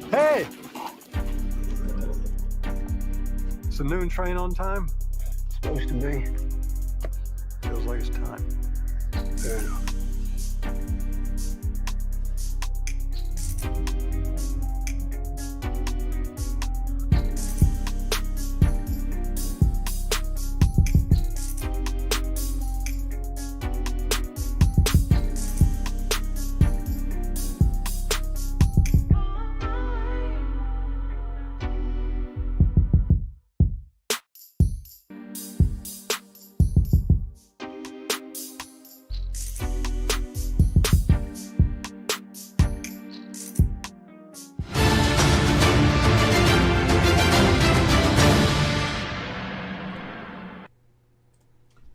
Hey! Is the noon train on time? Supposed to be. Feels like it's time. Fair enough.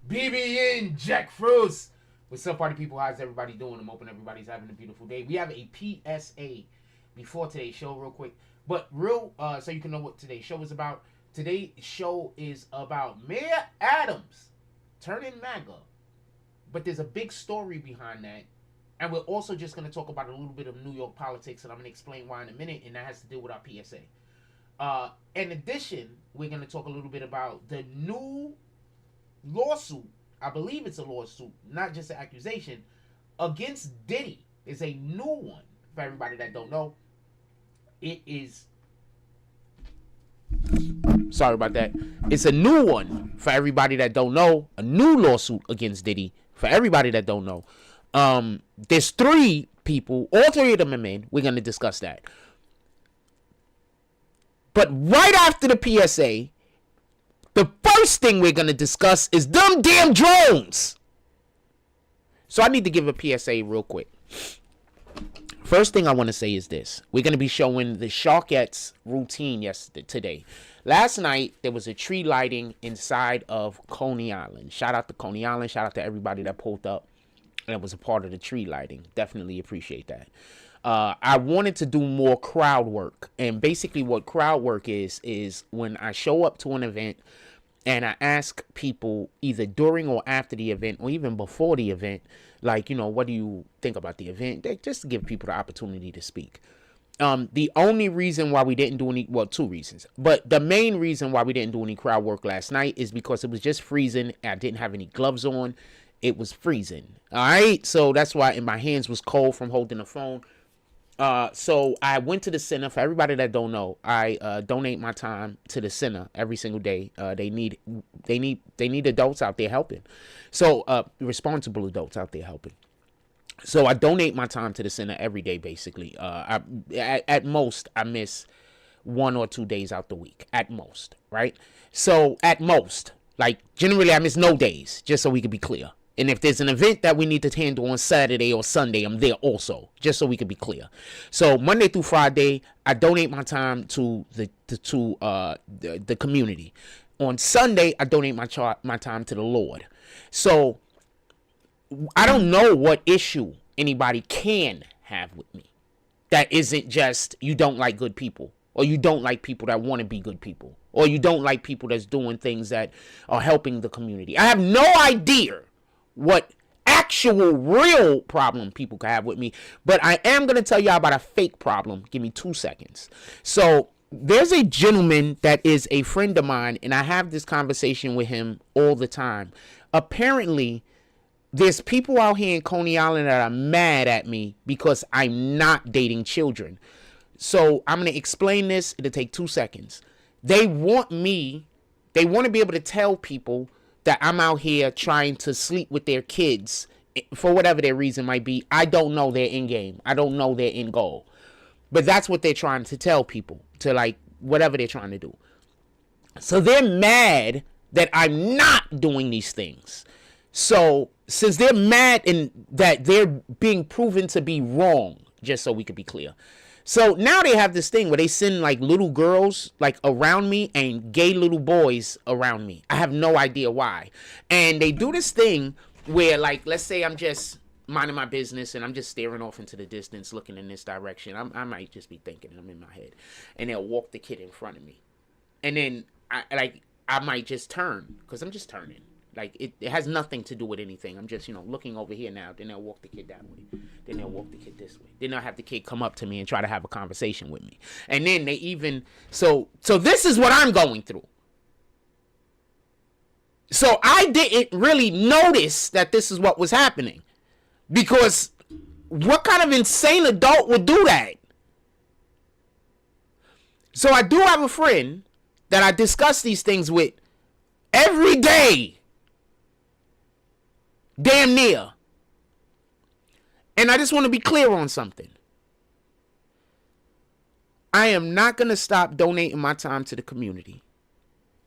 BBN Jackfruits. What's up, party people? How's everybody doing? I'm hoping everybody's having a beautiful day. We have a PSA before today's show, real quick. But so you can know what today's show is about. Today's show is about Mayor Adams turning MAGA. But there's a big story behind that. And we're also just going to talk about a little bit of New York politics, and I'm going to explain why in a minute, and that has to do with our PSA. In addition, we're going to talk a little bit about the new lawsuit. I believe it's a lawsuit, not just an accusation, against Diddy. It's a new one. For everybody that don't know, it is... Sorry about that. It's a new one. For everybody that don't know, a new lawsuit against Diddy. For everybody that don't know. There's three people. All three of them are men. We're going to discuss that. But right after the PSA... the first thing we're going to discuss is them damn drones. So I need to give a PSA real quick. First thing I want to say is this. We're going to be showing the Sharkettes routine today. Last night, there was a tree lighting inside of Coney Island. Shout out to Coney Island. Shout out to everybody that pulled up and was a part of the tree lighting. Definitely appreciate that. I wanted to do more crowd work. And basically what crowd work is when I show up to an event and I ask people either during or after the event or even before the event, like, you know, what do you think about the event? Just to give people the opportunity to speak. The only reason why we didn't do any, well, two reasons. But the main reason why we didn't do any crowd work last night is because it was just freezing. I didn't have any gloves on. It was freezing. All right. So that's why, and my hands was cold from holding the phone. So I went to the center. For everybody that don't know, I donate my time to the center every single day. They need adults out there helping. So responsible adults out there helping. So I donate my time to the center every day, basically. At most, I miss 1 or 2 days out the week. At most, right? So at most, like generally, I miss no days, just so we can be clear. And if there's an event that we need to handle on Saturday or Sunday, I'm there also, just so we can be clear. So Monday through Friday, I donate my time to the community. On Sunday, I donate my time to the Lord. So I don't know what issue anybody can have with me that isn't just you don't like good people, or you don't like people that want to be good people, or you don't like people that's doing things that are helping the community. I have no idea what actual real problem people can have with me, but I am going to tell y'all about a fake problem. Give me 2 seconds. So there's a gentleman that is a friend of mine, and I have this conversation with him all the time. Apparently, there's people out here in Coney Island that are mad at me because I'm not dating children. So I'm going to explain this. It'll take 2 seconds. They want to be able to tell people that I'm out here trying to sleep with their kids for whatever their reason might be. I don't know their end game. I don't know their end goal. But that's what they're trying to tell people, to like whatever they're trying to do. So they're mad that I'm not doing these things. So since they're mad and that they're being proven to be wrong, just so we could be clear. So now they have this thing where they send like little girls like around me and gay little boys around me. I have no idea why. And they do this thing where, like, let's say I'm just minding my business and I'm just staring off into the distance looking in this direction. I might just be thinking, I'm in my head. And they'll walk the kid in front of me. And then I might just turn because I'm just turning. Like, it has nothing to do with anything. I'm just, looking over here now. Then they'll walk the kid that way. Then they'll walk the kid this way. Then they'll have the kid come up to me and try to have a conversation with me. And then they even... So this is what I'm going through. So I didn't really notice that this is what was happening. Because what kind of insane adult would do that? So I do have a friend that I discuss these things with every day. Damn near. And I just want to be clear on something. I am not going to stop donating my time to the community.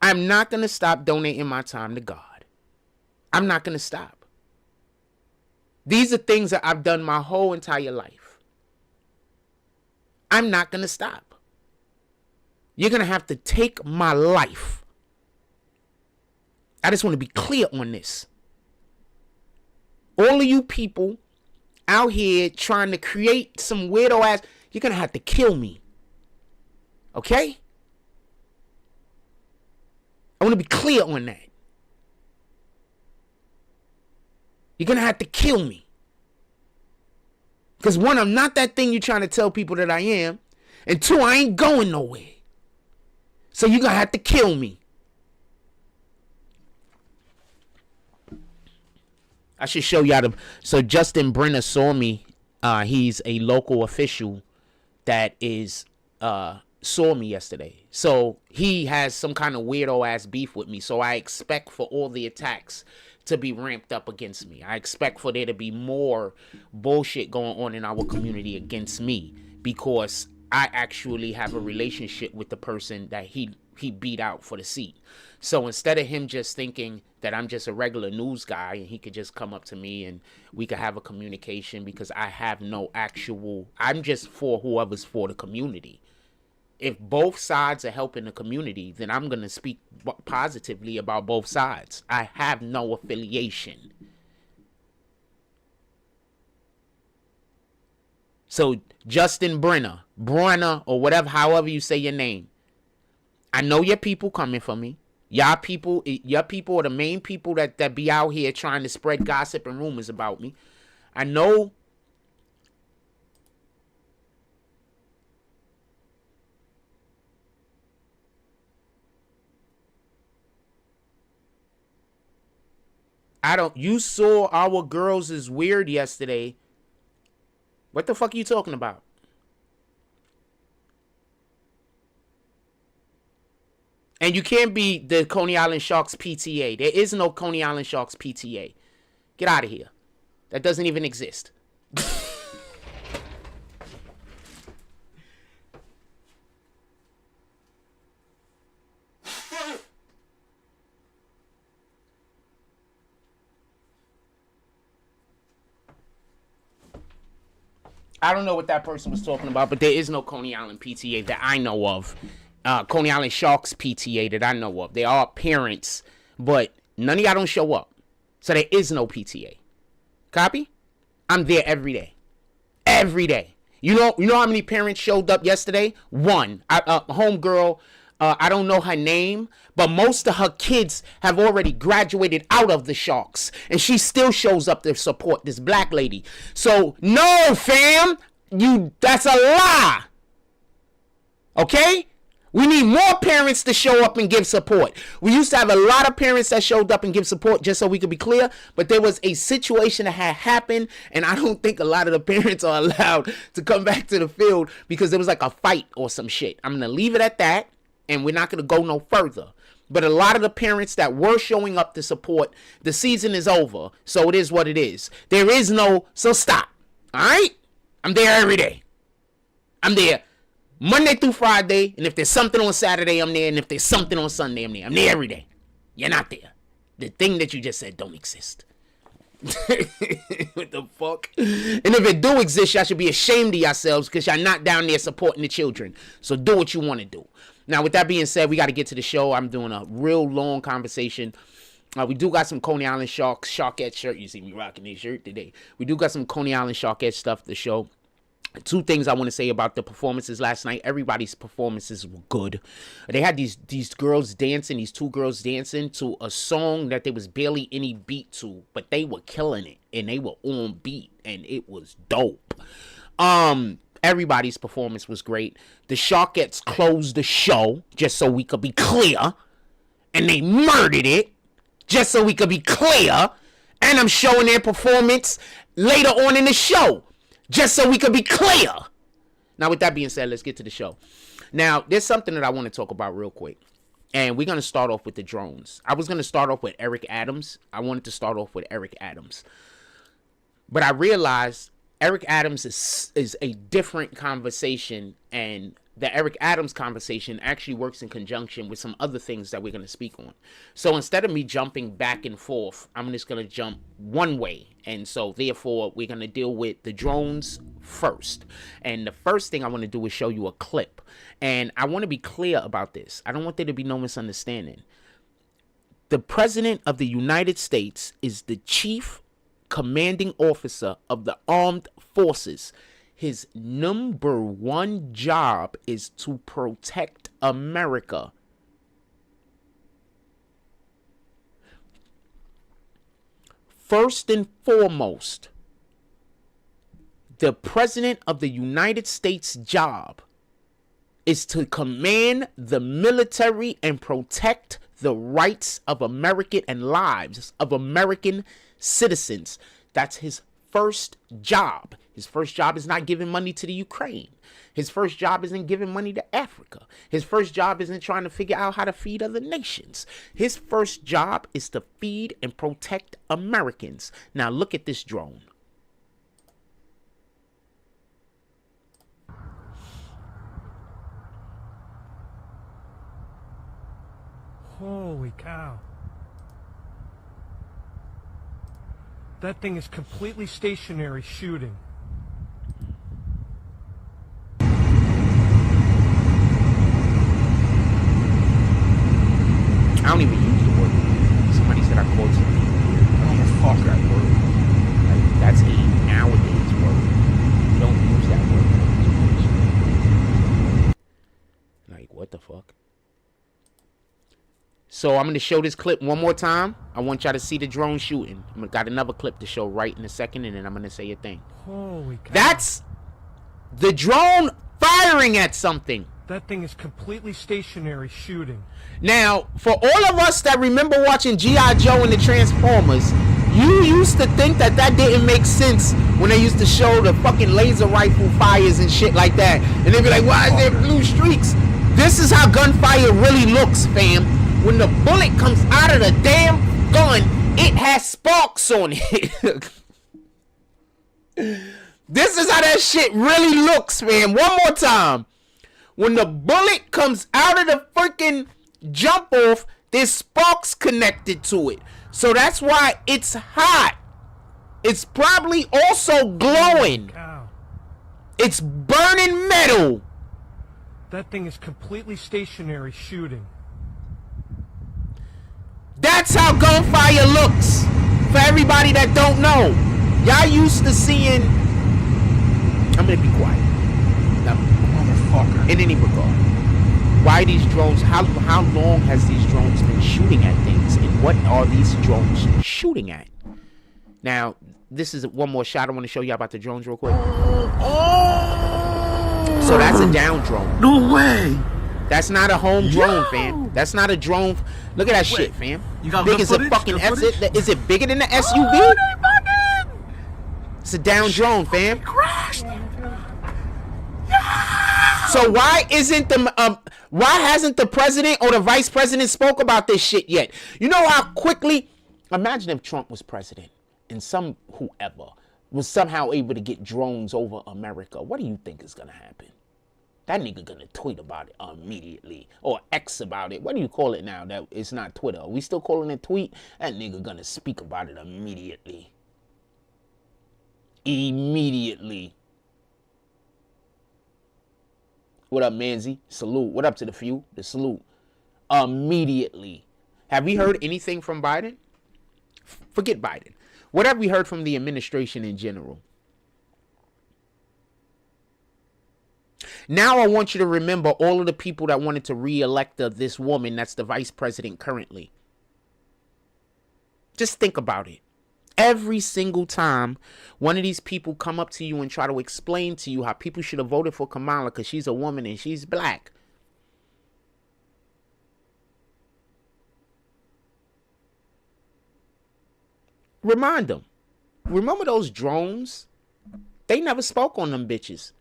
I'm not going to stop donating my time to God. I'm not going to stop. These are things that I've done my whole entire life. I'm not going to stop. You're going to have to take my life. I just want to be clear on this. All of you people out here trying to create some weirdo ass, you're going to have to kill me. Okay? I want to be clear on that. You're going to have to kill me. Because one, I'm not that thing you're trying to tell people that I am. And two, I ain't going nowhere. So you're going to have to kill me. I should show y'all so Justin Brenner saw me. He's a local official that is saw me yesterday. So he has some kind of weirdo ass beef with me. So I expect for all the attacks to be ramped up against me. I expect for there to be more bullshit going on in our community against me because I actually have a relationship with the person that he beat out for the seat. So instead of him just thinking that I'm just a regular news guy and he could just come up to me and we could have a communication because I have no actual, I'm just for whoever's for the community. If both sides are helping the community, then I'm going to speak positively about both sides. I have no affiliation. So Justin Brenner, or whatever, however you say your name. I know your people coming for me. Your people are the main people that be out here trying to spread gossip and rumors about me. I know. You saw our girls is weird yesterday. What the fuck are you talking about? And you can't be the Coney Island Sharks PTA. There is no Coney Island Sharks PTA. Get out of here. That doesn't even exist. I don't know what that person was talking about, but there is no Coney Island PTA that I know of. Coney Island Sharks PTA that I know of. They are parents, but none of y'all don't show up. So there is no PTA. Copy? I'm there every day. Every day. You know how many parents showed up yesterday? One. Homegirl, I don't know her name, but most of her kids have already graduated out of the Sharks. And she still shows up to support this black lady. So, no, fam. That's a lie. Okay? We need more parents to show up and give support. We used to have a lot of parents that showed up and give support, just so we could be clear. But there was a situation that had happened, and I don't think a lot of the parents are allowed to come back to the field because there was like a fight or some shit. I'm going to leave it at that, and we're not going to go no further. But a lot of the parents that were showing up to support, the season is over, so it is what it is. There is no, so stop. All right? I'm there every day. I'm there Monday through Friday, and if there's something on Saturday, I'm there, and if there's something on Sunday, I'm there. I'm there every day. You're not there. The thing that you just said don't exist. What the fuck? And if it do exist, y'all should be ashamed of yourselves because y'all not down there supporting the children. So do what you want to do. Now, with that being said, we got to get to the show. I'm doing a real long conversation. We do got some Coney Island Sharks Sharkette shirt. You see me rocking this shirt today. We do got some Coney Island Sharkette stuff to show. Two things I want to say about the performances last night. Everybody's performances were good. They had these girls dancing, these two girls dancing to a song that there was barely any beat to, but they were killing it and they were on beat and it was dope. Everybody's performance was great. The Sharkettes closed the show, just so we could be clear, and they murdered it, just so we could be clear. And I'm showing their performance later on in the show, just so we could be clear. Now, with that being said, let's get to the show. Now, there's something that I want to talk about real quick. And we're going to start off with the drones. I was going to start off with Eric Adams. I wanted to start off with Eric Adams. But I realized Eric Adams is a different conversation. And the Eric Adams conversation actually works in conjunction with some other things that we're going to speak on. So instead of me jumping back and forth, I'm just going to jump one way. And so therefore, we're going to deal with the drones first. And the first thing I want to do is show you a clip. And I want to be clear about this. I don't want there to be no misunderstanding. The President of the United States is the chief commanding officer of the armed forces. His number one job is to protect America. First and foremost, the President of the United States' job is to command the military and protect the rights of American and lives of American citizens. That's his first job. His first job is not giving money to the Ukraine. His first job isn't giving money to Africa. His first job isn't trying to figure out how to feed other nations. His first job is to feed and protect Americans. Now look at this drone. Holy cow. That thing is completely stationary shooting. I don't even use the word weird. Somebody said I called something weird. I don't even fuck that word. Like, that's a nowadays word. You don't use that word. Like, what the fuck? So I'm going to show this clip one more time. I want y'all to see the drone shooting. I've got another clip to show right in a second, and then I'm going to say a thing. Holy cow. That's the drone firing at something. That thing is completely stationary shooting. Now, for all of us that remember watching G.I. Joe and the Transformers, you used to think that that didn't make sense when they used to show the fucking laser rifle fires and shit like that. And they'd be like, why is there blue streaks? This is how gunfire really looks, fam. When the bullet comes out of the damn gun, it has sparks on it. This is how that shit really looks, man. One more time. When the bullet comes out of the freaking jump off, there's sparks connected to it. So that's why it's hot. It's probably also glowing. Cow. It's burning metal. That thing is completely stationary shooting. That's how gunfire looks. For everybody that don't know. Y'all used to seeing... I'm going to be quiet. No. Motherfucker. In any regard. Why these drones... How long has these drones been shooting at things? And what are these drones shooting at? Now, this is one more shot I want to show you about the drones real quick. So that's a down drone. No way. That's not a home drone, fam. That's not a drone. Look at that shit, fam. You got big good as footage? a fucking Good S. footage? Is it bigger than the SUV? It's a down drone, fam. Crashed. So why hasn't the president or the vice president spoke about this shit yet? You know how quickly? Imagine if Trump was president and some whoever was somehow able to get drones over America. What do you think is gonna happen? That nigga gonna tweet about it immediately. Or X about it. What do you call it now that it's not Twitter? Are we still calling it tweet? That nigga gonna speak about it immediately. Immediately. What up, Manzi? Salute. What up to the few? The salute. Immediately. Have we heard anything from Biden? Forget Biden. What have we heard from the administration in general? Now I want you to remember all of the people that wanted to re-elect this woman that's the vice president currently. Just think about it. Every single time one of these people come up to you and try to explain to you how people should have voted for Kamala because she's a woman and she's black. Remind them. Remember those drones? They never spoke on them bitches.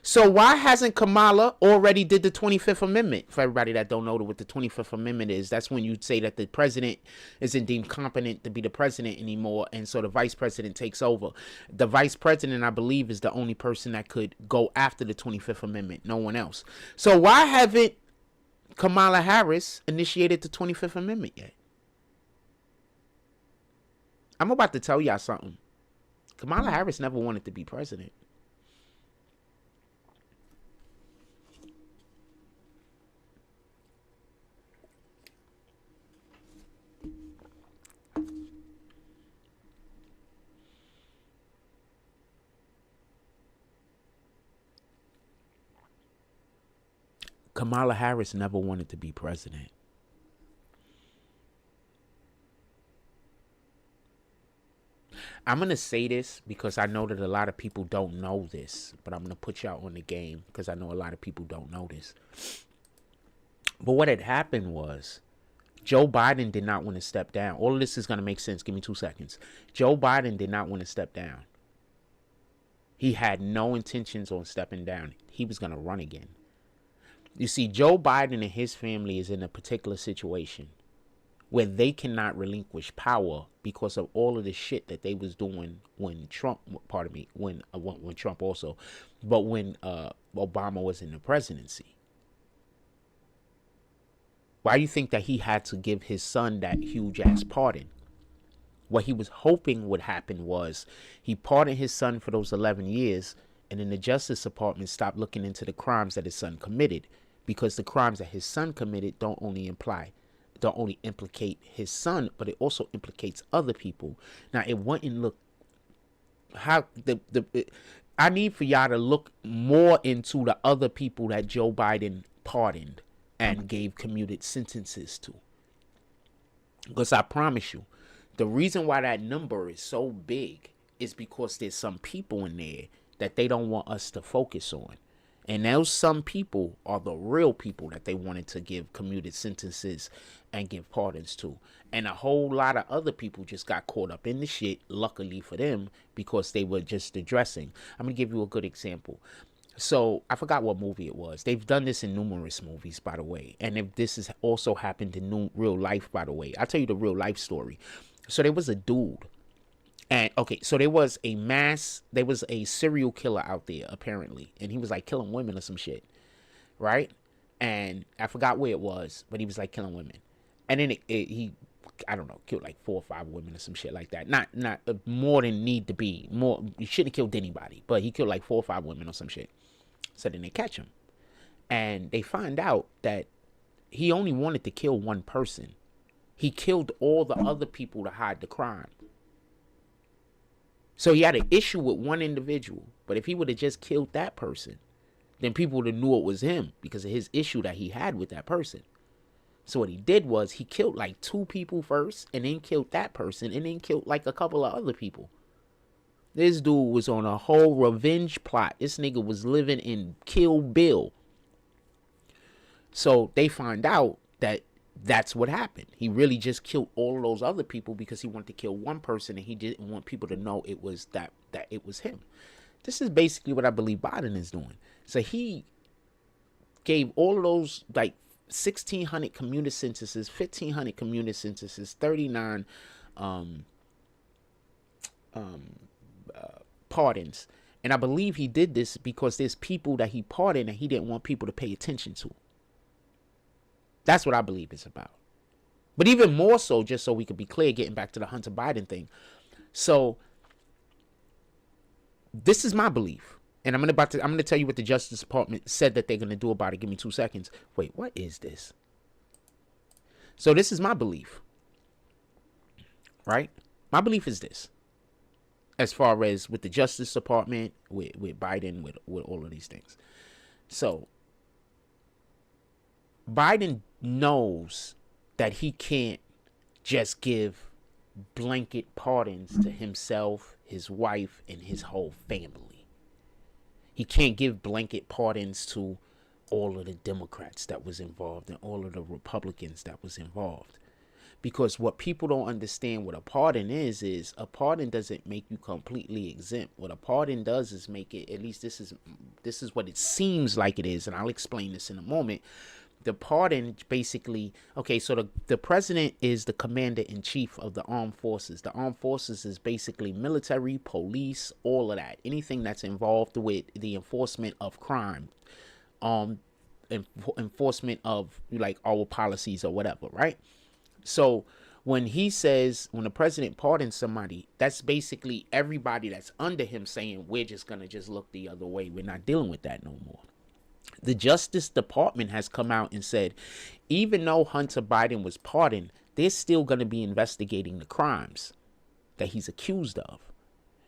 So why hasn't Kamala already did the 25th Amendment? For everybody that don't know what the 25th Amendment is, that's when you say that the president isn't deemed competent to be the president anymore, and so the vice president takes over. The vice president, I believe, is the only person that could go after the 25th Amendment. No one else. So why haven't Kamala Harris initiated the 25th Amendment yet? I'm about to tell y'all something. Kamala Harris never wanted to be president. Kamala Harris never wanted to be president. I'm going to say this because I know that a lot of people don't know this, but I'm going to put y'all on the game because I know a lot of people don't know this. But what had happened was Joe Biden did not want to step down. All of this is going to make sense. Give me 2 seconds. Joe Biden did not want to step down. He had no intentions on stepping down. He was going to run again. You see, Joe Biden and his family is in a particular situation where they cannot relinquish power because of all of the shit that they was doing when Trump, when Trump also, but when Obama was in the presidency. Why do you think that he had to give his son that huge ass pardon? What he was hoping would happen was he pardoned his son for those 11 years, and then the Justice Department stopped looking into the crimes that his son committed, because the crimes that his son committed don't only implicate his son, but it also implicates other people. Now, it wouldn't look how I need for y'all to look more into the other people that Joe Biden pardoned and gave commuted sentences to. Because I promise you, the reason why that number is so big is because there's some people in there that they don't want us to focus on. And those some people are the real people that they wanted to give commuted sentences and give pardons to. And a whole lot of other people just got caught up in the shit, luckily for them, because they were just addressing. I'm going to give you a good example. So I forgot what movie it was. They've done this in numerous movies, by the way. And if this has also happened in real life, by the way. I'll tell you the real life story. So there was a dude. And okay, so there was a serial killer out there, apparently. And he was like killing women or some shit. Right? And I forgot where it was, but he was like killing women. And then he, I don't know, killed like 4 or 5 women or some shit like that. Not more than need to be. More, he shouldn't have killed anybody, but he killed like 4 or 5 women or some shit. So then they catch him. And they find out that he only wanted to kill one person. He killed all the other people to hide the crime. So he had an issue with one individual. But if he would have just killed that person, then people would have knew it was him because of his issue that he had with that person. So what he did was he killed like 2 people first and then killed that person and then killed like a couple of other people. This dude was on a whole revenge plot. This nigga was living in Kill Bill. So they find out that that's what happened. He really just killed all of those other people because he wanted to kill one person and he didn't want people to know it was that it was him. This is basically what I believe Biden is doing. So he gave all of those like 1,600 commuted sentences, 1,500 commuted sentences, 39 pardons. And I believe he did this because there's people that he pardoned and he didn't want people to pay attention to. That's what I believe it's about. But even more so, just so we could be clear, getting back to the Hunter Biden thing. So this is my belief. And I'm gonna tell you what the Justice Department said that they're gonna do about it. Give me 2 seconds. Wait, what is this? So this is my belief. Right? My belief is this. As far as with the Justice Department, with Biden, with all of these things. So, Biden knows that he can't just give blanket pardons to himself, his wife, and his whole family. He can't give blanket pardons to all of the Democrats that was involved and all of the Republicans that was involved. Because what people don't understand what a pardon is a pardon doesn't make you completely exempt. What a pardon does is make it, at least this is what it seems like it is, and I'll explain this in a moment. The pardon basically, okay, so the president is the commander-in-chief of the armed forces. The armed forces is basically military, police, all of that. Anything that's involved with the enforcement of crime, enforcement of like our policies or whatever, right? So when the president pardons somebody, that's basically everybody that's under him saying, we're just going to just look the other way. We're not dealing with that no more. The Justice Department has come out and said, even though Hunter Biden was pardoned, they're still going to be investigating the crimes that he's accused of.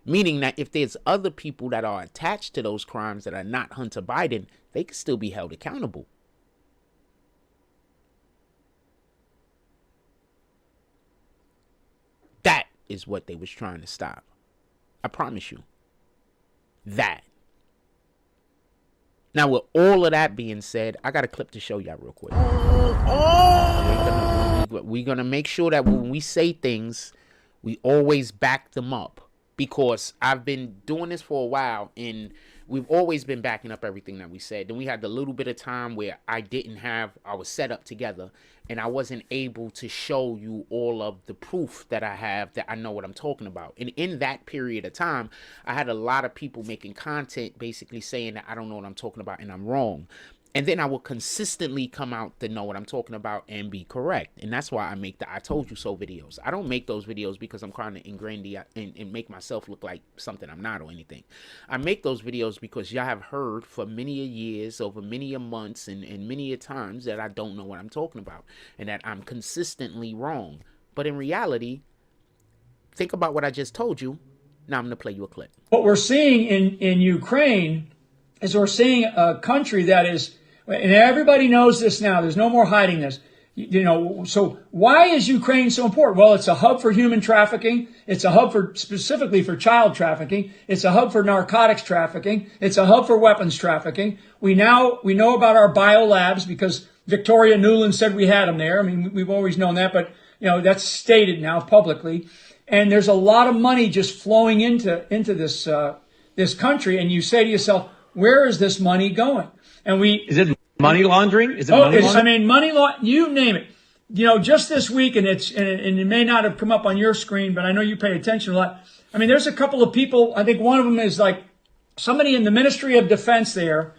Meaning that if there's other people that are attached to those crimes that are not Hunter Biden, they can still be held accountable. That is what they was trying to stop. I promise you. That. Now, with all of that being said, I got a clip to show y'all real quick. We're going to make sure that when we say things, we always back them up. Because I've been doing this for a while, and we've always been backing up everything that we said. Then we had the little bit of time where I didn't have our setup together, and I wasn't able to show you all of the proof that I have that I know what I'm talking about. And in that period of time, I had a lot of people making content basically saying that I don't know what I'm talking about and I'm wrong. And then I will consistently come out to know what I'm talking about and be correct. And that's why I make the I told you so videos. I don't make those videos because I'm trying to ingrain and make myself look like something I'm not or anything. I make those videos because y'all have heard for many a years, over many a months, and many a times that I don't know what I'm talking about and that I'm consistently wrong. But in reality, think about what I just told you. Now I'm going to play you a clip. What we're seeing in Ukraine is we're seeing a country that is, and everybody knows this now, there's no more hiding this. You know, so why is Ukraine so important? Well, it's a hub for human trafficking. It's a hub for specifically for child trafficking. It's a hub for narcotics trafficking. It's a hub for weapons trafficking. We know about our biolabs because Victoria Nuland said we had them there. I mean, we've always known that, but you know, that's stated now publicly. And there's a lot of money just flowing into this country. And you say to yourself, where is this money going? And is it money laundering? Is it money laundering? I mean, you name it. You know, just this week, and it may not have come up on your screen, but I know you pay attention a lot. I mean, there's a couple of people. I think one of them is like somebody in the Ministry of Defense there,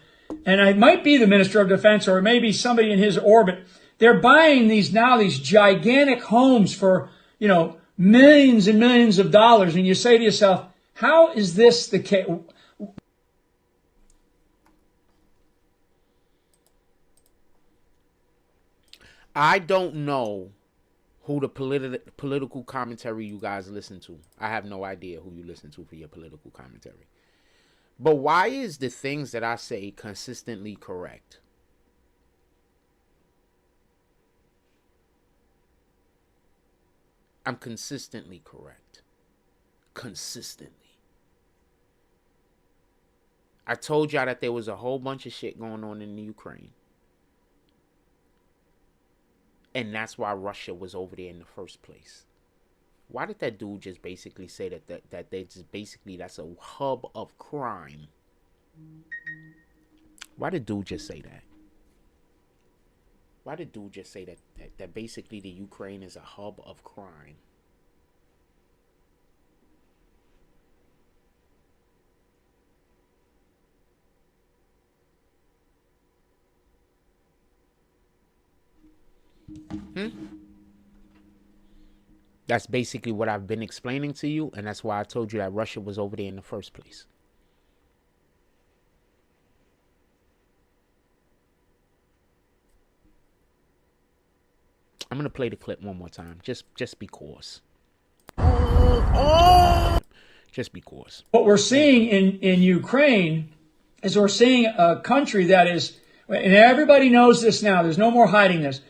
and it might be the Minister of Defense, or maybe somebody in his orbit. They're buying these gigantic homes for, you know, millions and millions of dollars, and you say to yourself, how is this the case? I don't know who the political commentary you guys listen to. I have no idea who you listen to for your political commentary. But why is the things that I say consistently correct? I'm consistently correct. Consistently. I told y'all that there was a whole bunch of shit going on in the Ukraine. And that's why Russia was over there in the first place. Why did that dude just basically say that they just basically that's a hub of crime? Why did dude just say that? Why did dude just say that basically the Ukraine is a hub of crime? That's basically what I've been explaining to you, and that's why I told you that Russia was over there in the first place. I'm gonna play the clip one more time, just because. Just because. What we're seeing in Ukraine is we're seeing a country that is, and everybody knows this now, there's no more hiding this.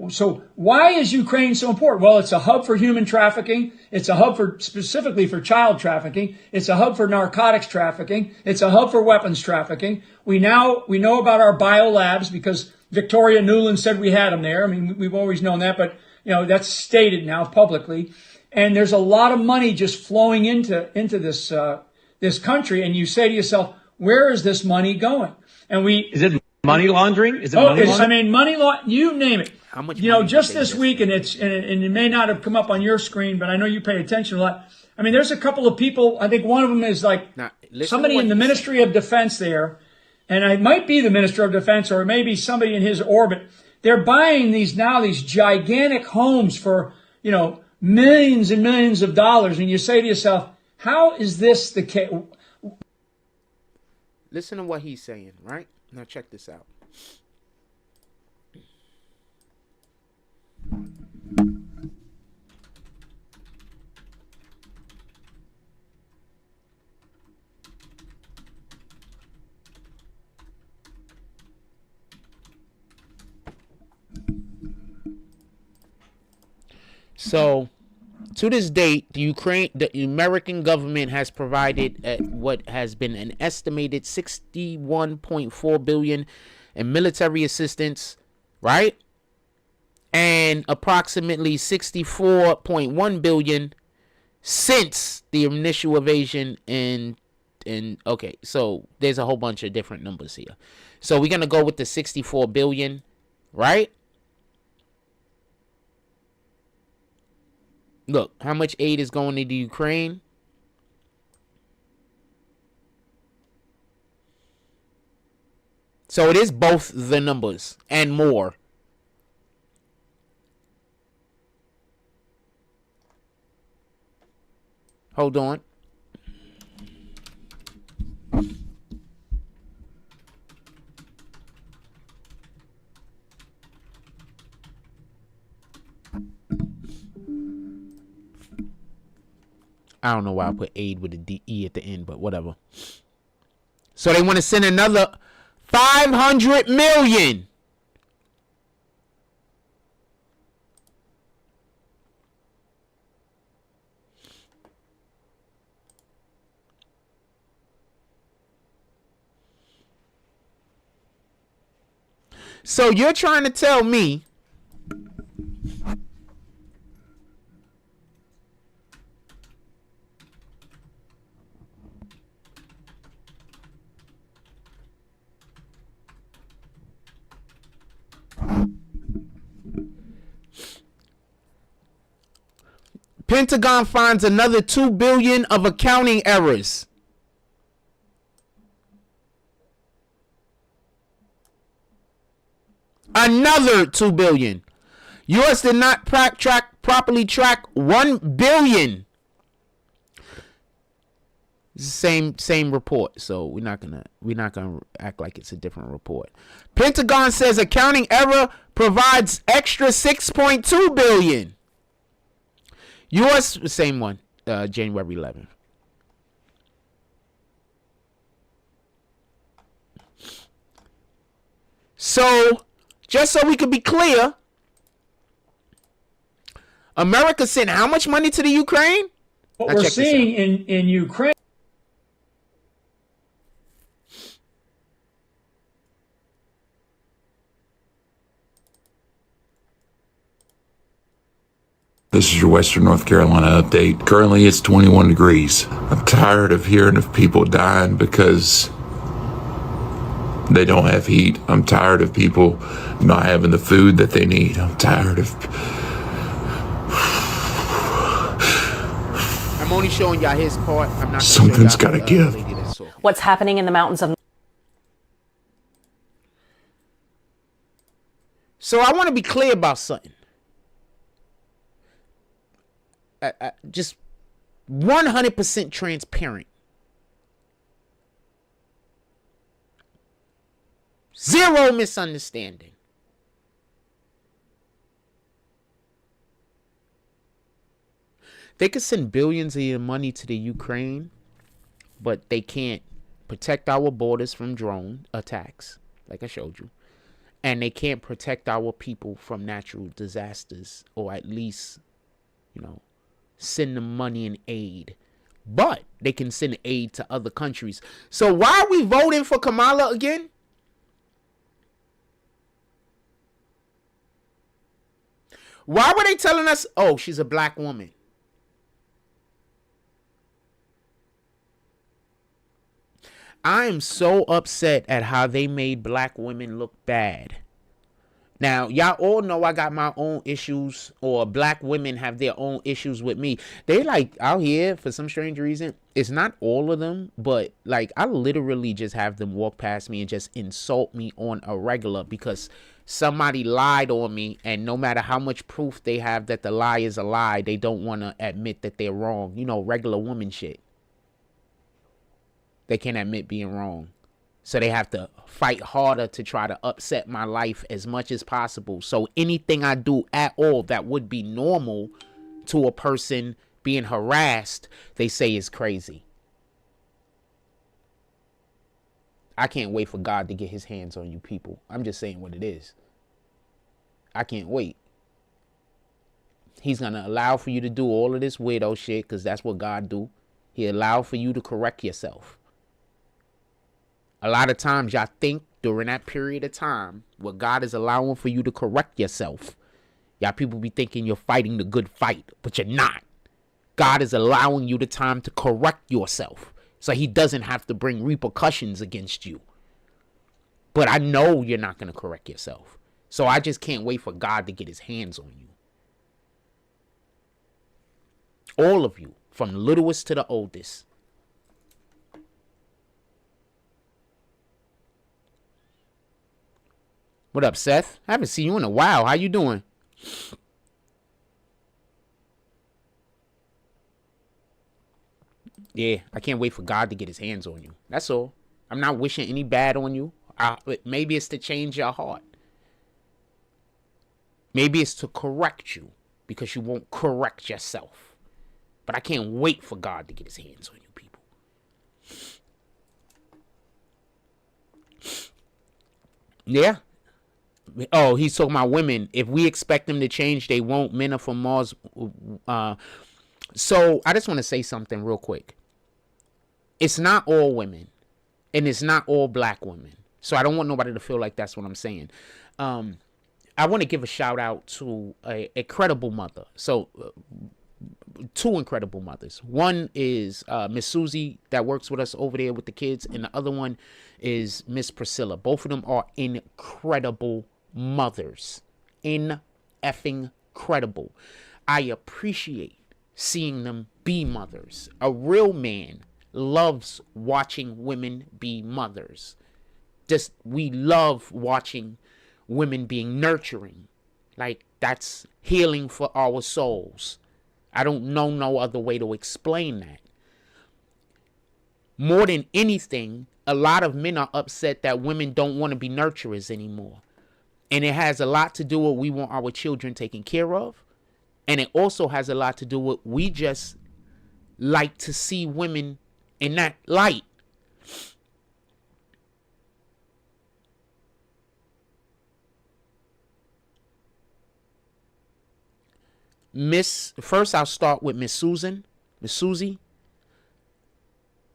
So why is Ukraine so important? Well, it's a hub for human trafficking. It's a hub for specifically for child trafficking. It's a hub for narcotics trafficking. It's a hub for weapons trafficking. We know about our biolabs because Victoria Nuland said we had them there. I mean, we've always known that, but that's stated now publicly. And there's a lot of money just flowing into this country. And you say to yourself, where is this money going? And is it money laundering? Is it money laundering? I mean, money laundering, you name it. How much? Just this week, and it may not have come up on your screen, but I know you pay attention a lot. I mean, there's a couple of people. I think one of them is like somebody in the Ministry of Defense there, and it might be the Minister of Defense, or maybe somebody in his orbit. They're buying these gigantic homes for millions and millions of dollars, and you say to yourself, how is this the case? Listen to what he's saying, right? Now check this out. So, to this date, the American government has provided what has been an estimated $61.4 billion in military assistance, right? And approximately $64.1 billion since the initial invasion okay, so there's a whole bunch of different numbers here. So we're going to go with the 64 billion, right? Look, how much aid is going into Ukraine? So it is both the numbers and more. Hold on. I don't know why I put aid with a D-E at the end, but whatever. So they want to send another 500 million. So you're trying to tell me Pentagon finds another $2 billion of accounting errors. Another $2 billion. U.S. did not properly track $1 billion. Same report, so we're not gonna act like it's a different report. Pentagon says accounting error provides extra $6.2 billion. U.S. same one, January 11th. So, just so we could be clear, America sent how much money to the Ukraine? What we're seeing in Ukraine. This is your Western North Carolina update. Currently, it's 21 degrees. I'm tired of hearing of people dying because they don't have heat. I'm tired of people not having the food that they need. I'm tired of... I'm only showing y'all his part. I'm not. Something's got to give. What's happening in the mountains of... So I want to be clear about something. Just 100% transparent. Zero misunderstanding. They could send billions of money to the Ukraine, but they can't protect our borders from drone attacks, like I showed you. And they can't protect our people from natural disasters, or at least, send them money and aid. But they can send aid to other countries. So why are we voting for Kamala again? Why were they telling us, oh, she's a black woman? I am so upset at how they made black women look bad. Now, y'all all know I got my own issues, or black women have their own issues with me. They like out here for some strange reason. It's not all of them, but like I literally just have them walk past me and just insult me on a regular because somebody lied on me, and no matter how much proof they have that the lie is a lie, they don't want to admit that they're wrong. Regular woman shit. They can't admit being wrong. So they have to fight harder to try to upset my life as much as possible. So anything I do at all that would be normal to a person being harassed, they say is crazy. I can't wait for God to get his hands on you people. I'm just saying what it is. I can't wait. He's going to allow for you to do all of this weirdo shit because that's what God do. He allow for you to correct yourself. A lot of times y'all think during that period of time what God is allowing for you to correct yourself, y'all people be thinking you're fighting the good fight, but you're not. God is allowing you the time to correct yourself so he doesn't have to bring repercussions against you. But I know you're not going to correct yourself. So I just can't wait for God to get his hands on you. All of you, from the littlest to the oldest. What up, Seth? I haven't seen you in a while. How you doing? Yeah, I can't wait for God to get his hands on you. That's all. I'm not wishing any bad on you. Maybe it's to change your heart. Maybe it's to correct you because you won't correct yourself. But I can't wait for God to get his hands on you people. Yeah. Oh, he's talking about women. If we expect them to change, they won't. Men are from Mars. So I just want to say something real quick. It's not all women, and it's not all black women. So I don't want nobody to feel like that's what I'm saying. I want to give a shout out to a credible mother. So two incredible mothers. One is Miss Susie that works with us over there with the kids, and the other one is Miss Priscilla. Both of them are incredible mothers. Effing credible. I appreciate seeing them be mothers. A real man loves watching women be mothers. We love watching women being nurturing. Like, that's healing for our souls. I don't know no other way to explain that. More than anything, a lot of men are upset that women don't want to be nurturers anymore. And it has a lot to do with we want our children taken care of. And it also has a lot to do with we just like to see women in that light. First I'll start with Miss Susie.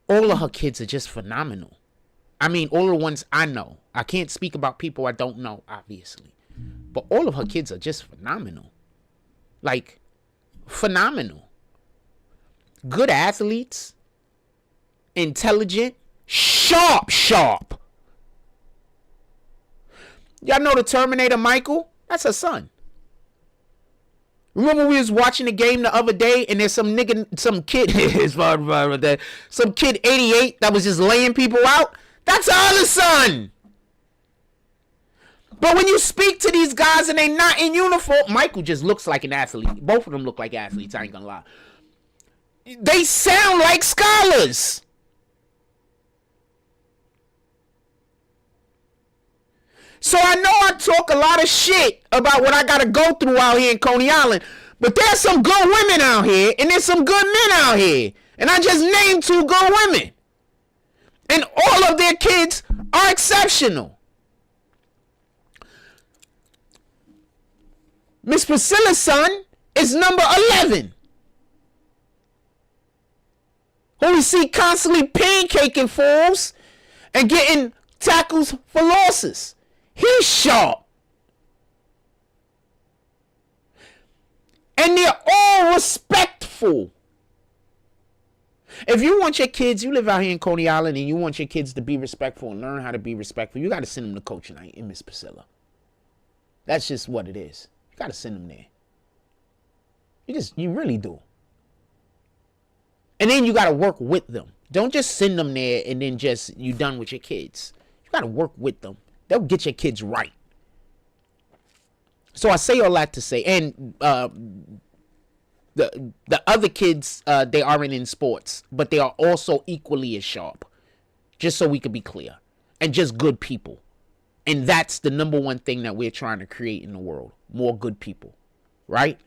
All of her kids are just phenomenal. I mean, all the ones I know. I can't speak about people I don't know, obviously. But all of her kids are just phenomenal. Like, phenomenal. Good athletes. Intelligent. Sharp. Y'all know the Terminator Michael? That's her son. Remember we was watching the game the other day and there's some kid 88 that was just laying people out? That's her other son. But when you speak to these guys and they not in uniform, Michael just looks like an athlete. Both of them look like athletes, I ain't gonna lie. They sound like scholars. So I know I talk a lot of shit about what I gotta go through out here in Coney Island, But there's some good women out here, and there's some good men out here. And I just named 2 good women. And all of their kids are exceptional. Miss Priscilla's son is number 11. Who we see constantly pancaking fools and getting tackles for losses. He's sharp. And they're all respectful. If you want your kids, you live out here in Coney Island, and you want your kids to be respectful and learn how to be respectful, you got to send them to coach night in Miss Priscilla. That's just what it is. You got to send them there. You really do. And then you got to work with them. Don't just send them there and then just you done with your kids. You got to work with them. They'll get your kids right. So I say all that to say, and the other kids, they aren't in sports, but they are also equally as sharp. Just so we can be clear. And just good people. And that's the number one thing that we're trying to create in the world. More good people. Right?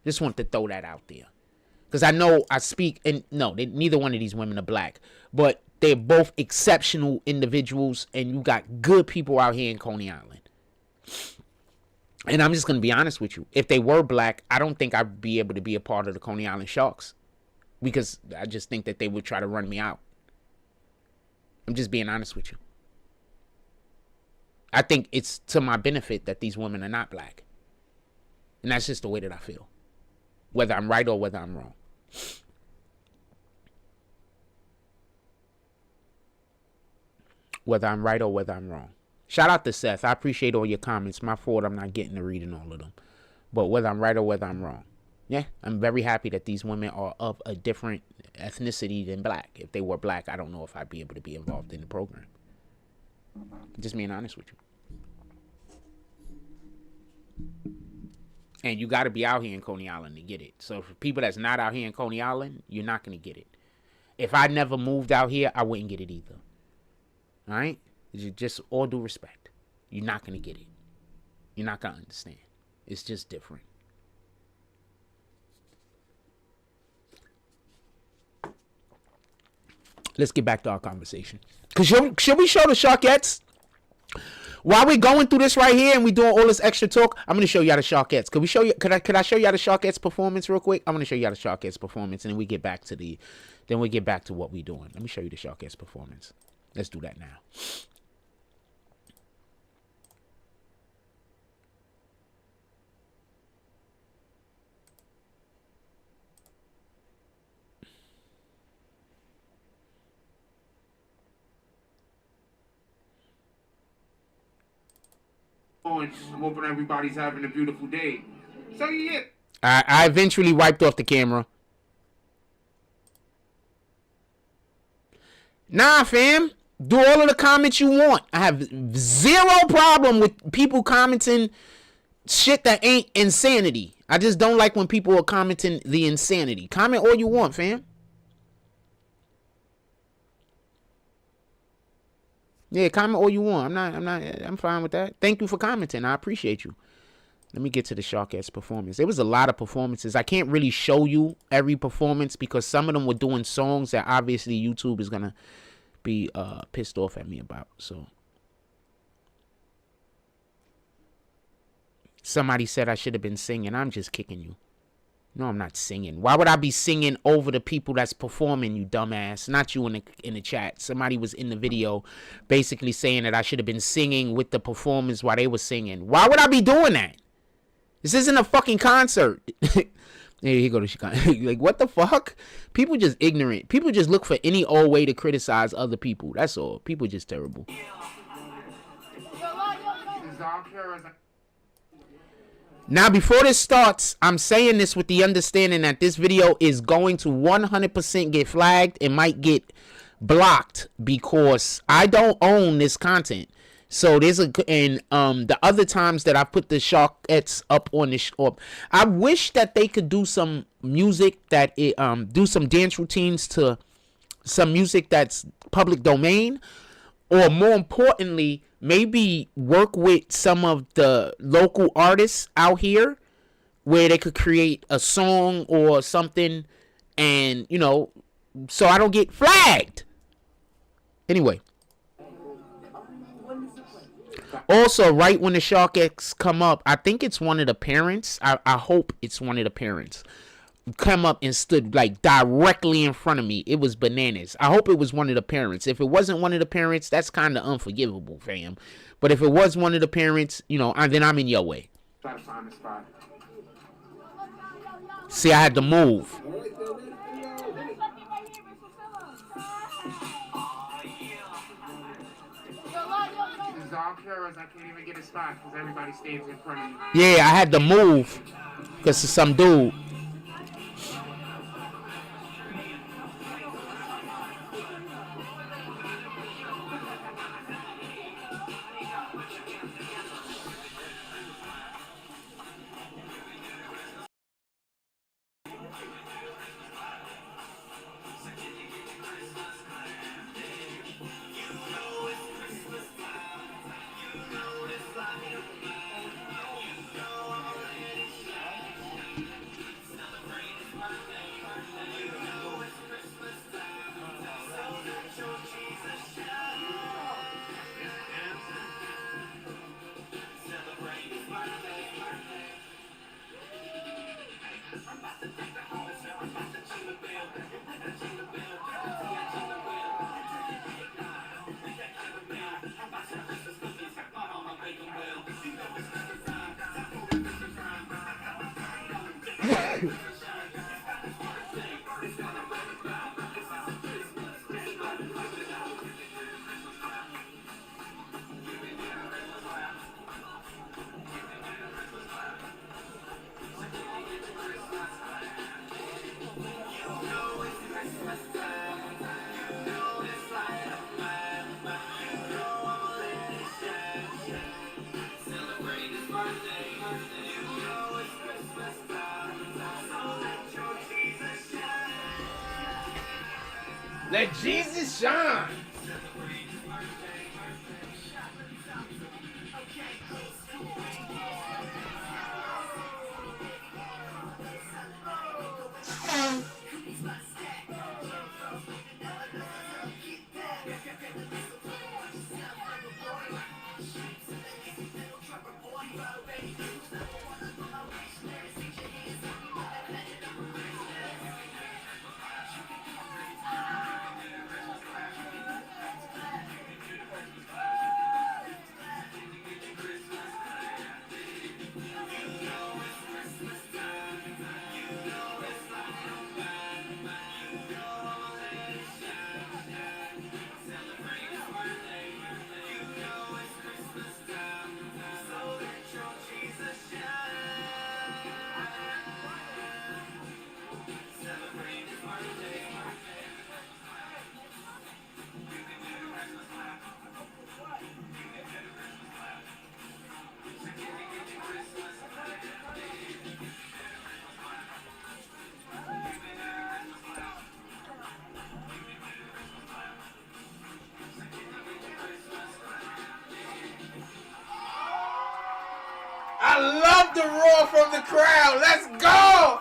Just want to throw that out there. Because I know I speak, and no, neither one of these women are black. But they're both exceptional individuals, and you got good people out here in Coney Island. And I'm just going to be honest with you. If they were black, I don't think I'd be able to be a part of the Coney Island Sharks. Because I just think that they would try to run me out. I'm just being honest with you. I think it's to my benefit that these women are not black. And that's just the way that I feel. Whether I'm right or whether I'm wrong. Whether I'm right or whether I'm wrong. Shout out to Seth. I appreciate all your comments. My fault I'm not getting to reading all of them. But whether I'm right or whether I'm wrong. Yeah, I'm very happy that these women are of a different ethnicity than black. If they were black, I don't know if I'd be able to be involved in the program. Just being honest with you. And you got to be out here in Coney Island to get it. So for people that's not out here in Coney Island, you're not going to get it. If I never moved out here, I wouldn't get it either. All right? Just all due respect. You're not going to get it. You're not going to understand. It's just different. Let's get back to our conversation. Because should we show the Sharkettes? While we're going through this right here and we doing all this extra talk, I'm gonna show y'all the Sharkettes. Could we show you? Could I show y'all the Sharkettes performance real quick? I'm gonna show y'all the Sharkettes performance, and then we get back to what we doing. Let me show you the Sharkettes performance. Let's do that now. I'm hoping everybody's having a beautiful day. So yeah. I eventually wiped off the camera. Nah, fam. Do all of the comments you want. I have zero problem with people commenting shit that ain't insanity. I just don't like when people are commenting the insanity. Comment all you want, fam. Yeah, comment all you want. I'm fine with that. Thank you for commenting. I appreciate you. Let me get to the Sharkettes performance. There was a lot of performances. I can't really show you every performance because some of them were doing songs that obviously YouTube is going to be pissed off at me about. So somebody said I should have been singing. I'm just kicking you. No, I'm not singing. Why would I be singing over the people that's performing, you dumbass? Not you in the chat. Somebody was in the video basically saying that I should have been singing with the performers while they were singing. Why would I be doing that? This isn't a fucking concert. Here you go to Chicago. Like, what the fuck? People just ignorant. People just look for any old way to criticize other people. That's all. People just terrible. Now, before this starts, I'm saying this with the understanding that this video is going to 100% get flagged and might get blocked because I don't own this content. So there's the other times that I put the Sharkettes up on this, I wish that they could do some music that do some dance routines to some music that's public domain, or more importantly, maybe work with some of the local artists out here where they could create a song or something, and you know, so I don't get flagged. Anyway. Also, right when the Shark X come up, I think it's one of the parents. I hope it's one of the parents. Come up and stood like directly in front of me. It was bananas. I hope it was one of the parents. If it wasn't one of the parents, that's kind of unforgivable, fam. But if it was one of the parents, you know, then I'm in your way. Try to find a spot. See, I had to move. There's all cameras. I can't even get a spot because everybody stands in front of me. Yeah, I had to move because of some dude. Let Jesus shine. I love the roar from the crowd. Let's go.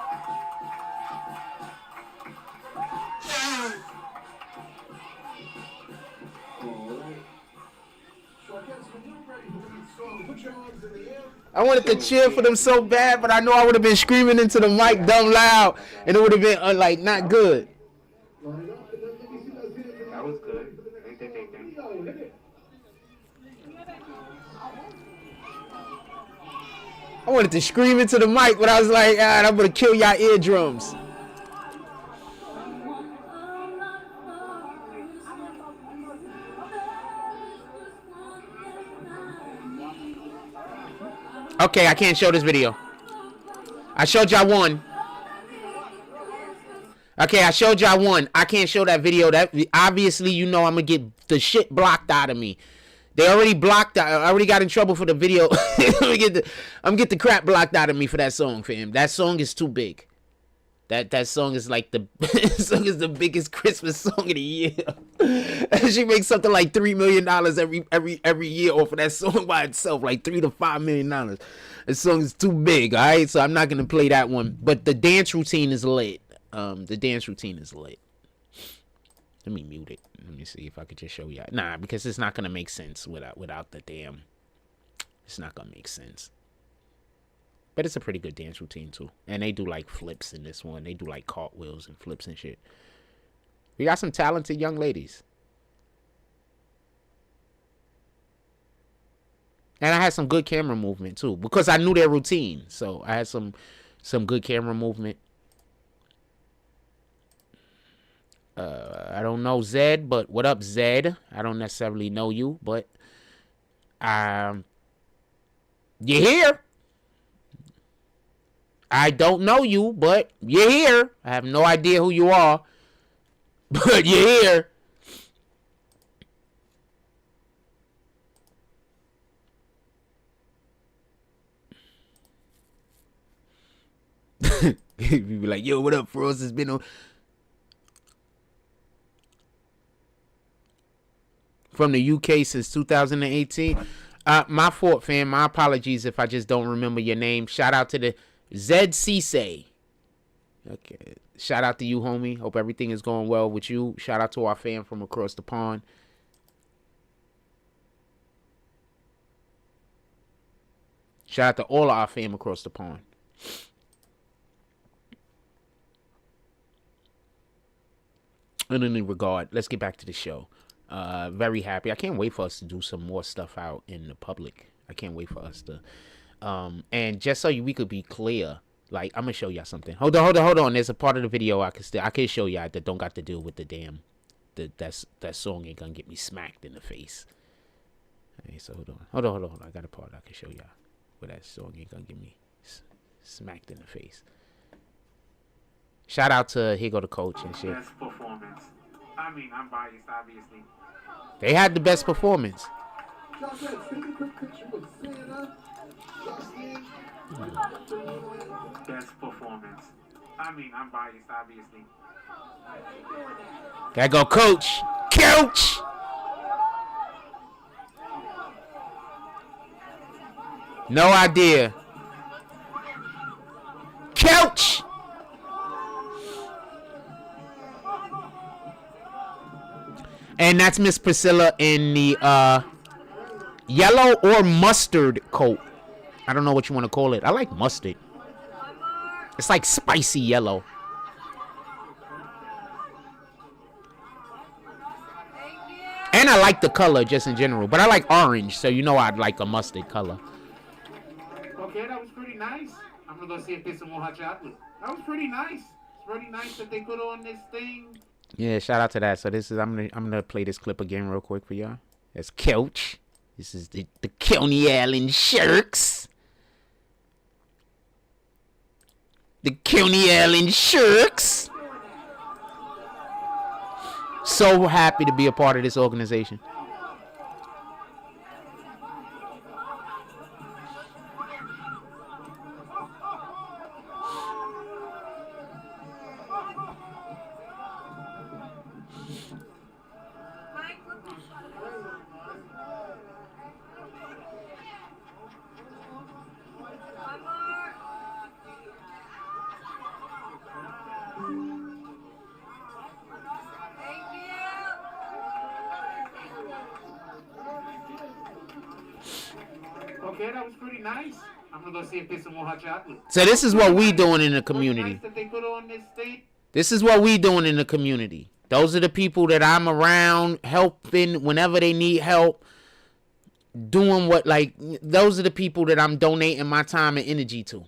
I wanted to cheer for them so bad, but I know I would have been screaming into the mic dumb loud, and it would have been like not good. That was good. Ain't that anything? I wanted to scream into the mic, but I was like, I'm gonna kill y'all eardrums. Okay, I can't show this video. I showed y'all one. Okay, I showed y'all one. I can't show that video. That obviously, you know, I'm gonna get the shit blocked out of me. They already blocked. I already got in trouble for the video. I'm gonna get the crap blocked out of me for that song, fam. That song is too big. That song is like the song is the biggest Christmas song of the year. She makes something like $3 million every year off of that song by itself, like $3 to $5 million. The song is too big, all right. So I'm not gonna play that one. But the dance routine is lit. The dance routine is lit. Let me mute it. Let me see if I could just show you. Nah, because it's not gonna make sense without the damn. It's not gonna make sense. But it's a pretty good dance routine too. And they do like flips in this one. They do like cartwheels and flips and shit. We got some talented young ladies. And I had some good camera movement too. Because I knew their routine. So I had some good camera movement. I don't know Zed, but what up, Zed? I don't necessarily know you, but you're here. I don't know you, but you're here. I have no idea who you are, but you're here. You be like, yo, what up, Frost? It's been on. From the UK since 2018. My fault, fam. My apologies if I just don't remember your name. Shout out to the ZCC. Okay. Shout out to you, homie. Hope everything is going well with you. Shout out to our fam from across the pond. Shout out to all of our fam across the pond. In any regard, let's get back to the show. Very happy. I can't wait for us to do some more stuff out in the public. I can't wait for us to. And just so we could be clear, like I'm gonna show y'all something. Hold on. There's a part of the video I can show y'all that don't got to deal with the damn. That song ain't gonna get me smacked in the face. Hey, so hold on. I got a part I can show y'all where that song ain't gonna get me smacked in the face. Shout out to Here Go the Coach and shit. Best performance. I mean, I'm biased, obviously. They had the best performance. Best performance. I mean, I'm biased, obviously. Gotta go, Coach. Coach! No idea. Coach! And that's Miss Priscilla in the yellow or mustard coat. I don't know what you want to call it. I like mustard. It's like spicy yellow. And I like the color just in general. But I like orange, so you know I'd like a mustard color. Okay, that was pretty nice. I'm going to go see if there's some more hot chocolate. That was pretty nice. It's pretty nice that they put on this thing. Yeah, shout out to that. So this is I'm gonna play this clip again real quick for y'all. That's Coach. This is the Coney Island Sharks. The Coney Island Sharks. So happy to be a part of this organization. Okay, that was pretty nice. I'm gonna go see if there's some more hot chocolate. So this is what we doing in the community. Nice that they put on this thing. This is what we doing in the community. Those are the people that I'm around helping whenever they need help. Doing what, like, those are the people that I'm donating my time and energy to.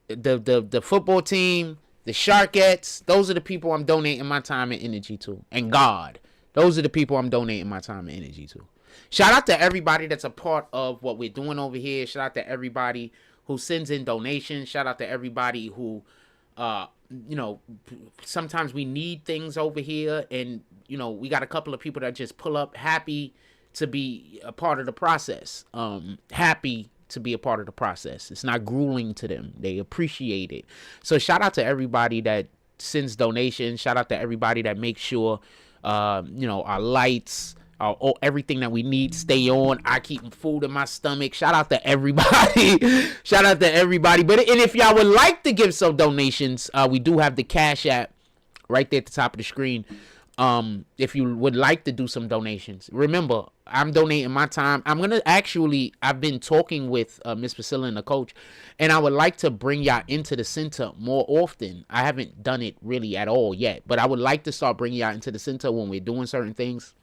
The football team, the Sharkettes, those are the people I'm donating my time and energy to. And God, those are the people I'm donating my time and energy to. Shout out to everybody that's a part of what we're doing over here. Shout out to everybody who sends in donations. Shout out to everybody who, sometimes we need things over here. And, we got a couple of people that just pull up happy to be a part of the process. Happy to be a part of the process. It's not grueling to them. They appreciate it. So shout out to everybody that sends donations. Shout out to everybody that makes sure, our lights, everything that we need stay on. I keep food in my stomach. Shout out to everybody. Shout out to everybody. And if y'all would like to give some donations, we do have the Cash App right there at the top of the screen. If you would like to do some donations, remember, I'm donating my time. I've been talking with Miss Priscilla and the coach, and I would like to bring y'all into the center more often. I haven't done it really at all yet, but I would like to start bringing y'all into the center when we're doing certain things.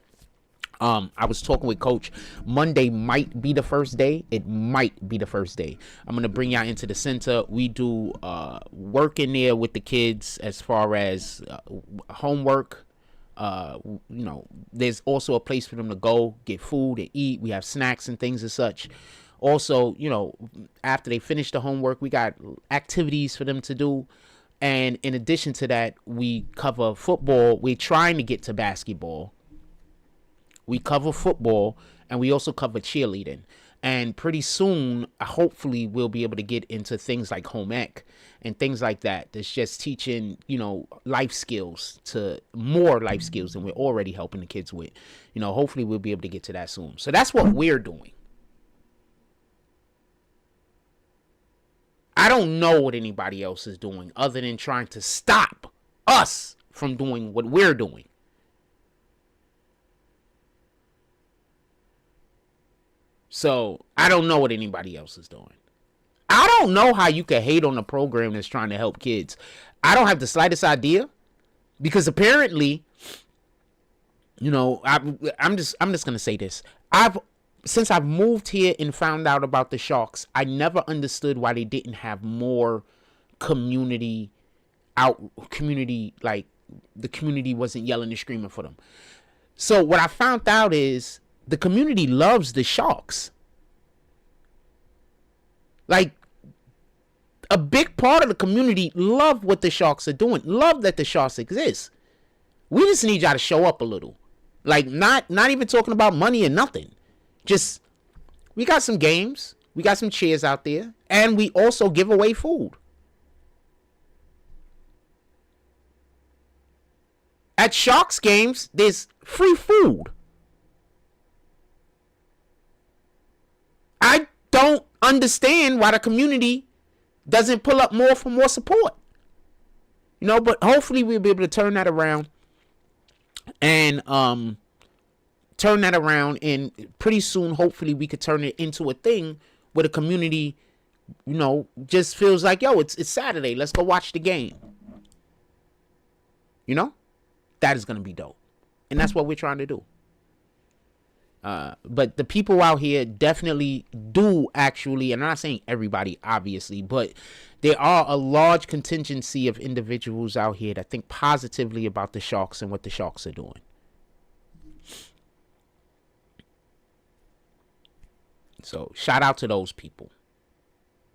I was talking with Coach. Monday might be the first day. It might be the first day. I'm going to bring y'all into the center. We do work in there with the kids as far as homework. There's also a place for them to go get food and eat. We have snacks and things as such. Also, after they finish the homework, we got activities for them to do. And in addition to that, we cover football. We're trying to get to basketball. We cover football, and we also cover cheerleading. And pretty soon, hopefully, we'll be able to get into things like home ec and things like that. That's just teaching, life skills, to more life skills than we're already helping the kids with. Hopefully we'll be able to get to that soon. So that's what we're doing. I don't know what anybody else is doing other than trying to stop us from doing what we're doing. So I don't know what anybody else is doing. I don't know how you can hate on a program that's trying to help kids. I don't have the slightest idea, because apparently, I'm just gonna say this. Since I've moved here and found out about the Sharks, I never understood why they didn't have more community, like the community wasn't yelling and screaming for them. So what I found out is the community loves the Sharks. Like, a big part of the community love what the Sharks are doing. Love that the Sharks exist. We just need y'all to show up a little. Like, not even talking about money or nothing. Just, we got some games. We got some chairs out there. And we also give away food. At Sharks games, there's free food. I don't understand why the community doesn't pull up more for more support. But hopefully we'll be able to turn that around. And pretty soon, hopefully we could turn it into a thing where the community, just feels like, yo, it's Saturday. Let's go watch the game. That is going to be dope. And that's what we're trying to do. But the people out here definitely do actually, and I'm not saying everybody, obviously, but there are a large contingency of individuals out here that think positively about the Sharks and what the Sharks are doing. So shout out to those people.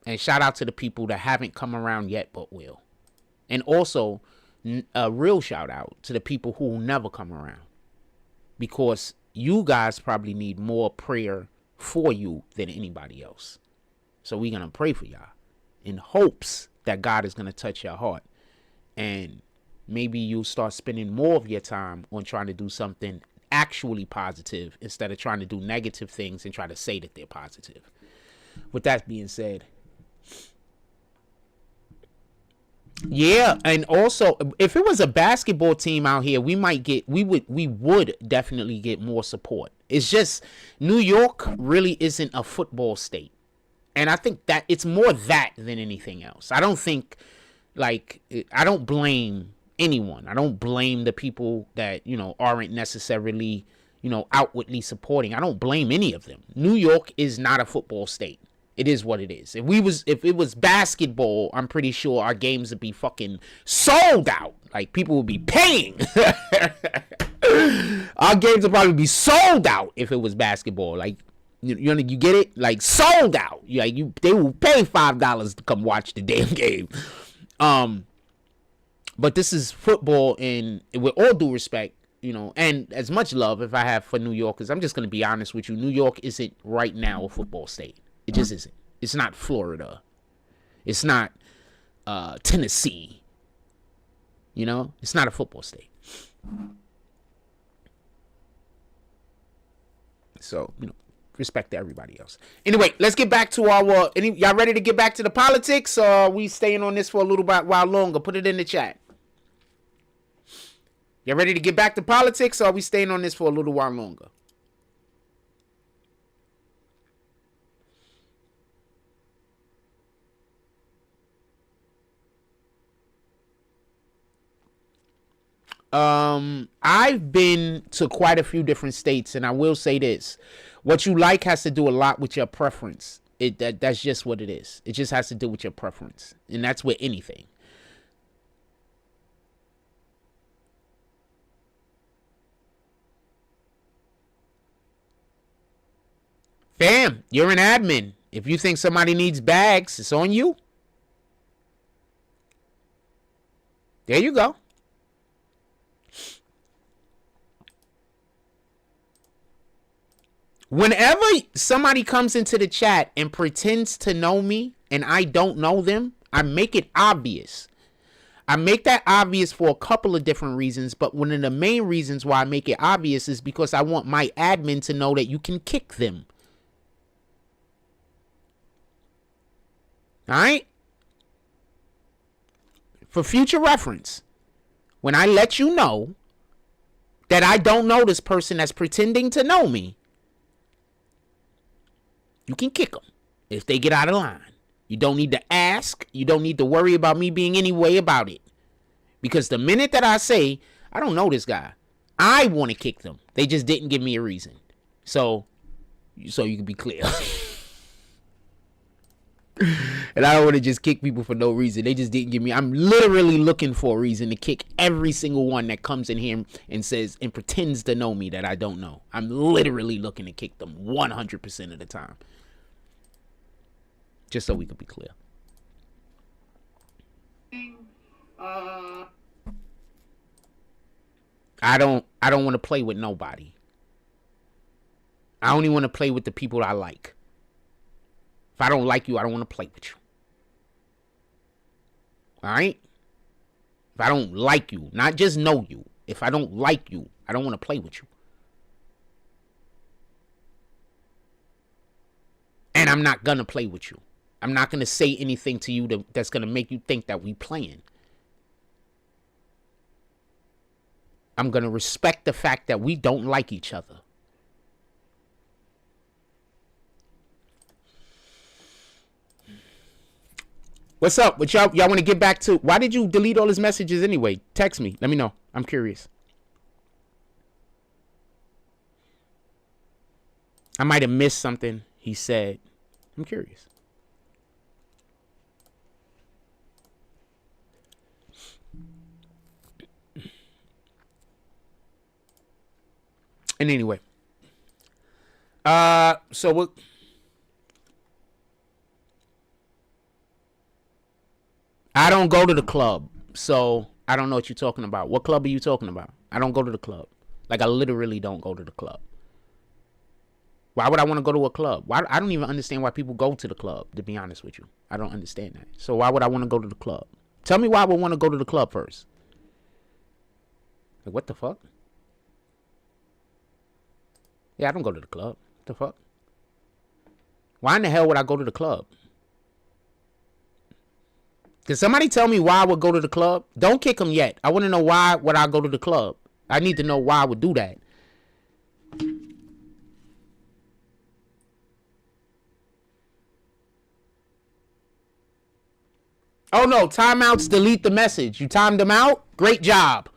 And shout out to the people that haven't come around yet but will. And also a real shout out to the people who will never come around. Because you guys probably need more prayer for you than anybody else. So we're going to pray for y'all in hopes that God is going to touch your heart. And maybe you'll start spending more of your time on trying to do something actually positive instead of trying to do negative things and try to say that they're positive. With that being said, yeah, and also if it was a basketball team out here, we would definitely get more support. It's just New York really isn't a football state. And I think that it's more that than anything else. I don't think, I don't blame anyone. I don't blame the people that, aren't necessarily, outwardly supporting. I don't blame any of them. New York is not a football state. It is what it is. If it was basketball, I'm pretty sure our games would be fucking sold out. Like, people would be paying. Our games would probably be sold out if it was basketball. Like, you get it? Like, sold out. They will pay $5 to come watch the damn game. But this is football, and with all due respect, and as much love if I have for New Yorkers, I'm just going to be honest with you. New York isn't right now a football state. It just isn't. It's not Florida. It's not Tennessee. You know, it's not a football state. So, you know, respect to everybody else. Anyway, let's get back to our... y'all ready to get back to the politics? Or are we staying on this for a little while longer? Put it in the chat. Y'all ready to get back to politics? Or are we staying on this for a little while longer? I've been to quite a few different states, and I will say this. What you like has to do a lot with your preference. That's just what it is. It just has to do with your preference. And that's with anything. Fam, you're an admin. If you think somebody needs bags, it's on you. There you go. Whenever somebody comes into the chat and pretends to know me and I don't know them, I make it obvious. I make that obvious for a couple of different reasons, but one of the main reasons why I make it obvious is because I want my admin to know that you can kick them. All right? For future reference, when I let you know that I don't know this person that's pretending to know me, you can kick them if they get out of line. You don't need to ask. You don't need to worry about me being any way about it. Because the minute that I say, I don't know this guy, I want to kick them. They just didn't give me a reason. So you can be clear. And I don't want to just kick people for no reason. They just didn't give me. I'm literally looking for a reason to kick every single one that comes in here and says and pretends to know me that I don't know. I'm literally looking to kick them 100% of the time. Just so we could be clear. I don't want to play with nobody. I only want to play with the people I like. If I don't like you, I don't want to play with you. All right? If I don't like you, not just know you. If I don't like you, I don't want to play with you. And I'm not going to play with you. I'm not going to say anything to you that's going to make you think that we playing. I'm going to respect the fact that we don't like each other. What's up? What y'all want to get back to? Why did you delete all his messages anyway? Text me. Let me know. I'm curious. I might have missed something he said. I'm curious. And anyway. So what? I don't go to the club, so I don't know what you're talking about. What club are you talking about? I don't go to the club. Like, I literally don't go to the club. Why would I want to go to a club? Why? I don't even understand why people go to the club, to be honest with you. I don't understand that. So why would I want to go to the club? Tell me why I would want to go to the club first. Like, what the fuck? Yeah, I don't go to the club. What the fuck? Why in the hell would I go to the club? Can somebody tell me why I would go to the club? Don't kick him yet. I want to know why would I go to the club. I need to know why I would do that. Oh no, timeouts delete the message. You timed them out? Great job.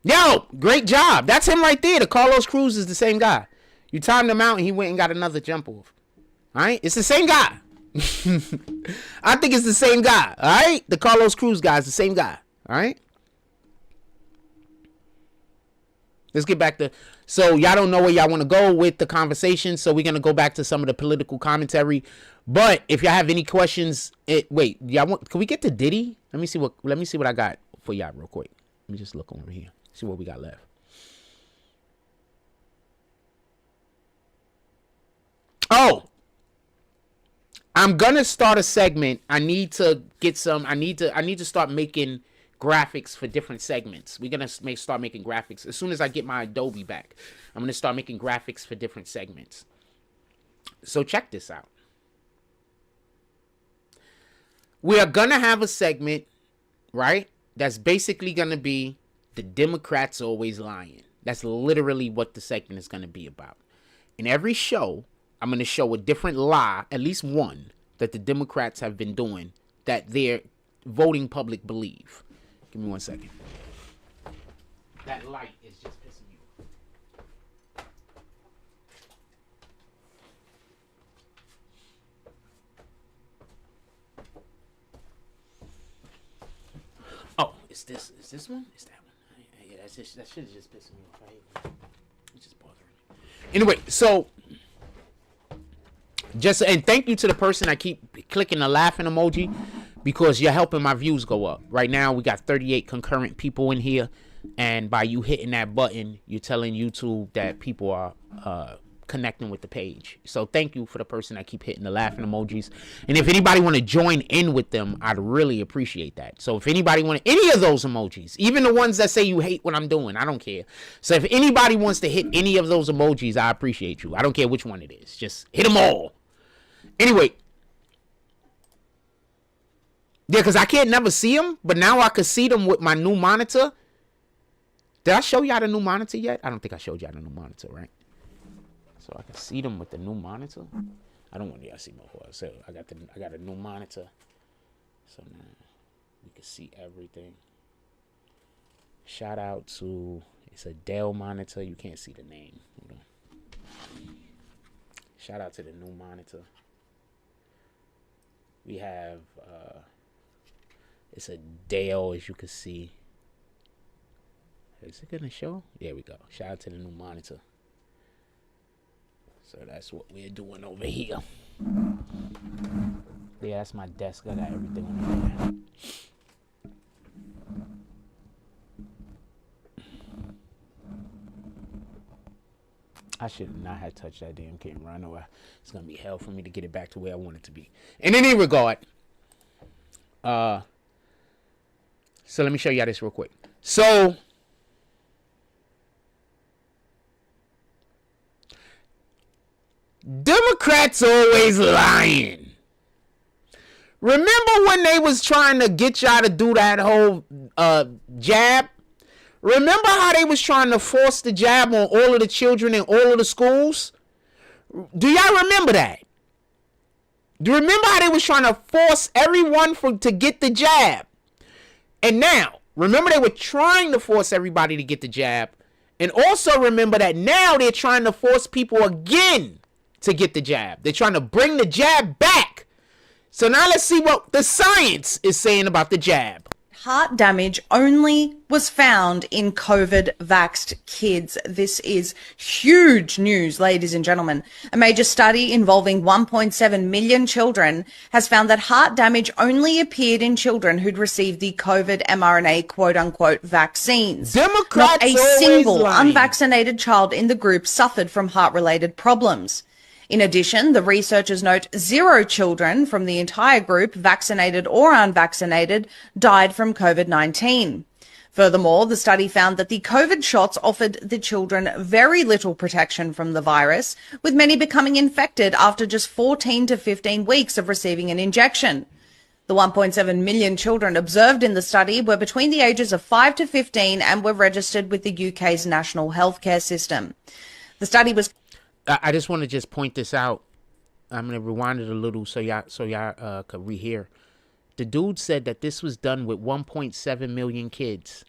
Yo, great job. That's him right there. The Carlos Cruz is the same guy. You timed him out and he went and got another jump off. All right? It's the same guy. I think it's the same guy. All right? The Carlos Cruz guy is the same guy. All right? Let's get back to... So y'all don't know where y'all want to go with the conversation. So we're going to go back to some of the political commentary. But if y'all have any questions... Wait, y'all want... Can we get to Diddy? Let me see what I got for y'all real quick. Let me just look over here. See what we got left. Oh, I'm gonna start a segment. I need to get some. I need to start making graphics for different segments. We're gonna start making graphics as soon as I get my Adobe back. I'm gonna start making graphics for different segments. So check this out. We are gonna have a segment, right? That's basically gonna be the Democrats always lying. That's literally what the segment is gonna be about. In every show, I'm going to show a different lie, at least one, that the Democrats have been doing that their voting public believe. Give me 1 second. That light is just pissing me off. Oh, is this one? Is that one? Yeah, that shit is just pissing me off. It's just bothering me. Anyway, so... and thank you to the person I keep clicking the laughing emoji because you're helping my views go up. Right now we got 38 concurrent people in here, and by you hitting that button, you're telling YouTube that people are connecting with the page. So thank you for the person I keep hitting the laughing emojis. And if anybody want to join in with them, I'd really appreciate that. So if anybody want any of those emojis, even the ones that say you hate what I'm doing, I don't care. So if anybody wants to hit any of those emojis, I appreciate you. I don't care which one it is. Just hit them all. Anyway, yeah, because I can't never see them, but now I can see them with my new monitor. Did I show y'all the new monitor yet? I don't think I showed y'all the new monitor, right? So I can see them with the new monitor. I don't want y'all to see before. So I got a new monitor. So now we can see everything. Shout out to, it's a Dell monitor. You can't see the name. Hold on. Shout out to the new monitor. We have, it's a Dell, as you can see. Is it going to show? There we go. Shout out to the new monitor. So that's what we're doing over here. Yeah, that's my desk. I got everything on there. I should not have touched that damn camera. I know it's going to be hell for me to get it back to where I want it to be. In any regard, so let me show y'all this real quick. So, Democrats always lying. Remember when they was trying to get y'all to do that whole jab? Remember how they was trying to force the jab on all of the children in all of the schools? Do y'all remember that? Do you remember how they was trying to force everyone to get the jab? And now, remember they were trying to force everybody to get the jab. And also remember that now they're trying to force people again to get the jab. They're trying to bring the jab back. So now let's see what the science is saying about the jab. Heart damage only was found in COVID-vaxxed kids. This is huge news, ladies and gentlemen. A major study involving 1.7 million children has found that heart damage only appeared in children who'd received the COVID mRNA quote-unquote vaccines. Democrats Not a single lying. unvaccinated child in the group suffered from heart-related problems. In addition, the researchers note 0 children from the entire group, vaccinated or unvaccinated, died from COVID-19. Furthermore, the study found that the COVID shots offered the children very little protection from the virus, with many becoming infected after just 14 to 15 weeks of receiving an injection. The 1.7 million children observed in the study were between the ages of 5 to 15 and were registered with the UK's national healthcare system. The study was... I just want to just point this out. I'm going to rewind it a little so y'all could rehear. The dude said that this was done with 1.7 million kids.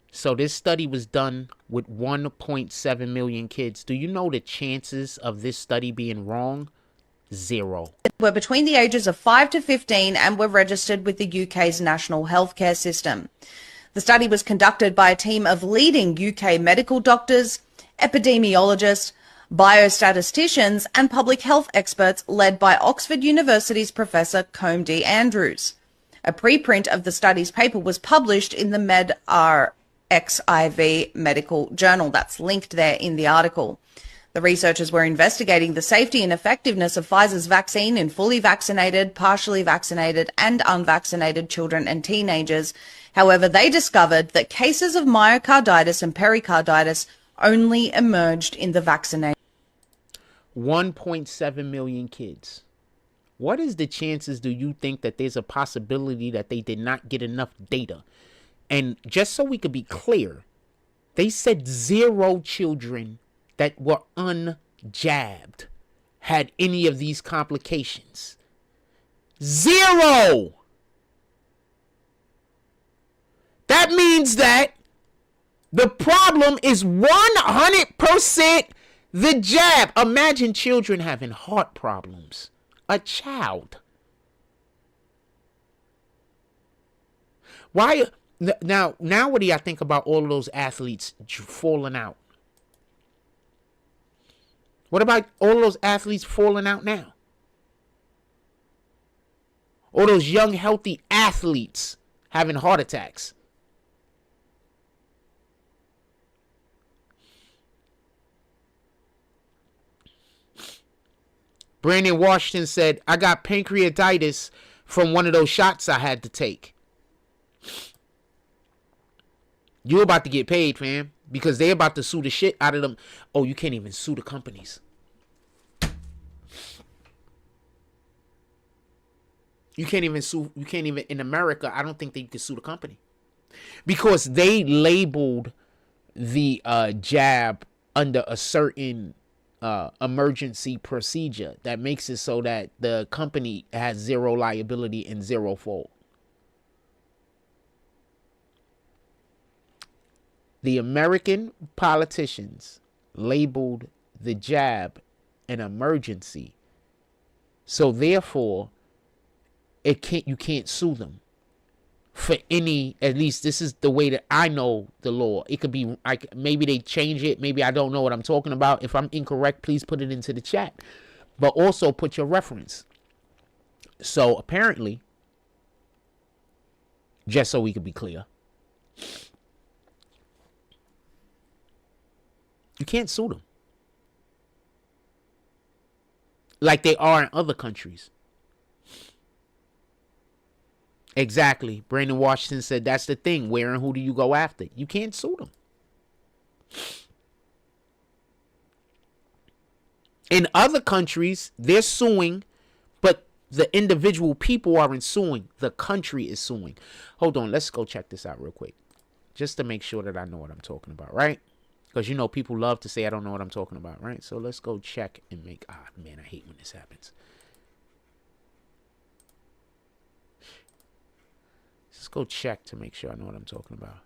So this study was done with 1.7 million kids. Do you know the chances of this study being wrong? 0. Were between the ages of 5 to 15 and were registered with the UK's national healthcare system. The study was conducted by a team of leading UK medical doctors, epidemiologists, biostatisticians and public health experts led by Oxford University's Professor Coney Andrews. A preprint of the study's paper was published in the medRxiv medical journal. That's linked there in the article. The researchers were investigating the safety and effectiveness of Pfizer's vaccine in fully vaccinated, partially vaccinated and unvaccinated children and teenagers. However, they discovered that cases of myocarditis and pericarditis only emerged in the vaccinated. 1.7 million kids. What is the chances, do you think, that there's a possibility that they did not get enough data? And just so we could be clear, they said 0 children that were unjabbed had any of these complications. 0! That means that the problem is 100% the jab. Imagine children having heart problems. A child. Why? Now what do y'all think about all of those athletes falling out? What about all those athletes falling out now? All those young, healthy athletes having heart attacks. Brandon Washington said, I got pancreatitis from one of those shots I had to take. You about to get paid, fam. Because they about to sue the shit out of them. Oh, you can't even sue the companies. You can't even sue. You can't even, in America, I don't think that you can sue the company. Because they labeled the jab under a certain emergency procedure that makes it so that the company has 0 liability and 0 fault. The American politicians labeled the jab an emergency. So therefore, you can't sue them for any, at least this is the way that I know the law. It could be, maybe they change it. Maybe I don't know what I'm talking about. If I'm incorrect, please put it into the chat. But also put your reference. So apparently, just so we could be clear, you can't sue them like they are in other countries. Exactly. Brandon Washington said that's the thing. Where and who do you go after? You can't sue them. In other countries, they're suing, but the individual people aren't suing. The country is suing. Hold on. Let's go check this out real quick. Just to make sure that I know what I'm talking about, right? Because, you know, people love to say I don't know what I'm talking about, right? So let's go check and make... Ah, man, I hate when this happens. Let's go check to make sure I know what I'm talking about.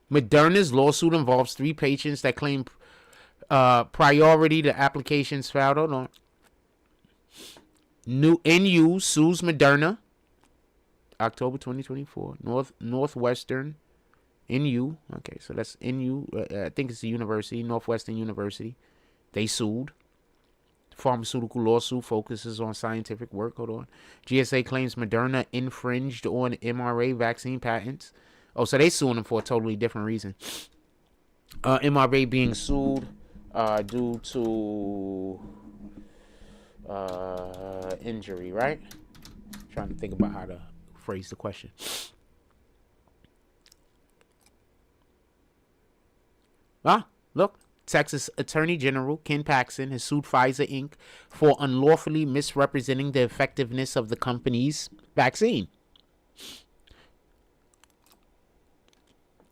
Moderna's lawsuit involves 3 patients that claim priority to applications filed. Hold on. NU sues Moderna. October 2024. Northwestern. NU. Okay, so that's NU. I think it's the university. Northwestern University. They sued. Pharmaceutical lawsuit focuses on scientific work. Hold on. GSA claims Moderna infringed on mRNA vaccine patents. Oh, so they suing them for a totally different reason. mRNA being sued due to injury, right? Trying to think about how to phrase the question. Look. Texas Attorney General Ken Paxton has sued Pfizer Inc. for unlawfully misrepresenting the effectiveness of the company's vaccine.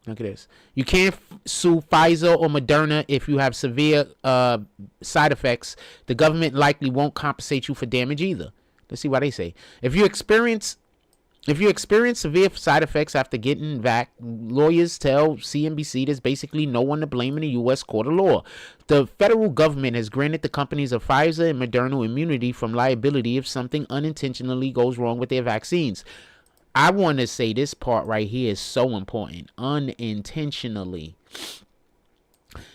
Look at this. You can't sue Pfizer or Moderna if you have severe side effects. The government likely won't compensate you for damage either. Let's see what they say. If you experience severe side effects after getting vax, lawyers tell CNBC there's basically no one to blame in the U.S. court of law. The federal government has granted the companies of Pfizer and Moderna immunity from liability if something unintentionally goes wrong with their vaccines. I want to say this part right here is so important. Unintentionally.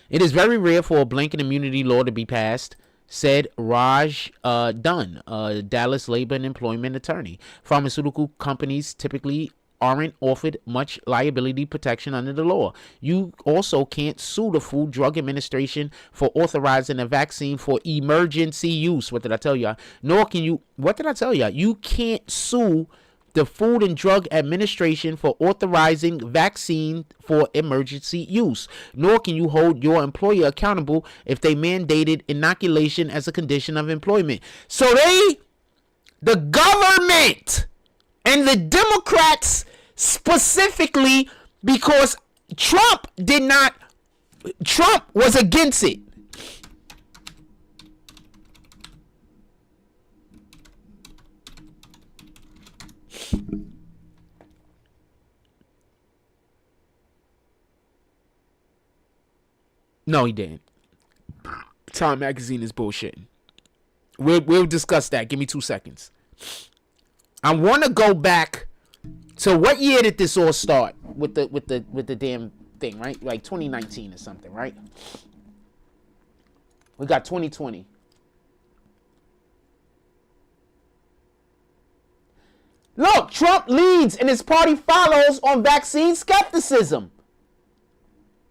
It is very rare for a blanket immunity law to be passed, said Raj Dunn, a Dallas labor and employment attorney. Pharmaceutical companies typically aren't offered much liability protection under the law. You also can't sue the Food Drug Administration for authorizing a vaccine for emergency use. What did I tell you? Nor can you, what did I tell you? You can't sue the Food and Drug Administration for authorizing vaccine for emergency use. Nor can you hold your employer accountable if they mandated inoculation as a condition of employment. So the government and the Democrats specifically, because Trump was against it. No, he didn't. Time Magazine is bullshitting. We'll discuss that. Give me 2 seconds. I want to go back. So what year did this all start with the damn thing, right? Like 2019 or something, right? We got 2020. Look, Trump leads and his party follows on vaccine skepticism.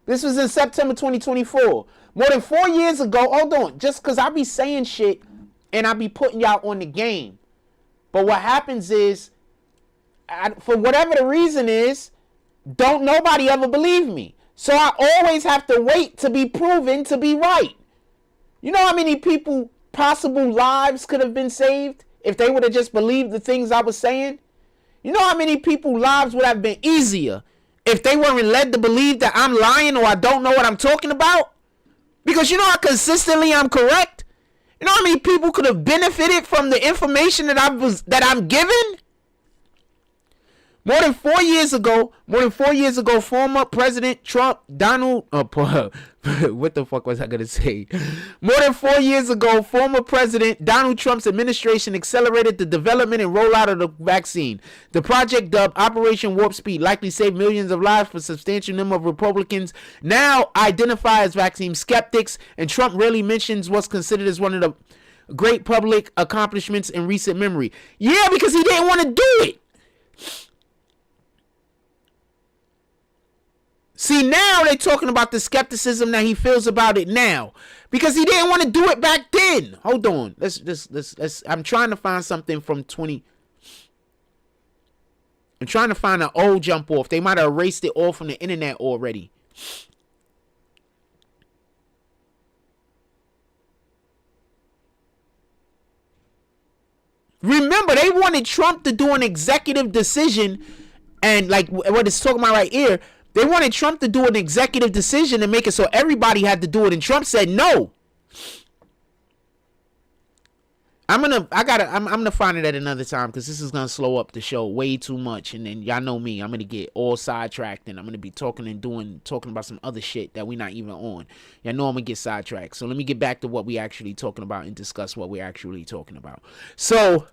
This was in September 2024. More than 4 years ago. Hold on. Just because I be saying shit and I be putting y'all on the game. But what happens is, for whatever the reason is, don't nobody ever believe me. So I always have to wait to be proven to be right. You know how many people, possible lives could have been saved if they would have just believed the things I was saying? You know how many people's lives would have been easier if they weren't led to believe that I'm lying or I don't know what I'm talking about? Because you know how consistently I'm correct? You know how many people could have benefited from the information that I'm given? More than 4 years ago, former President Trump, what the fuck was I going to say? More than 4 years ago, former President Donald Trump's administration accelerated the development and rollout of the vaccine. The project, dubbed Operation Warp Speed, likely saved millions of lives for a substantial number of Republicans now identify as vaccine skeptics, and Trump rarely mentions what's considered as one of the great public accomplishments in recent memory. Yeah, because he didn't want to do it. See, now they're talking about the skepticism that he feels about it now, because he didn't want to do it back then. Hold on. Let's I'm trying to find something from 20. I'm trying to find an old jump off. They might have erased it all from the internet already. Remember, they wanted Trump to do an executive decision, and like what it's talking about right here, they wanted Trump to do an executive decision and make it so everybody had to do it, and Trump said no. I'm gonna find it at another time, because this is gonna slow up the show way too much, and then y'all know me, I'm gonna get all sidetracked, and I'm gonna be talking about some other shit that we're not even on. Y'all know I'm gonna get sidetracked. So let me get back to what we actually talking about and discuss what we're actually talking about. So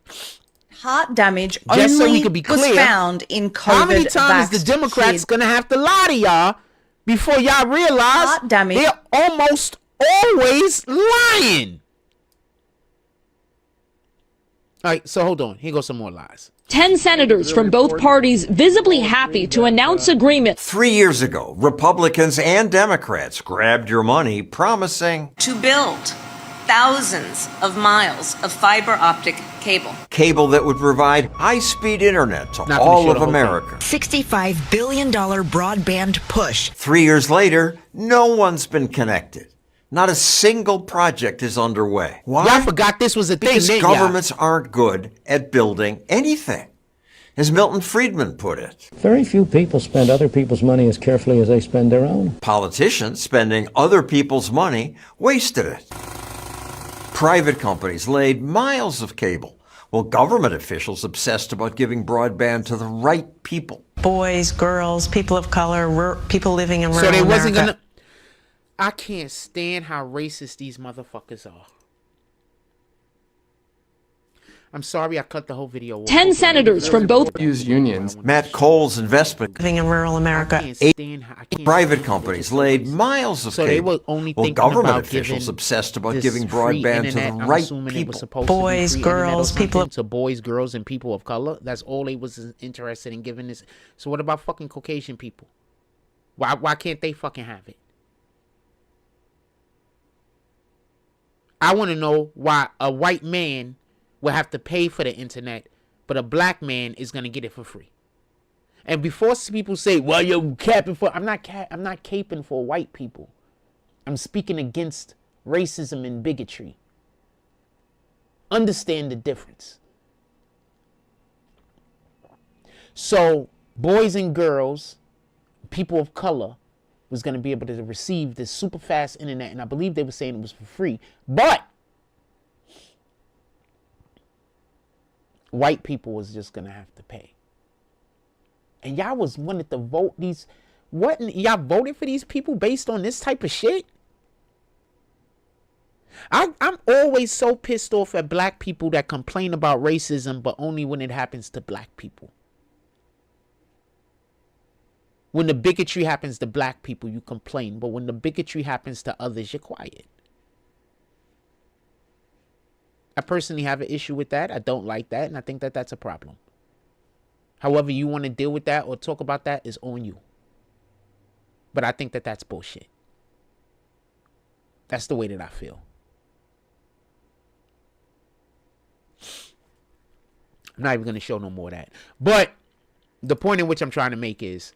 heart damage just only so we can be clear, was found in COVID. How many times is the Democrats gonna have to lie to y'all before y'all realize they're almost always lying? All right, so hold on. Here goes some more lies. 10 senators from both parties visibly happy to announce agreement. 3 years ago, Republicans and Democrats grabbed your money, promising to build thousands of miles of fiber optic cable. Cable that would provide high-speed internet to all of America. $65 billion broadband push. 3 years later, no one's been connected. Not a single project is underway. Why? Y'all forgot this was a thing, because governments aren't good at building anything. As Milton Friedman put it, very few people spend other people's money as carefully as they spend their own. Politicians spending other people's money wasted it. Private companies laid miles of cable, while government officials obsessed about giving broadband to the right people. Boys, girls, people of color, people living in rural So they America. wasn't gonna. I can't stand how racist these motherfuckers are. I'm sorry I cut the whole video off. 10 senators from both use unions. Matt Cole's investment Living in rural America. Private companies laid miles of So they were only thinking government about officials giving obsessed about this giving free broadband to internet. the I'm right assuming it people. was supposed Boys, to be free internet or girls, people something to boys, girls, and people of color. That's all they was interested in giving this. So what about fucking Caucasian people? Why can't they fucking have it? I want to know why a white man will have to pay for the internet, but a black man is gonna get it for free. And before people say, "Well, you're capping for," I'm not caping for white people. I'm speaking against racism and bigotry. Understand the difference. So, boys and girls, people of color, was going to be able to receive this super fast internet, and I believe they were saying it was for free. But white people was just going to have to pay. And y'all was wanted to vote these. What? Y'all voted for these people based on this type of shit? I'm always so pissed off at black people that complain about racism, but only when it happens to black people. When the bigotry happens to black people, you complain. But when the bigotry happens to others, you're quiet. I personally have an issue with that. I don't like that, and I think that that's a problem. However you want to deal with that or talk about that is on you. But I think that that's bullshit. That's the way that I feel. I'm not even going to show no more of that. But the point in which I'm trying to make is,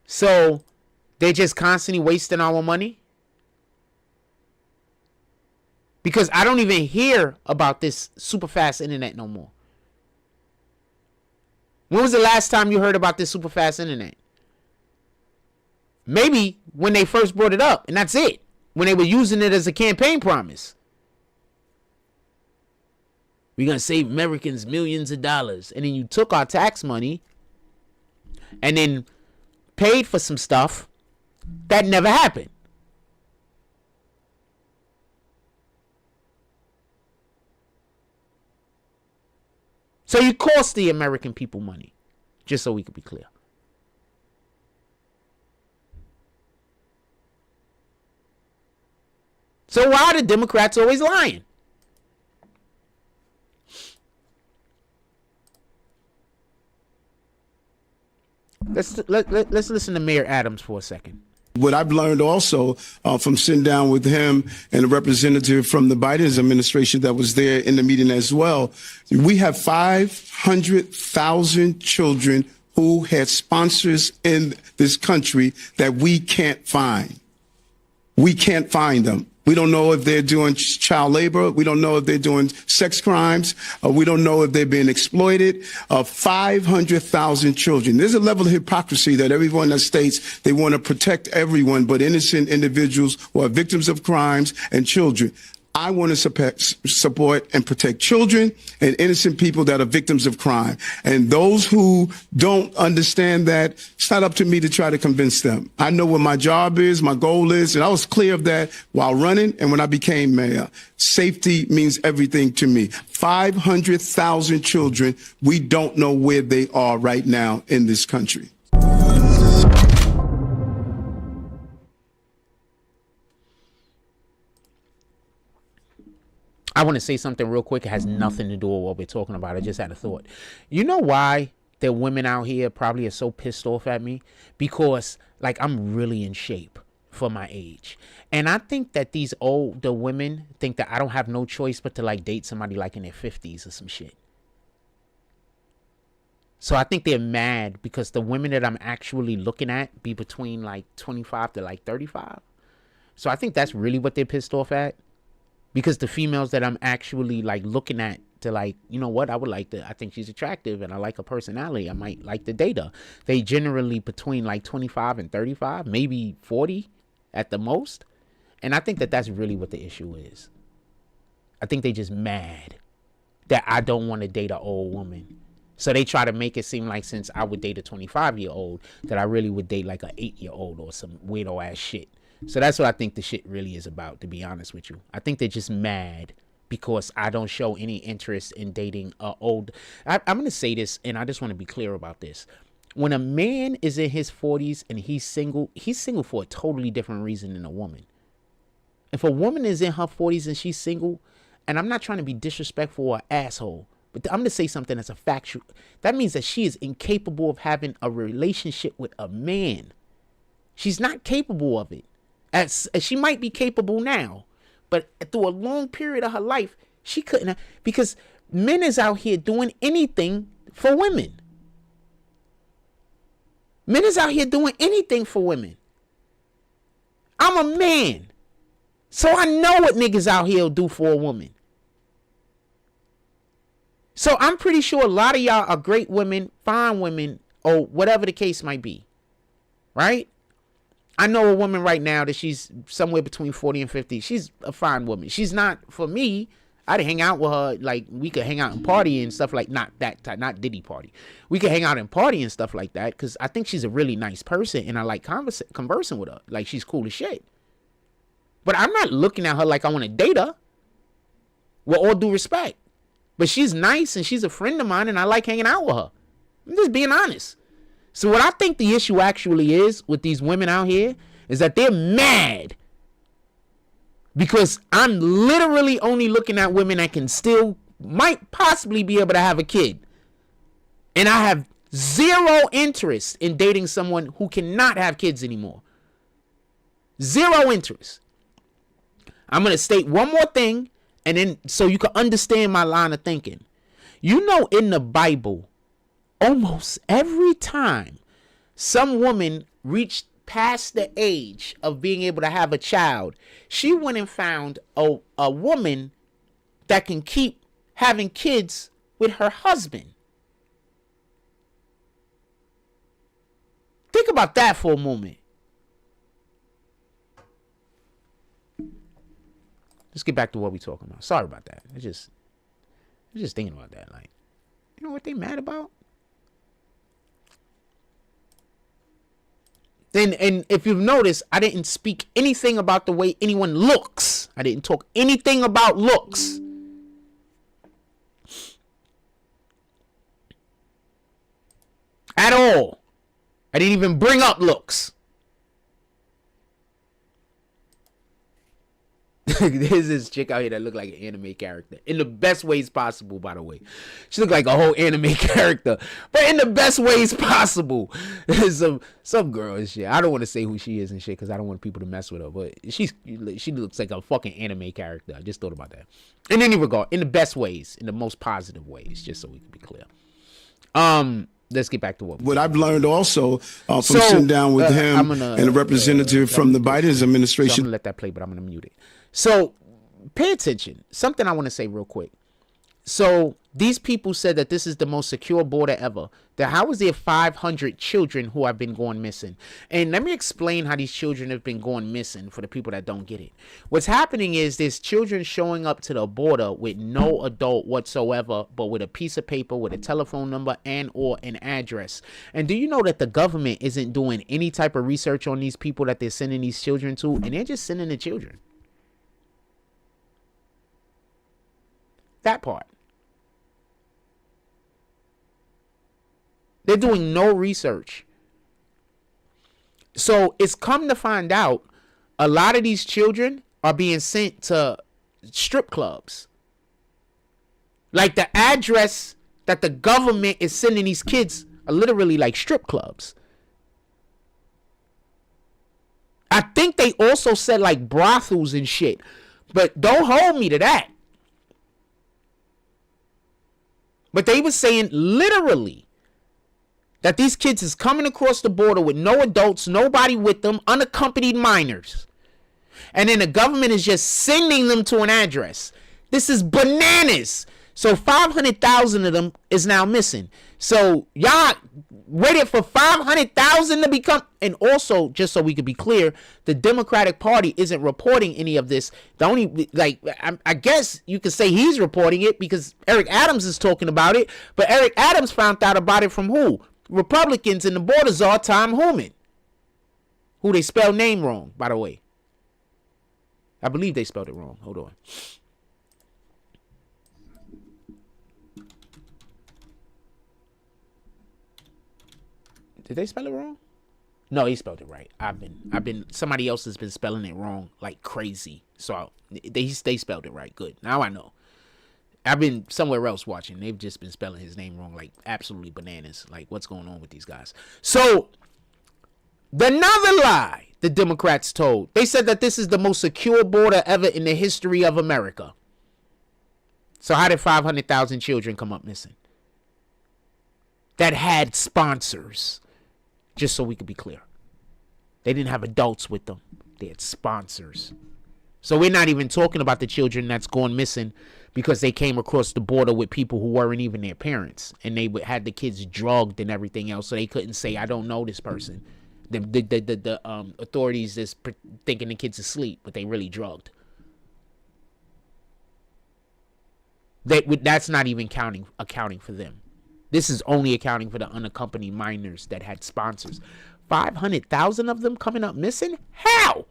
so they're just constantly wasting our money? Because I don't even hear about this super fast internet no more. When was the last time you heard about this super fast internet? Maybe when they first brought it up, and that's it. When they were using it as a campaign promise. We're going to save Americans millions of dollars. And then you took our tax money and then paid for some stuff that never happened. So you cost the American people money, just so we could be clear. So why are the Democrats always lying? Let's listen to Mayor Adams for a second. What I've learned also from sitting down with him and a representative from the Biden administration that was there in the meeting as well, we have 500,000 children who had sponsors in this country that we can't find. We can't find them. We don't know if they're doing child labor. We don't know if they're doing sex crimes. We don't know if they're being exploited. 500,000 children. There's a level of hypocrisy that everyone that states they want to protect everyone, but innocent individuals who are victims of crimes and children. I want to support and protect children and innocent people that are victims of crime. And those who don't understand that, it's not up to me to try to convince them. I know what my job is, my goal is, and I was clear of that while running and when I became mayor. Safety means everything to me. 500,000 children, we don't know where they are right now in this country. I want to say something real quick. It has nothing to do with what we're talking about. I just had a thought. You know why the women out here probably are so pissed off at me? Because, like, I'm really in shape for my age. And I think that these older women think that I don't have no choice but to, like, date somebody, like, in their 50s or some shit. So I think they're mad because the women that I'm actually looking at be between, like, 25 to, like, 35. So I think that's really what they're pissed off at. Because the females that I'm actually, like, looking at to, like, you know what, I think she's attractive and I like her personality, I might like to date her. They generally between, like, 25 and 35, maybe 40 at the most. And I think that that's really what the issue is. I think they just mad that I don't want to date an old woman. So they try to make it seem like since I would date a 25-year-old that I really would date, like, an 8-year-old or some weirdo ass shit. So that's what I think the shit really is about, to be honest with you. I think they're just mad because I don't show any interest in dating old. I'm going to say this, and I just want to be clear about this. When a man is in his 40s and he's single for a totally different reason than a woman. If a woman is in her 40s and she's single, and I'm not trying to be disrespectful or asshole, but I'm going to say something that's a factual. That means that she is incapable of having a relationship with a man. She's not capable of it. As she might be capable now, but through a long period of her life, she couldn't, because men is out here doing anything for women. Men is out here doing anything for women. I'm a man, so I know what niggas out here will do for a woman. So I'm pretty sure a lot of y'all are great women, fine women, or whatever the case might be. Right? I know a woman right now that she's somewhere between 40 and 50. She's a fine woman. She's not, for me, I'd hang out with her. Like, we could hang out and party and stuff like, not that type, not Diddy party. We could hang out and party and stuff like that because I think she's a really nice person and I like conversing with her. Like, she's cool as shit. But I'm not looking at her like I want to date her. With all due respect. But she's nice and she's a friend of mine and I like hanging out with her. I'm just being honest. So what I think the issue actually is with these women out here is that they're mad because I'm literally only looking at women that can still, might possibly be able to have a kid. And I have zero interest in dating someone who cannot have kids anymore. Zero interest. I'm going to state one more thing, and then so you can understand my line of thinking. You know, in the Bible, almost every time some woman reached past the age of being able to have a child, she went and found a woman that can keep having kids with her husband. Think about that for a moment. Let's get back to what we're talking about. Sorry about that. I'm just thinking about that. Like, you know what they mad about? And if you've noticed, I didn't speak anything about the way anyone looks. I didn't talk anything about looks. At all. I didn't even bring up looks. There's this chick out here that looked like an anime character. In the best ways possible, by the way. She looked like a whole anime character. But in the best ways possible. There's some girl and shit. I don't want to say who she is and shit because I don't want people to mess with her. But she looks like a fucking anime character. I just thought about that. In any regard, in the best ways. In the most positive ways. Just so we can be clear. Let's get back to what I've learned also from sitting down with him and a representative from the Biden administration. So I'm going to let that play, but I'm going to mute it. So pay attention. Something I want to say real quick. So these people said that this is the most secure border ever. That how is there 500 children who have been going missing? And let me explain how these children have been going missing for the people that don't get it. What's happening is there's children showing up to the border with no adult whatsoever, but with a piece of paper with a telephone number and or an address. And do you know that the government isn't doing any type of research on these people that they're sending these children to? And they're just sending the children. That part. They're doing no research. So it's come to find out a lot of these children are being sent to strip clubs. Like the address that the government is sending these kids are literally like strip clubs. I think they also said like brothels and shit. But don't hold me to that. But they were saying literally that these kids is coming across the border with no adults, nobody with them, unaccompanied minors. And then the government is just sending them to an address. This is bananas. So 500,000 of them is now missing. So y'all waited for 500,000 to become. And also, just so we could be clear, the Democratic Party isn't reporting any of this. The only, like, I guess you could say he's reporting it because Eric Adams is talking about it. But Eric Adams found out about it from who? Republicans and the border czar, Tom Homan. Who they spelled name wrong, by the way. I believe they spelled it wrong. Hold on. Did they spell it wrong? No, he spelled it right. Somebody else has been spelling it wrong like crazy. So they spelled it right. Good. Now I know. I've been somewhere else watching. They've just been spelling his name wrong like absolutely bananas. Like, what's going on with these guys? So, another lie the Democrats told. They said that this is the most secure border ever in the history of America. So how did 500,000 children come up missing? That had sponsors. Just so we could be clear. They didn't have adults with them. They had sponsors. So we're not even talking about the children that's gone missing because they came across the border with people who weren't even their parents. And they had the kids drugged and everything else. So they couldn't say, I don't know this person. The authorities is thinking the kid's asleep, but they really drugged. That's not even accounting for them. This is only accounting for the unaccompanied minors that had sponsors. 500,000 of them coming up missing? How?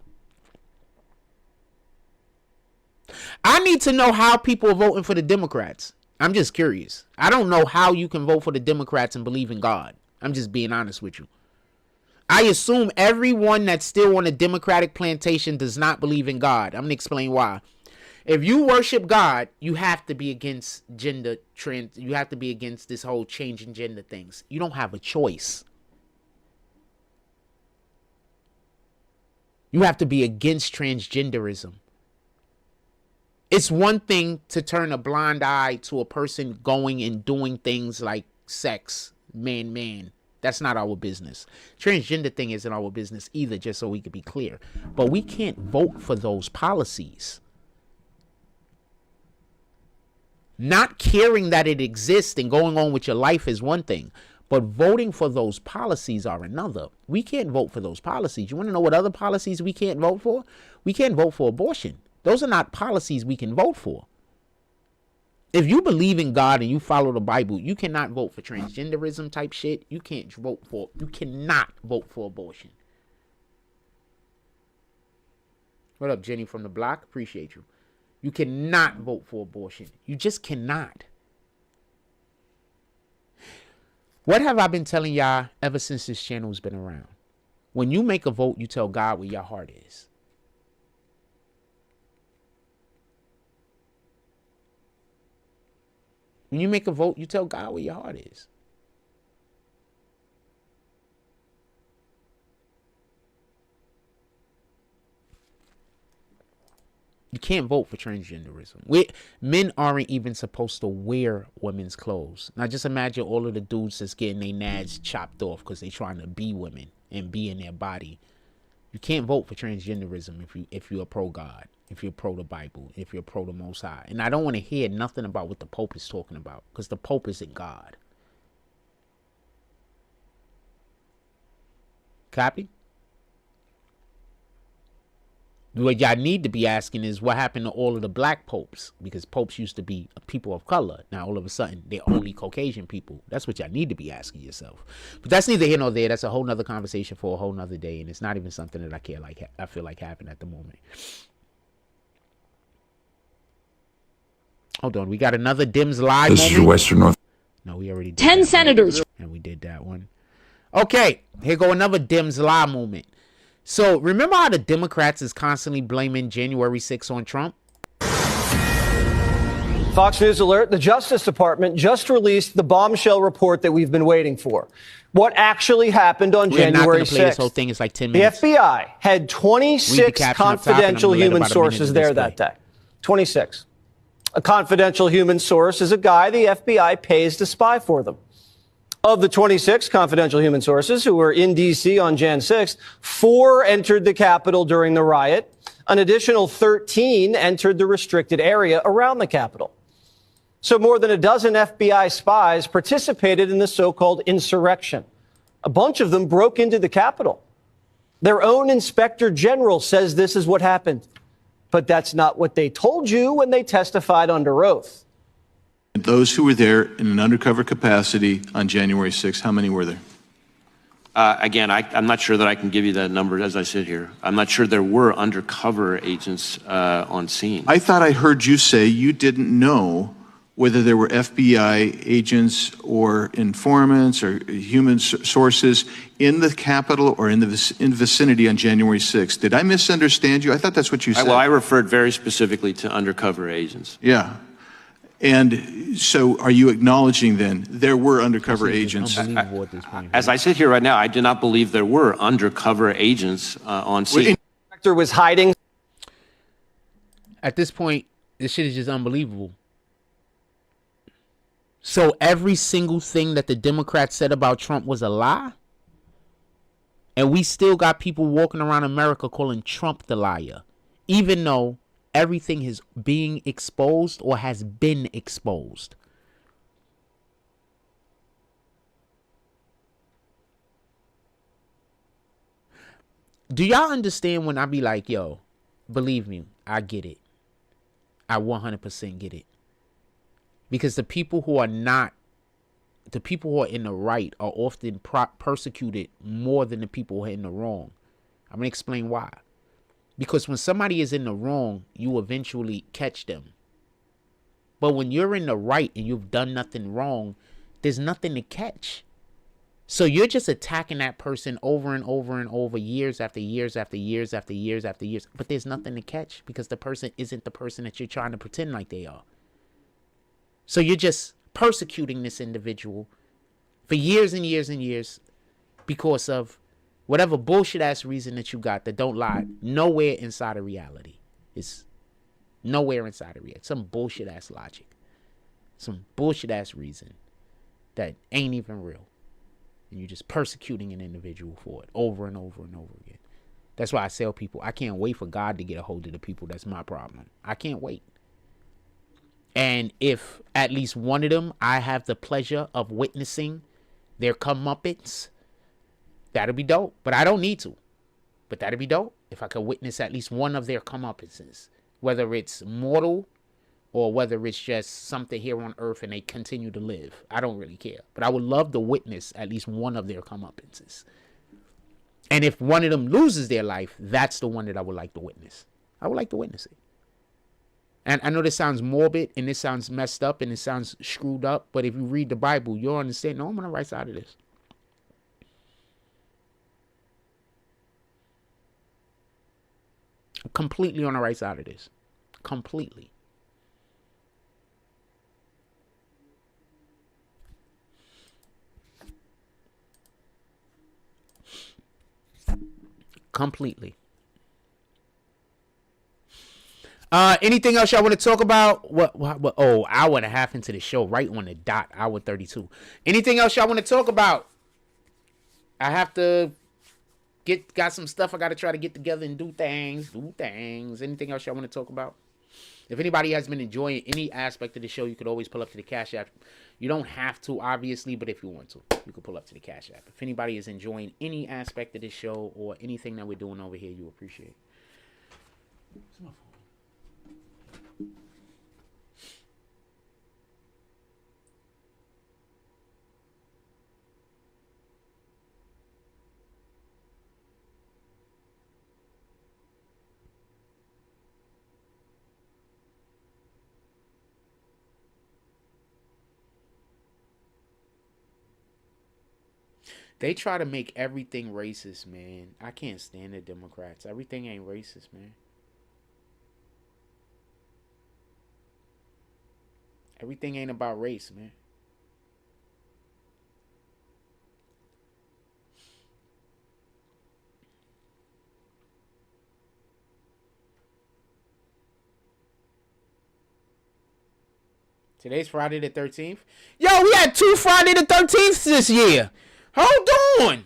I need to know how people are voting for the Democrats. I'm just curious. I don't know how you can vote for the Democrats and believe in God. I'm just being honest with you. I assume everyone that's still on a Democratic plantation does not believe in God. I'm going to explain why. If you worship God, you have to be against gender trends. You have to be against this whole changing gender things. You don't have a choice. You have to be against transgenderism. It's one thing to turn a blind eye to a person going and doing things like sex, man. That's not our business. Transgender thing isn't our business either, just so we can be clear. But we can't vote for those policies. Not caring that it exists and going on with your life is one thing, but voting for those policies are another. We can't vote for those policies. You want to know what other policies we can't vote for? We can't vote for abortion. Those are not policies we can vote for. If you believe in God and you follow the Bible, you cannot vote for transgenderism type shit. You cannot vote for abortion. What up, Jenny from the block? Appreciate you. You cannot vote for abortion. You just cannot. What have I been telling y'all ever since this channel's been around? When you make a vote, you tell God where your heart is. When you make a vote, you tell God where your heart is. You can't vote for transgenderism. Men aren't even supposed to wear women's clothes. Now just imagine all of the dudes that's getting their nads chopped off because they're trying to be women and be in their body. You can't vote for transgenderism if you're pro-God, if you're pro the Bible, if you're pro the Most High. And I don't want to hear nothing about what the Pope is talking about because the Pope isn't God. Copy? What y'all need to be asking is what happened to all of the black popes, because popes used to be people of color. Now all of a sudden they're only Caucasian people. That's what y'all need to be asking yourself. But that's neither here nor there. That's a whole nother conversation for a whole nother day, and it's not even something that I feel like happened at the moment. Hold on, we got another Dems live. This is your Western North. No, we already did 10 senators. and we did that one. Okay, here go another Dems live moment. So, remember how the Democrats is constantly blaming January 6th on Trump? Fox News alert, the Justice Department just released the bombshell report that we've been waiting for. What actually happened on January 6th? We're not going to play this whole thing. It's like 10 minutes. The FBI had 26 confidential human sources there that day. 26. A confidential human source is a guy the FBI pays to spy for them. Of the 26 confidential human sources who were in D.C. on Jan 6th, 4 entered the Capitol during the riot. An additional 13 entered the restricted area around the Capitol. So more than a dozen FBI spies participated in the so-called insurrection. A bunch of them broke into the Capitol. Their own inspector general says this is what happened. But that's not what they told you when they testified under oath. Those who were there in an undercover capacity on January 6th, how many were there? Again, I'm not sure that I can give you that number as I sit here. I'm not sure there were undercover agents on scene. I thought I heard you say you didn't know whether there were FBI agents or informants or human sources in the Capitol or in the vicinity on January 6th. Did I misunderstand you? I thought that's what you said. Well, I referred very specifically to undercover agents. Yeah. And so are you acknowledging then there were undercover agents? As I sit here right now, I do not believe there were undercover agents on scene. Director was hiding. At this point, this shit is just unbelievable. So every single thing that the Democrats said about Trump was a lie? And we still got people walking around America calling Trump the liar, even though everything is being exposed or has been exposed. Do y'all understand when I be like, yo, believe me, I get it. I 100% get it. Because the people who are in the right are often persecuted more than the people who are in the wrong. I'm going to explain why. Because when somebody is in the wrong, you eventually catch them. But when you're in the right and you've done nothing wrong, there's nothing to catch. So you're just attacking that person over and over and over, years after years after years after years after years. But there's nothing to catch because the person isn't the person that you're trying to pretend like they are. So you're just persecuting this individual for years and years and years because of whatever bullshit ass reason that you got that don't lie nowhere inside of reality. It's nowhere inside of reality. Some bullshit ass logic. Some bullshit ass reason that ain't even real. And you're just persecuting an individual for it over and over and over again. That's why I tell people, I can't wait for God to get a hold of the people. That's my problem. I can't wait. And if at least one of them, I have the pleasure of witnessing their comeuppance, that'll be dope. But I don't need to. But that'll be dope if I could witness at least one of their comeuppances. Whether it's mortal or whether it's just something here on earth and they continue to live. I don't really care. But I would love to witness at least one of their comeuppances. And if one of them loses their life, that's the one that I would like to witness. I would like to witness it. And I know this sounds morbid and this sounds messed up and it sounds screwed up. But if you read the Bible, you'll understand, no, I'm on the right side of this. I'm completely on the right side of this. Completely. Completely. Anything else y'all want to talk about? What? Oh, hour and a half into the show, right on the dot, hour 32. Anything else y'all want to talk about? I have to got some stuff I got to try to get together and do things. Anything else y'all want to talk about? If anybody has been enjoying any aspect of the show, you could always pull up to the Cash App. You don't have to, obviously, but if you want to, you can pull up to the Cash App. If anybody is enjoying any aspect of this show or anything that we're doing over here, you appreciate it. They try to make everything racist, man. I can't stand the Democrats. Everything ain't racist, man. Everything ain't about race, man. Today's Friday the 13th. Yo, we had 2 Friday the 13th this year. Hold on.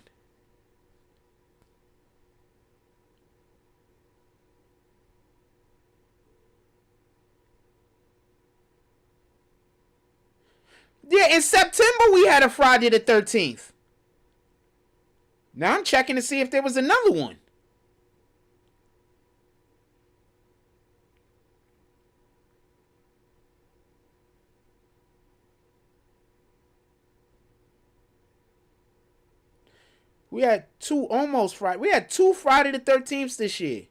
Yeah, in September we had a Friday the 13th. Now I'm checking to see if there was another one. We had 2 almost Friday. We had 2 Friday the 13th this year.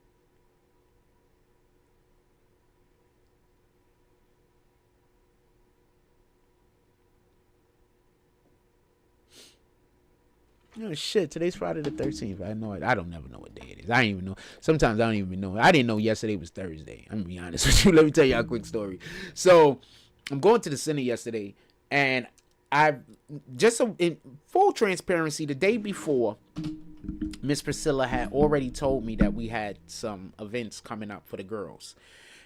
No shit. Today's Friday the 13th. I know it. I don't never know what day it is. I don't even know. Sometimes I don't even know. I didn't know yesterday was Thursday. I'm gonna be honest with you. Let me tell you a quick story. So I'm going to the center yesterday, and I just in full transparency, the day before, Miss Priscilla had already told me that we had some events coming up for the girls,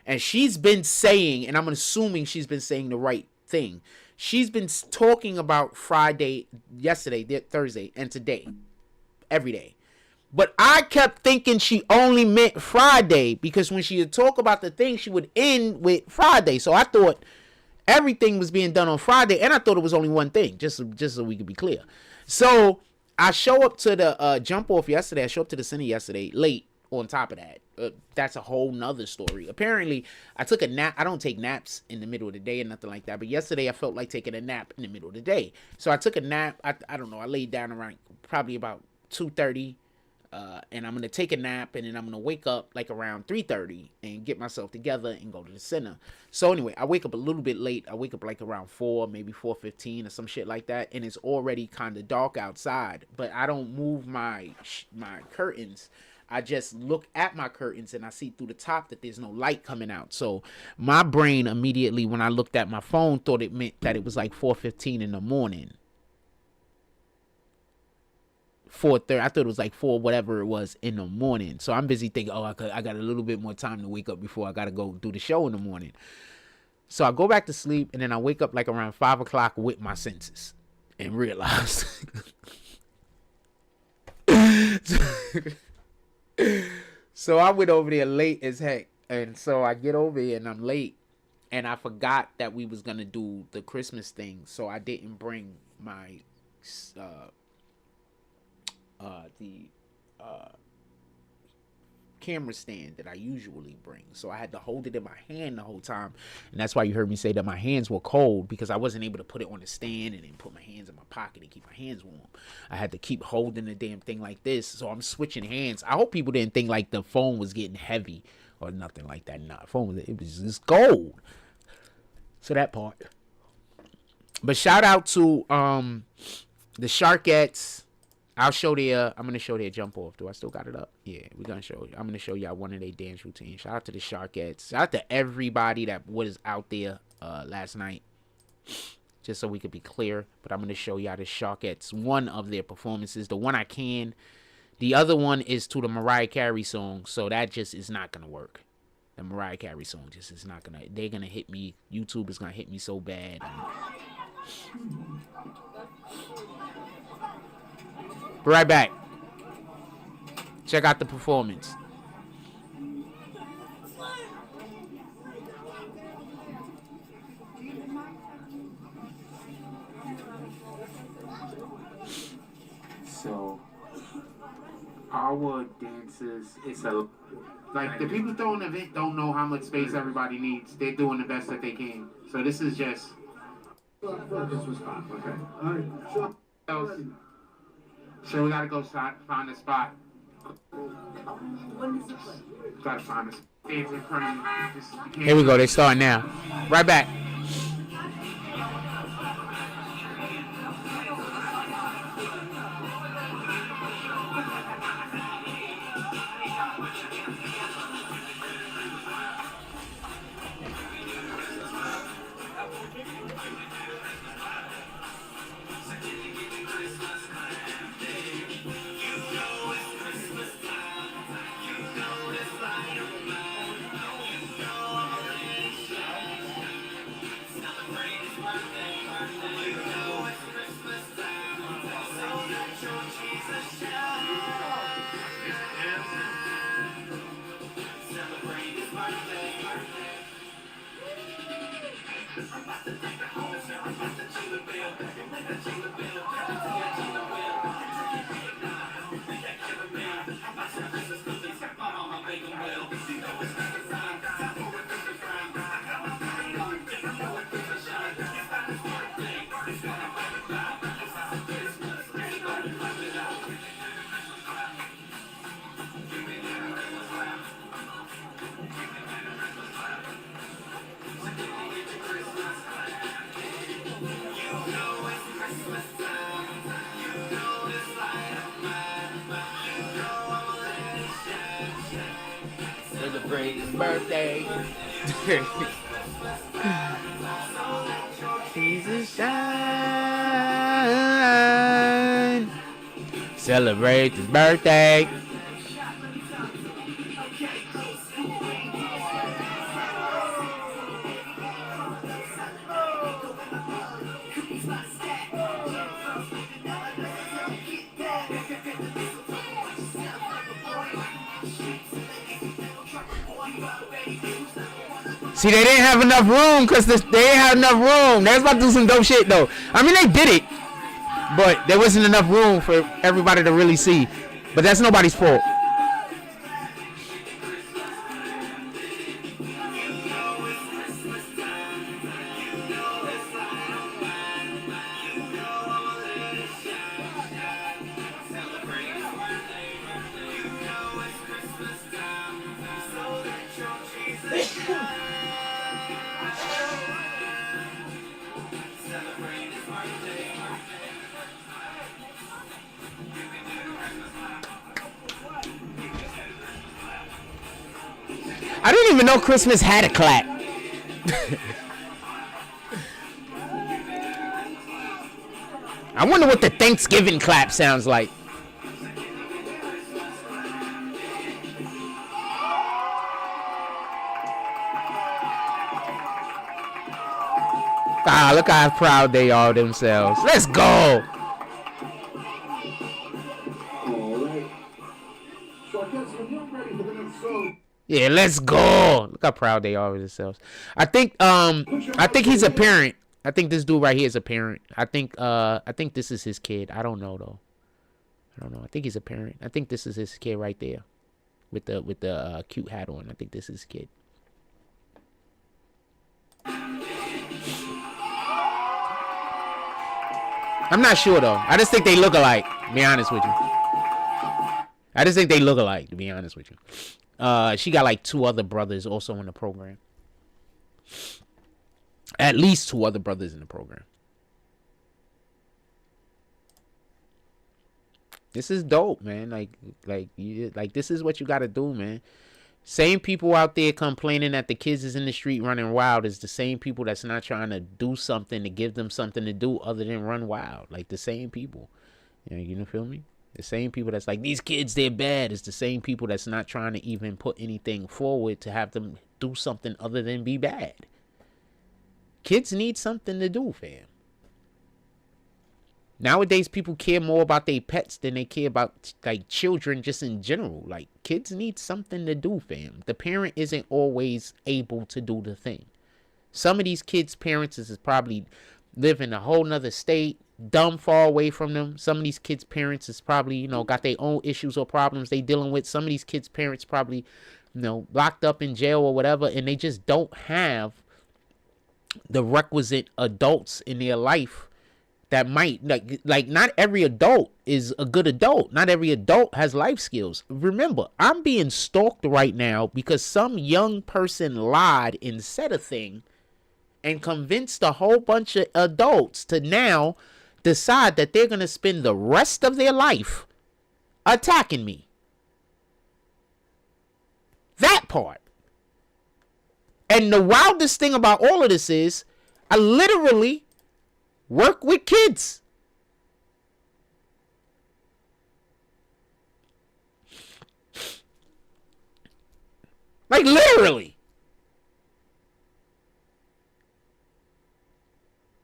and she's been saying, and I'm assuming she's been saying the right thing. She's been talking about Friday, yesterday, Thursday, and today, every day. But I kept thinking she only meant Friday, because when she would talk about the thing, she would end with Friday. So I thought everything was being done on Friday, and I thought it was only one thing, just so we could be clear. So I show up to the jump off yesterday. I show up to the center yesterday late. On top of that, that's a whole nother story. Apparently, I took a nap. I don't take naps in the middle of the day or nothing like that. But yesterday, I felt like taking a nap in the middle of the day. So I took a nap. I don't know. I laid down around probably about 2:30. And I'm going to take a nap. And then I'm going to wake up like around 3:30 and get myself together and go to the center. So anyway, I wake up a little bit late. I wake up like around 4, maybe 4:15 or some shit like that. And it's already kind of dark outside. But I don't move my curtains. I just look at my curtains and I see through the top that there's no light coming out. So my brain immediately, when I looked at my phone, thought it meant that it was like 4:15 in the morning. 4:30. I thought it was like 4, whatever it was, in the morning. So I'm busy thinking, I got a little bit more time to wake up before I got to go do the show in the morning. So I go back to sleep, and then I wake up like around 5 o'clock with my senses and realize. So I went over there late as heck, and so I get over here and I'm late, and I forgot that we was gonna do the Christmas thing, so I didn't bring my camera stand that I usually bring. So I had to hold it in my hand the whole time, and that's why you heard me say that my hands were cold, because I wasn't able to put it on the stand and then put my hands in my pocket and keep my hands warm. I had to keep holding the damn thing like this, so I'm switching hands. I hope people didn't think like the phone was getting heavy or nothing like that. Nah, it was just gold. So that part. But shout out to the Sharkettes. I'll show their, I'm going to show their jump off. Do I still got it up? Yeah, we're going to show you. I'm going to show y'all one of their dance routines. Shout out to the Sharkettes. Shout out to everybody that was out there last night. Just so we could be clear. But I'm going to show y'all the Sharkettes, one of their performances. The one I can. The other one is to the Mariah Carey song. So that just is not going to work. The Mariah Carey song just is not going to. They're going to hit me. YouTube is going to hit me so bad. Be right back. Check out the performance. So, our dances, it's a, like, the people throwing the event don't know how much space everybody needs. They're doing the best that they can. So this is just. Okay. All right. So we gotta go find a spot. Gotta find a spot. Here we go. They starting now. Right back. Celebrate his birthday. Jesus shine. Celebrate his birthday. See, they didn't have enough room because they didn't have enough room. They was about to do some dope shit, though. I mean, they did it, but there wasn't enough room for everybody to really see. But that's nobody's fault. I didn't even know Christmas had a clap. I wonder what the Thanksgiving clap sounds like. Ah, look how proud they are of themselves. Let's go. Yeah, let's go. Look how proud they are of themselves. I think he's a parent. I think this dude right here is a parent. I think this is his kid. I don't know though. I don't know. I think he's a parent. I think this is his kid right there, with the cute hat on. I think this is his kid. I'm not sure though. I just think they look alike. To be honest with you. I just think they look alike. To be honest with you. She got like 2 other brothers also in the program. At least 2 other brothers in the program. This is dope, man. Like this is what you gotta do, man. Same people out there complaining that the kids is in the street running wild is the same people that's not trying to do something to give them something to do other than run wild. Like the same people. You know, feel me? The same people that's like, these kids, they're bad. It's the same people that's not trying to even put anything forward to have them do something other than be bad. Kids need something to do, fam. Nowadays, people care more about their pets than they care about, like, children just in general. Like, kids need something to do, fam. The parent isn't always able to do the thing. Some of these kids' parents is probably live in a whole nother state, dumb far away from them. Some of these kids' parents is probably, you know, got their own issues or problems they dealing with. Some of these kids' parents probably, you know, locked up in jail or whatever, and they just don't have the requisite adults in their life that might, like not every adult is a good adult. Not every adult has life skills. Remember, I'm being stalked right now because some young person lied and said a thing and convinced a whole bunch of adults to now decide that they're going to spend the rest of their life attacking me. That part. And the wildest thing about all of this is I literally work with kids. Like literally.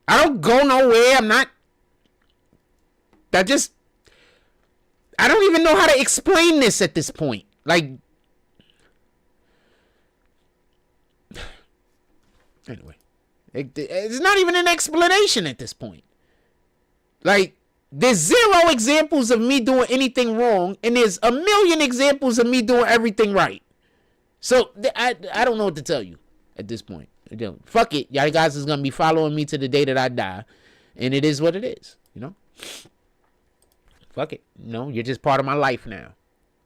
I don't go nowhere. I'm not. I don't even know how to explain this at this point. Like, anyway, it's not even an explanation at this point. Like, there's 0 examples of me doing anything wrong, and there's a million examples of me doing everything right. So I don't know what to tell you at this point. Fuck it. Y'all guys is going to be following me to the day that I die. And it is what it is, you know? Fuck it. No, you're just part of my life now.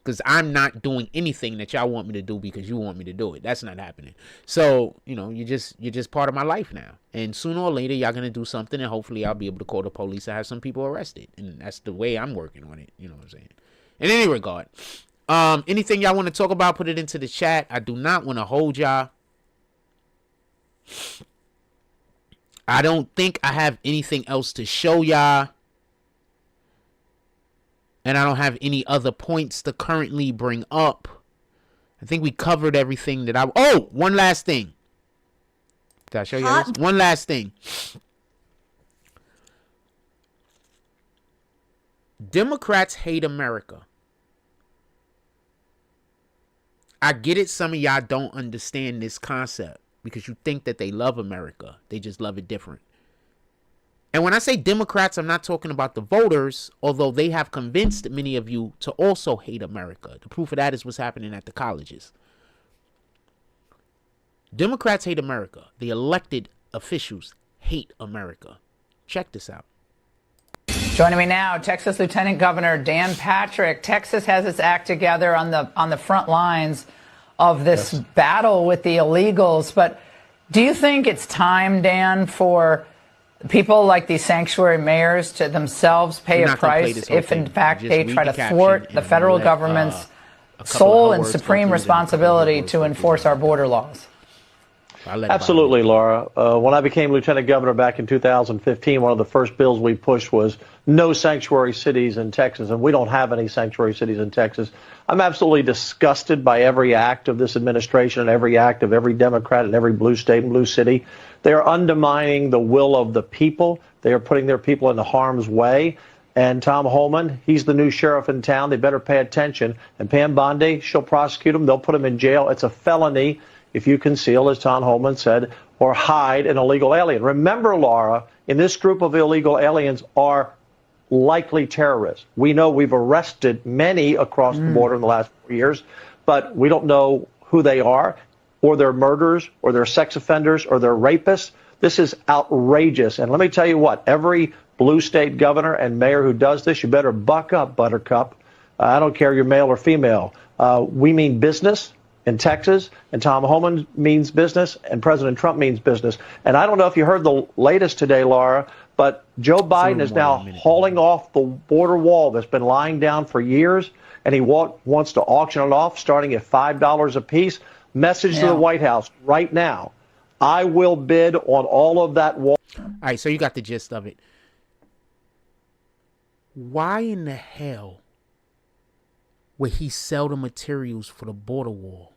Because I'm not doing anything that y'all want me to do because you want me to do it. That's not happening. So, you know, you're just part of my life now. And sooner or later, y'all going to do something, and hopefully I'll be able to call the police and have some people arrested. And that's the way I'm working on it. You know what I'm saying? In any regard, Anything y'all want to talk about, put it into the chat. I do not want to hold y'all. I don't think I have anything else to show y'all. And I don't have any other points to currently bring up. I think we covered everything that Oh, one last thing. Did I show you this? One last thing. Democrats hate America. I get it. Some of y'all don't understand this concept because you think that they love America. They just love it different. And when I say Democrats, I'm not talking about the voters, although they have convinced many of you to also hate America. The proof of that is what's happening at the colleges. Democrats hate America. The elected officials hate America. Check this out. Joining me now, Texas Lieutenant Governor Dan Patrick. Texas has its act together on the front lines of this battle with the illegals. But do you think it's time, Dan, for people like these sanctuary mayors to themselves pay a price if, in fact, they try to thwart the federal government's sole and supreme responsibility to enforce our border laws? Absolutely, Laura. When I became lieutenant governor back in 2015, one of the first bills we pushed was no sanctuary cities in Texas, and we don't have any sanctuary cities in Texas. I'm absolutely disgusted by every act of this administration and every act of every Democrat in every blue state and blue city. They are undermining the will of the people. They are putting their people into harm's way. And Tom Holman, he's the new sheriff in town. They better pay attention. And Pam Bondi, she'll prosecute him. They'll put him in jail. It's a felony if you conceal, as Tom Holman said, or hide an illegal alien. Remember, Laura, in this group of illegal aliens are likely terrorists. We know we've arrested many across the border in the last 4 years, but we don't know who they are, or they're murderers, or they're sex offenders, or they're rapists. This is outrageous. And let me tell you what, every blue state governor and mayor who does this, you better buck up, Buttercup. I don't care if you're male or female. We mean business in Texas, and Tom Holman means business, and President Trump means business. And I don't know if you heard the latest today, Laura, but Joe Biden is now hauling off the border wall that's been lying down for years, and he wants to auction it off starting at $5 a piece. Message to the White House right now. I will bid on all of that wall. All right, so you got the gist of it. Why in the hell would he sell the materials for the border wall?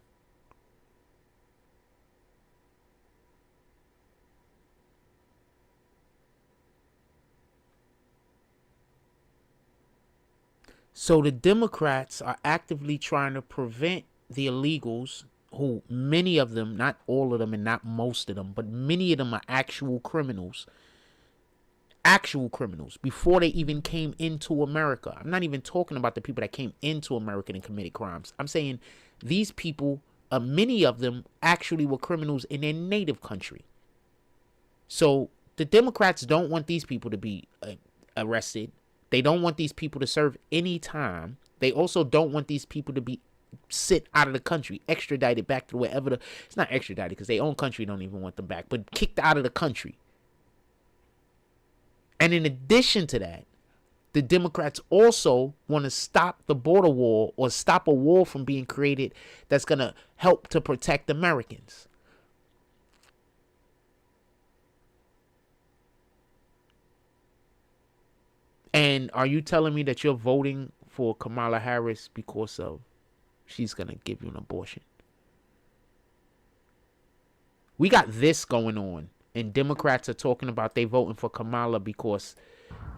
So the Democrats are actively trying to prevent the illegals, who many of them, not all of them and not most of them, but many of them are actual criminals before they even came into America. I'm not even talking about the people that came into America and committed crimes. I'm saying these people, many of them actually were criminals in their native country. So the Democrats don't want these people to be arrested. They don't want these people to serve any time. They also don't want these people to be sent out of the country, extradited back to wherever it's not extradited because their own country don't even want them back, but kicked out of the country. And in addition to that, the Democrats also want to stop the border wall or stop a wall from being created that's going to help to protect Americans. And are you telling me that you're voting for Kamala Harris because of she's going to give you an abortion? We got this going on, and Democrats are talking about they voting for Kamala because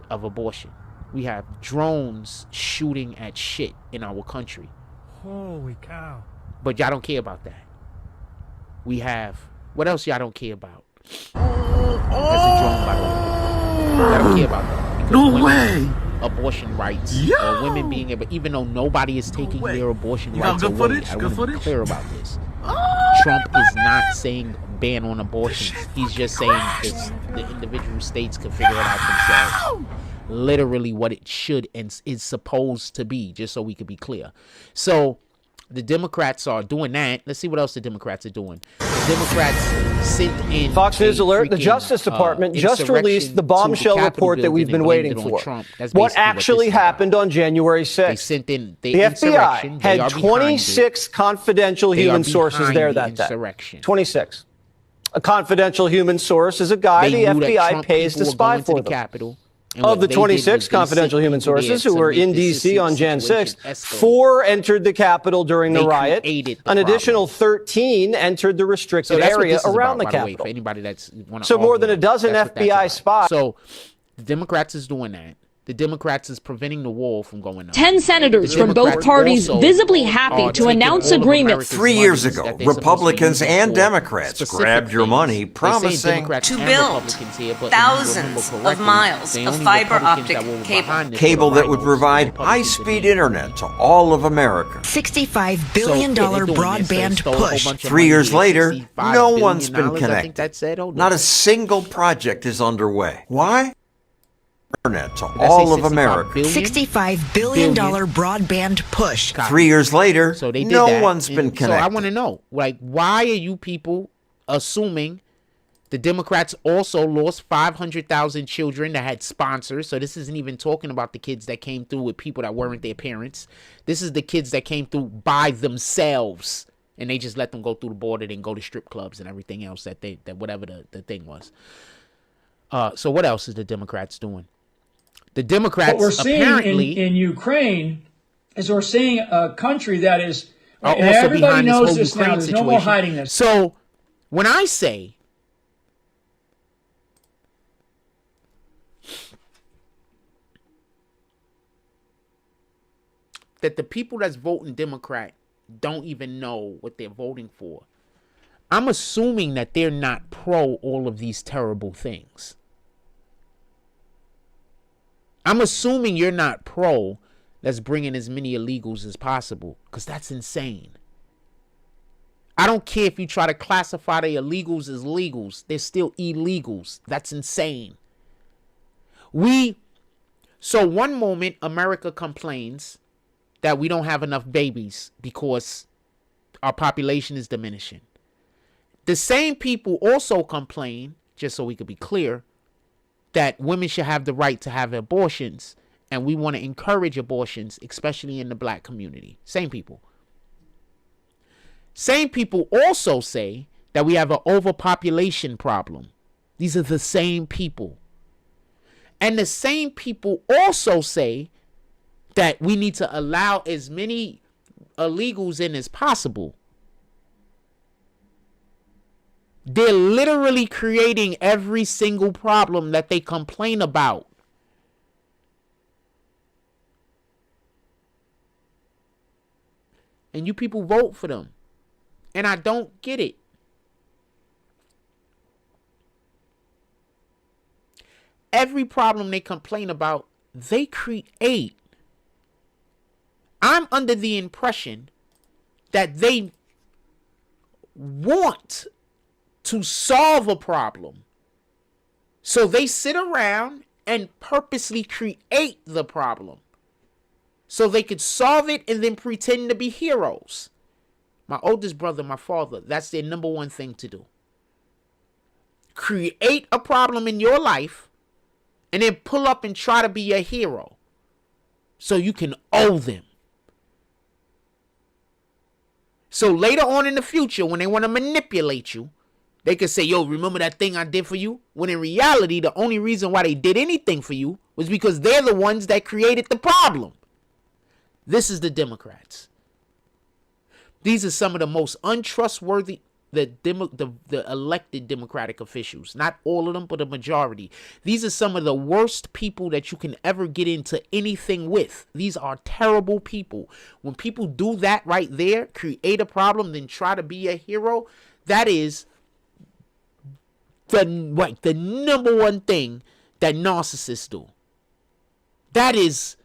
of abortion. We have drones shooting at shit in our country. Holy cow. But y'all don't care about that. We have, what else y'all don't care about? That's a drone, by the way. Y'all don't care about that. No way. Abortion rights, or women being able, even though nobody is taking their abortion rights away. I want to be clear about this. Trump is not saying ban on abortions. He's just saying the individual states can figure it out themselves. Literally what it should and is supposed to be, just so we can be clear. So The Democrats are doing that. Let's see what else the Democrats are doing. The Democrats sent in Fox News alert, the Justice Department just released the bombshell report that we've been waiting for. What actually happened on January 6th? They sent in the FBI had 26 confidential human sources there that day. 26. A confidential human source is a guy the FBI pays to spy for them. Of the 26 confidential human sources who were in D.C. on Jan 6th, 4 entered the Capitol during the riot. An additional 13 entered the restricted area around the Capitol. So more than a dozen FBI spies. So the Democrats is doing that. The Democrats is preventing the wall from going on. 10 senators from both parties visibly happy to announce agreements. 3 years ago, Republicans and Democrats grabbed your money, promising to build thousands of miles of fiber optic cable that would provide high-speed internet to all of America. $65 billion broadband push. 3 years later, no one's been connected. Not a single project is underway. Why? Internet to all of America. $65 billion broadband push. 3 years later, no one's been connected. So I want to know, like, why are you people assuming the Democrats also lost 500,000 children that had sponsors? So this isn't even talking about the kids that came through with people that weren't their parents. This is the kids that came through by themselves, and they just let them go through the border and go to strip clubs and everything else that whatever the thing was. So what else is the Democrats doing? The Democrats what we're seeing apparently in Ukraine is we're seeing a country that is, and also everybody knows this Ukraine now. There's situation. no more hiding this. So when I say that the people that's voting Democrat don't even know what they're voting for, I'm assuming that they're not pro all of these terrible things. I'm assuming you're not pro let's bring in as many illegals as possible, because that's insane. I don't care if you try to classify the illegals as legals. They're still illegals. That's insane. So one moment America complains that we don't have enough babies because our population is diminishing. The same people also complain, just so we could be clear, that women should have the right to have abortions, and we want to encourage abortions, especially in the black community. Same people. Same people also say that we have an overpopulation problem. These are the same people. And the same people also say that we need to allow as many illegals in as possible. They're literally creating every single problem that they complain about. And you people vote for them. And I don't get it. Every problem they complain about, they create. I'm under the impression that they want to solve a problem. So they sit around and purposely create the problem so they could solve it and then pretend to be heroes. My oldest brother, my father, that's their number one thing to do. Create a problem in your life and then pull up and try to be a hero so you can owe them. So later on in the future, when they want to manipulate you, they could say, yo, remember that thing I did for you? When in reality, the only reason why they did anything for you was because they're the ones that created the problem. This is the Democrats. These are some of the most untrustworthy, the elected Democratic officials. Not all of them, but a majority. These are some of the worst people that you can ever get into anything with. These are terrible people. When people do that right there, create a problem, then try to be a hero, that is the number one thing that narcissists do. That is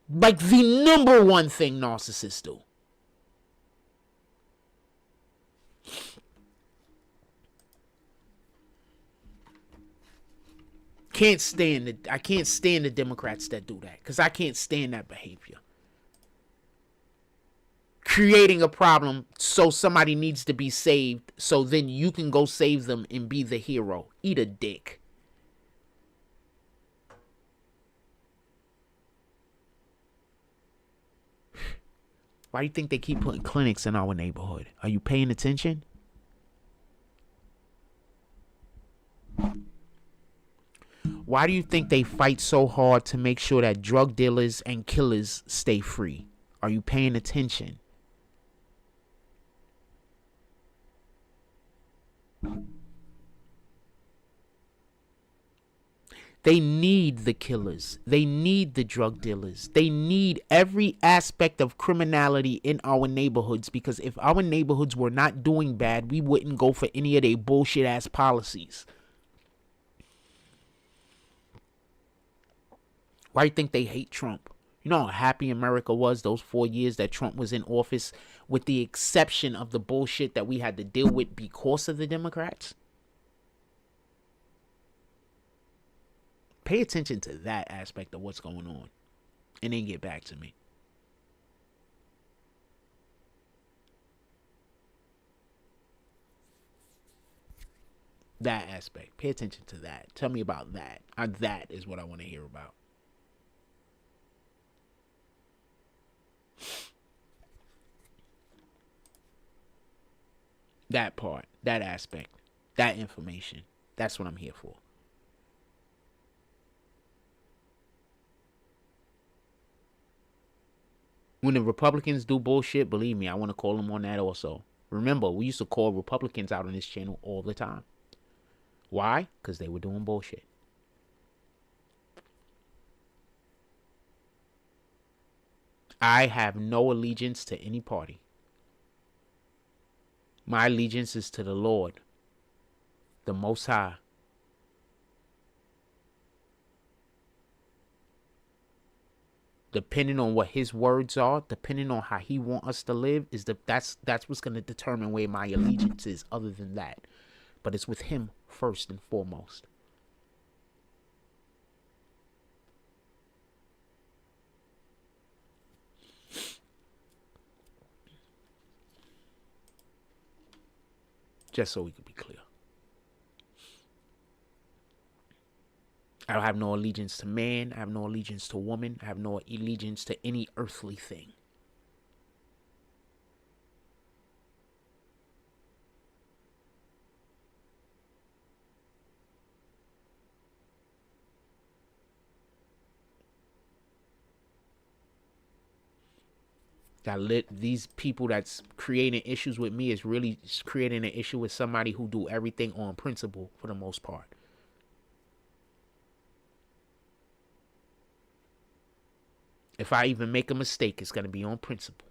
like the number one thing narcissists do. I can't stand the Democrats that do that, because I can't stand that behavior. creating a problem so somebody needs to be saved, so then you can go save them and be the hero. Eat a dick. Why do you think they keep putting clinics in our neighborhood? Are you paying attention? Why do you think they fight so hard to make sure that drug dealers and killers stay free? Are you paying attention? They need the killers. They need the drug dealers. They need every aspect of criminality in our neighborhoods, because if our neighborhoods were not doing bad, we wouldn't go for any of their bullshit ass policies. Why do you think they hate Trump? You know how happy America was those 4 years that Trump was in office, with the exception of the bullshit that we had to deal with because of the Democrats? Pay attention to that aspect of what's going on and then get back to me. That aspect. Pay attention to that. Tell me about that. That is what I want to hear about. That part, that aspect, that information. That's what I'm here for. When the Republicans do bullshit, believe me, I want to call them on that also. Remember, we used to call Republicans out on this channel all the time. Why? Because they were doing bullshit. I have no allegiance to any party. My allegiance is to the Lord, the Most High. Depending on what his words are, depending on how he wants us to live, that's what's going to determine where my allegiance is, other than that. But it's with him first and foremost. Just so we could be clear. I don't have no allegiance to man. I have no allegiance to woman. I have no allegiance to any earthly thing. These people that's creating issues with me is really creating an issue with somebody who do everything on principle for the most part. If I even make a mistake, it's going to be on principle.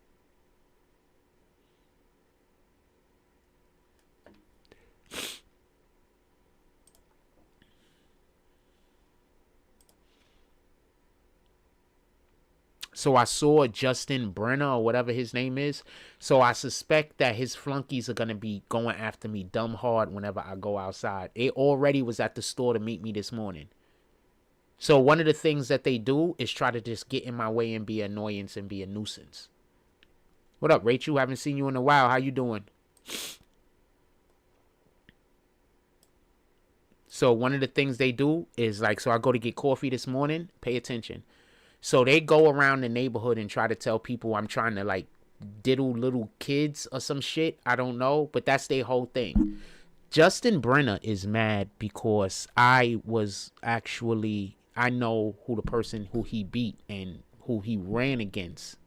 So I saw Justin Brenner, or whatever his name is. So I suspect that his flunkies are going to be going after me dumb hard whenever I go outside. They already was at the store to meet me this morning. So one of the things that they do is try to just get in my way and be an annoyance and be a nuisance. What up, Rachel? Haven't seen you in a while. How you doing? So one of the things they do is like, so I go to get coffee this morning. Pay attention. So they go around the neighborhood and try to tell people I'm trying to like diddle little kids or some shit. I don't know, but that's their whole thing. Justin Brenner is mad because I know who the person who he beat and who he ran against,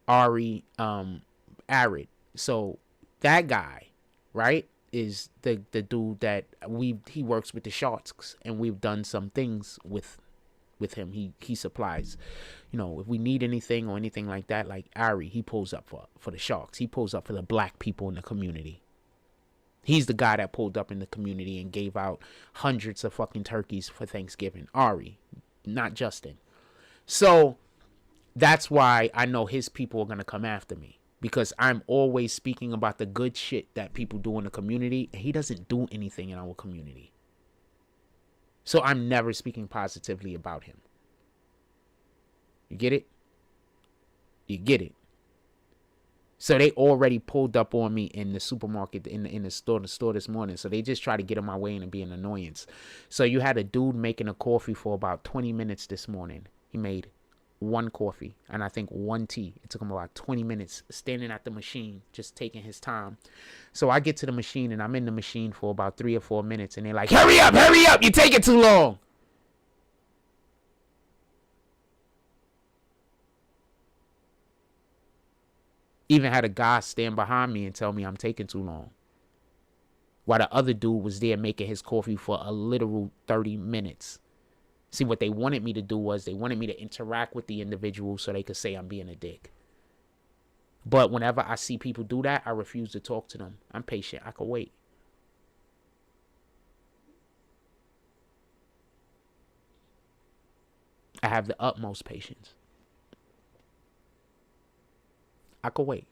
Ari Arid. So that guy, right, is the dude that he works with the Sharks, and we've done some things with him. He supplies, you know, if we need anything or anything like that, like Ari, he pulls up for the Sharks. He pulls up for the black people in the community. He's the guy that pulled up in the community and gave out hundreds of fucking turkeys for Thanksgiving. Ari, not Justin. So that's why I know his people are going to come after me, because I'm always speaking about the good shit that people do in the community, and he doesn't do anything in our community. So I'm never speaking positively about him. You get it? You get it. So they already pulled up on me in the supermarket, in the store this morning. So they just try to get in my way and be an annoyance. So you had a dude making a coffee for about 20 minutes this morning. He made one coffee and I think one tea. It took him about 20 minutes standing at the machine, just taking his time. So I get to the machine and I'm in the machine for about 3 or 4 minutes and they're like, hurry up, you taking too long. Even had a guy stand behind me and tell me I'm taking too long. While the other dude was there making his coffee for a literal 30 minutes. See, what they wanted me to do was they wanted me to interact with the individual so they could say I'm being a dick. But whenever I see people do that, I refuse to talk to them. I'm patient. I can wait. I have the utmost patience. I could wait.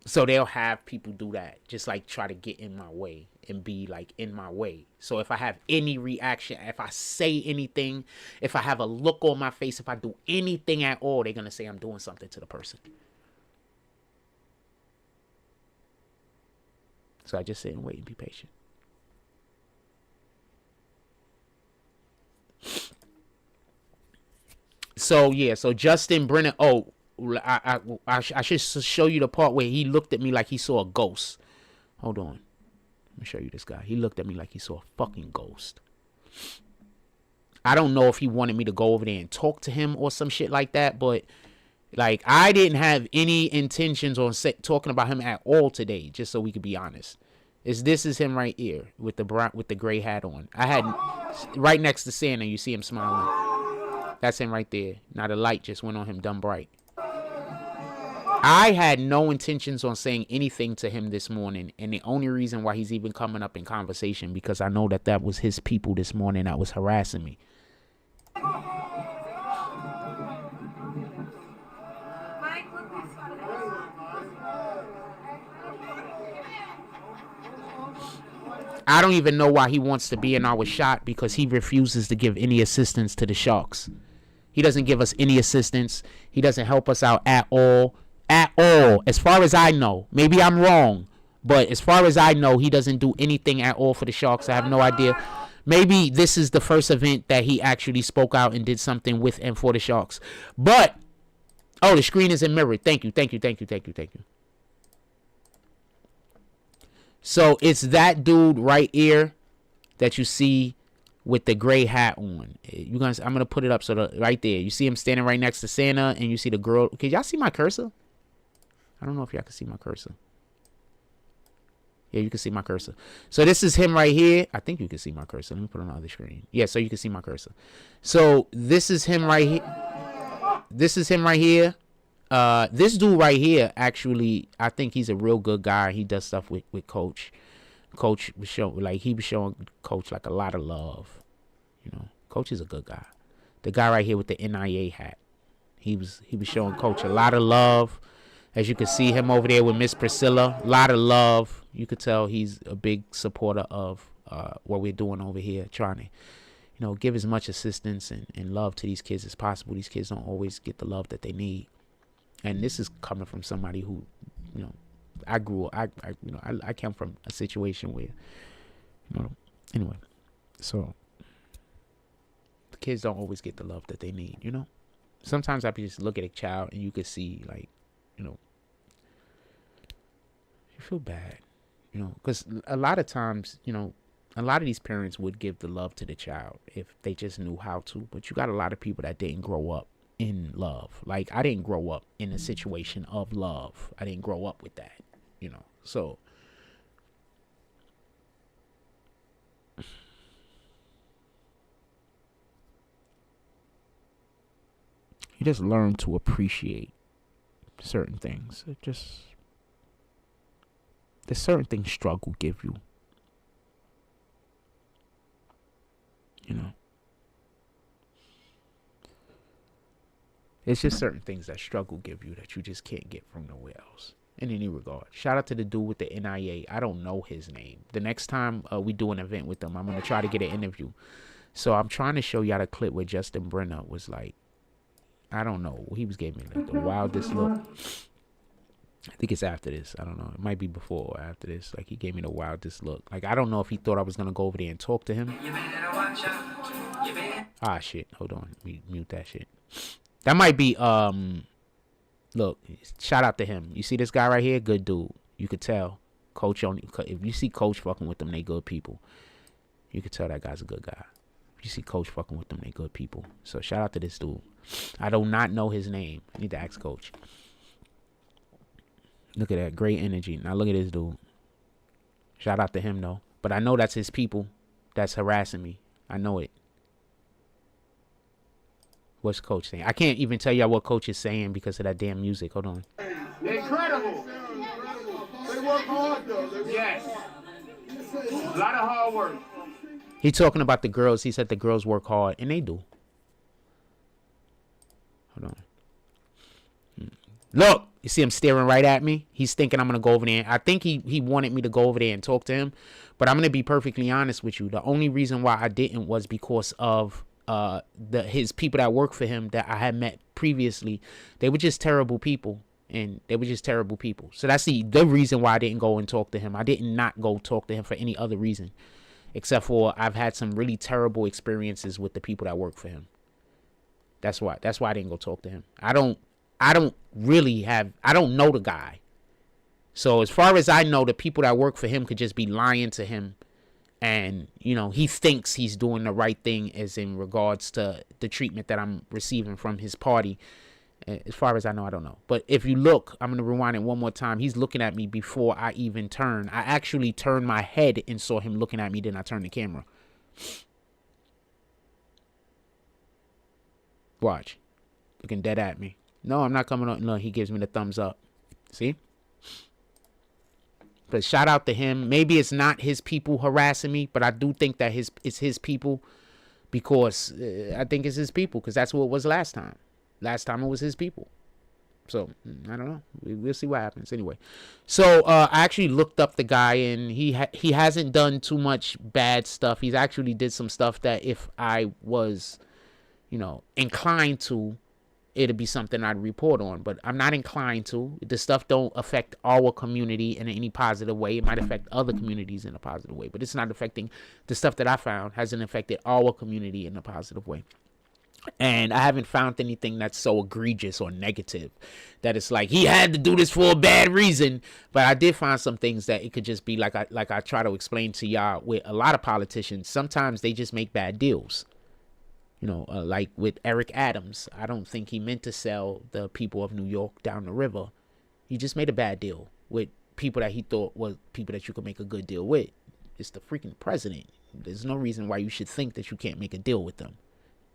So they'll have people do that, just like try to get in my way and be like in my way. So if I have any reaction, if I say anything, if I have a look on my face, if I do anything at all, they're going to say I'm doing something to the person. So I just sit and wait and be patient. So yeah, so Justin Brennan. Oh, I should show you the part where he looked at me like he saw a ghost. Hold on, let me show you this guy. He looked at me like he saw a fucking ghost. I don't know if he wanted me to go over there and talk to him or some shit like that, but like I didn't have any intentions on talking about him at all today. Just so we could be honest, this is him right here with the gray hat on. I had right next to Santa. You see him smiling. That's him right there. Now the light just went on him dumb bright. I had no intentions on saying anything to him this morning. And the only reason why he's even coming up in conversation, because I know that was his people this morning that was harassing me. I don't even know why he wants to be in our shot, because he refuses to give any assistance to the Sharks. He doesn't give us any assistance. He doesn't help us out at all. At all. As far as I know. Maybe I'm wrong. But as far as I know, he doesn't do anything at all for the Sharks. I have no idea. Maybe this is the first event that he actually spoke out and did something with and for the Sharks. But, oh, the screen isn't mirrored. Thank you. So it's that dude right here that you see with the gray hat on. You guys, I'm gonna put it up so right there. You see him standing right next to Santa, and you see the girl. Can y'all see my cursor? I don't know if y'all can see my cursor. Yeah, you can see my cursor. So this is him right here. I think you can see my cursor. Let me put it on the other screen. Yeah, so you can see my cursor. So this is him right here. This is him right here. This dude right here, actually, I think he's a real good guy. He does stuff with Coach. Coach was showing Coach like a lot of love. You know, Coach is a good guy. The guy right here with the NIA hat, he was showing Coach a lot of love. As you can see him over there with Miss Priscilla, a lot of love. You could tell he's a big supporter of what we're doing over here, trying to, give as much assistance and love to these kids as possible. These kids don't always get the love that they need. And this is coming from somebody who, I grew up, I come from a situation where, anyway, so the kids don't always get the love that they need, Sometimes I just look at a child and you could see, like, you feel bad, because a lot of times, a lot of these parents would give the love to the child if they just knew how to, but you got a lot of people that didn't grow up in love. Like, I didn't grow up in a situation of love. I didn't grow up with that, so you just learn to appreciate certain things. There's certain things struggle give you, It's just certain things that struggle give you that you just can't get from nowhere else in any regard. Shout out to the dude with the NIA. I don't know his name. The next time we do an event with them, I'm going to try to get an interview. So I'm trying to show y'all the clip where Justin Brenner was like, I don't know. He was giving me like the wildest look. I think it's after this. I don't know. It might be before or after this. Like, he gave me the wildest look. Like, I don't know if he thought I was gonna go over there and talk to him. Ah, shit. Hold on. Let me mute that shit. That might be, look, shout out to him. You see this guy right here? Good dude. You could tell. Coach only, if you see Coach fucking with them, they good people. You could tell that guy's a good guy. If you see Coach fucking with them, they good people. So shout out to this dude. I do not know his name. I need to ask Coach. Look at that. Great energy. Now look at this dude. Shout out to him, though. But I know that's his people that's harassing me. I know it. What's Coach saying? I can't even tell y'all what Coach is saying because of that damn music. Hold on. Incredible. They work hard, though. Yes. A lot of hard work. He talking about the girls. He said the girls work hard, and they do. Hold on. Look, you see him staring right at me? He's thinking I'm going to go over there. I think he wanted me to go over there and talk to him. But I'm going to be perfectly honest with you. The only reason why I didn't was because of his people that work for him that I had met previously. They were just terrible people. And they were just terrible people. So that's the reason why I didn't go and talk to him. I did not go talk to him for any other reason. Except for I've had some really terrible experiences with the people that work for him. That's why I didn't go talk to him. I don't know the guy. So as far as I know, the people that work for him could just be lying to him. And, you know, he thinks he's doing the right thing as in regards to the treatment that I'm receiving from his party. As far as I know, I don't know. But if you look, I'm going to rewind it one more time. He's looking at me before I even turn. I actually turned my head and saw him looking at me. Then I turned the camera. Watch. Looking dead at me. No, I'm not coming on. No, he gives me the thumbs up. See? But shout out to him. Maybe it's not his people harassing me, but I do think that it's his people because I think it's his people because that's what it was last time. Last time it was his people. So, I don't know. We'll see what happens. Anyway. So, I actually looked up the guy, and he hasn't done too much bad stuff. He's actually did some stuff that if I was, you know, inclined to, it'd be something I'd report on. But I'm not inclined to. The stuff don't affect our community in any positive way. It might affect other communities in a positive way. But it's not affecting the stuff that I found hasn't affected our community in a positive way. And I haven't found anything that's so egregious or negative that it's like he had to do this for a bad reason. But I did find some things that it could just be like I try to explain to y'all with a lot of politicians. Sometimes they just make bad deals. You know, like with Eric Adams. I don't think he meant to sell the people of New York down the river. He just made a bad deal with people that he thought was people that you could make a good deal with. It's the freaking president. There's no reason why you should think that you can't make a deal with them.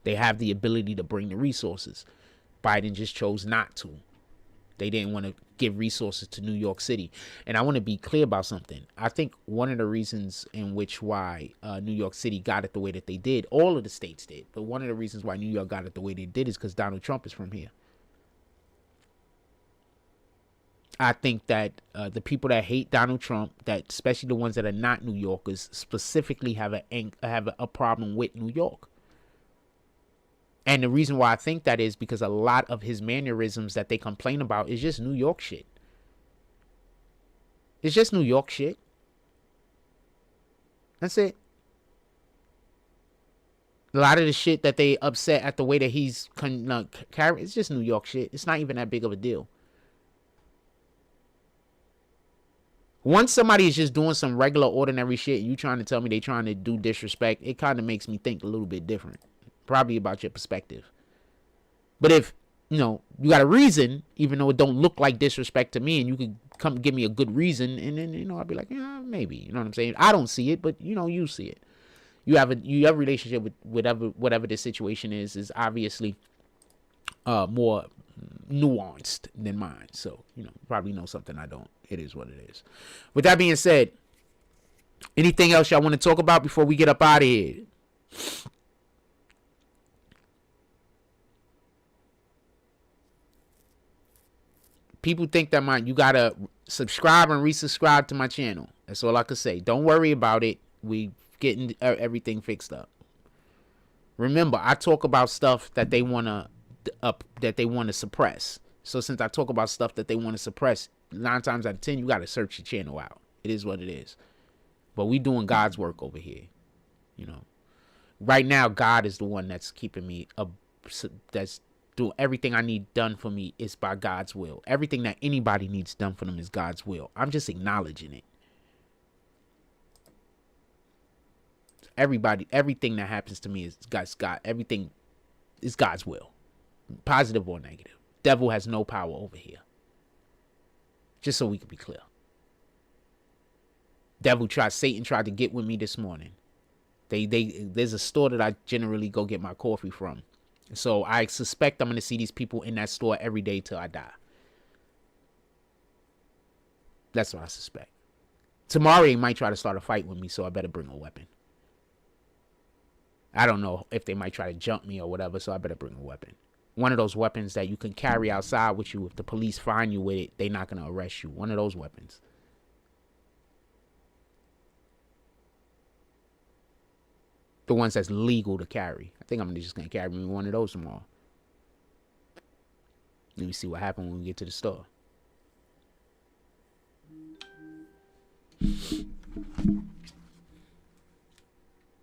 They have the ability to bring the resources. Biden just chose not to. They didn't want to give resources to New York City. And I want to be clear about something. I think one of the reasons in which why New York City got it the way that they did, all of the states did, but one of the reasons why New York got it the way they did is because Donald Trump is from here. I think that the people that hate Donald Trump, that especially the ones that are not New Yorkers, specifically have a problem with New York. And the reason why I think that is because a lot of his mannerisms that they complain about is just New York shit. It's just New York shit. That's it. A lot of the shit that they upset at the way that he's carrying, it's just New York shit. It's not even that big of a deal. Once somebody is just doing some regular, ordinary shit, and you trying to tell me they trying to do disrespect, it kind of makes me think a little bit different. Probably about your perspective. But if, you know, you got a reason, even though it don't look like disrespect to me, and you could come give me a good reason, and then, you know, I'll be like, yeah, maybe. You know what I'm saying? I don't see it, but, you know, you see it. You have a relationship with whatever the situation is obviously more nuanced than mine. So, you know, probably know something I don't. It is what it is. With that being said, anything else y'all want to talk about before we get up out of here? People think that you gotta subscribe and resubscribe to my channel. That's all I could say. Don't worry about it. We getting everything fixed up. Remember, I talk about stuff that they wanna that they want to suppress. So since I talk about stuff that they want to suppress, 9 times out of 10, you got to search your channel out. It is what it is. But we doing God's work over here. You know, right now, God is the one that's keeping me up. That's doing everything I need done for me is by God's will. Everything that anybody needs done for them is God's will. I'm just acknowledging it. Everything that happens to me is God. Everything is God's will, positive or negative. Devil has no power over here. Just so we can be clear. Satan tried to get with me this morning. There's a store that I generally go get my coffee from. So I suspect I'm going to see these people in that store every day till I die. That's what I suspect. Tomorrow he might try to start a fight with me, so I better bring a weapon. I don't know if they might try to jump me or whatever, so I better bring a weapon. One of those weapons that you can carry outside with you. If the police find you with it, they're not going to arrest you. One of those weapons. The ones that's legal to carry. I think I'm just going to carry me one of those tomorrow. Let me see what happens when we get to the store.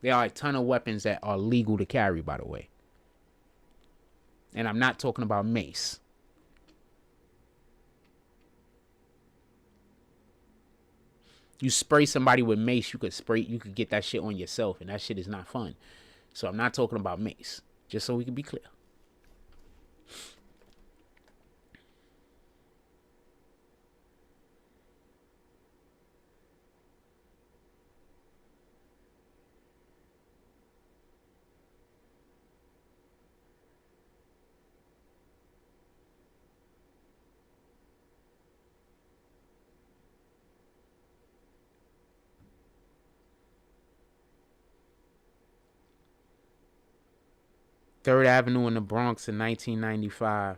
There are a ton of weapons that are legal to carry, by the way. And I'm not talking about mace. You spray somebody with mace, you could get that shit on yourself, and that shit is not fun. So I'm not talking about mace, just so we can be clear. Third Avenue in the Bronx in 1995.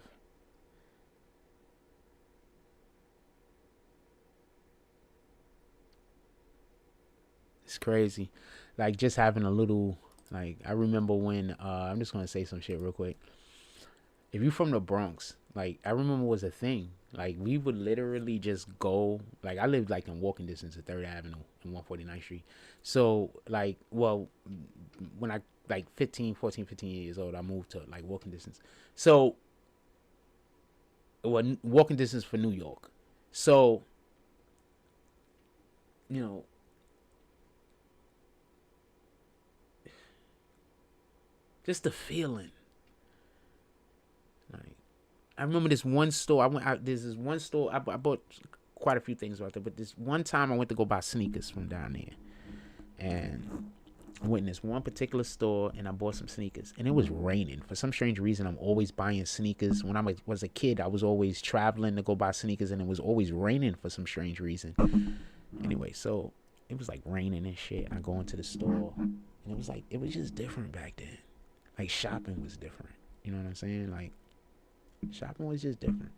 It's crazy. Like, just having a little, like, I remember when, I'm just going to say some shit real quick. If you're from the Bronx, like, I remember it was a thing. Like, we would literally just go, like, I lived, like, in walking distance of 3rd Avenue and 149th Street. So, like, well, when I, like, 15 years old, I moved to, like, walking distance. So, well, walking distance for New York. So, you know, just the feeling. Like, I remember this one store. There's this one store. I bought quite a few things right there. But this one time I went to go buy sneakers from down there. And I went in this one particular store and I bought some sneakers. And it was raining. For some strange reason, I'm always buying sneakers. When I was a kid, I was always traveling to go buy sneakers. And it was always raining for some strange reason. Anyway, so it was like raining and shit. I go into the store. And it was like, it was just different back then. Like, shopping was different. You know what I'm saying? Like, shopping was just different.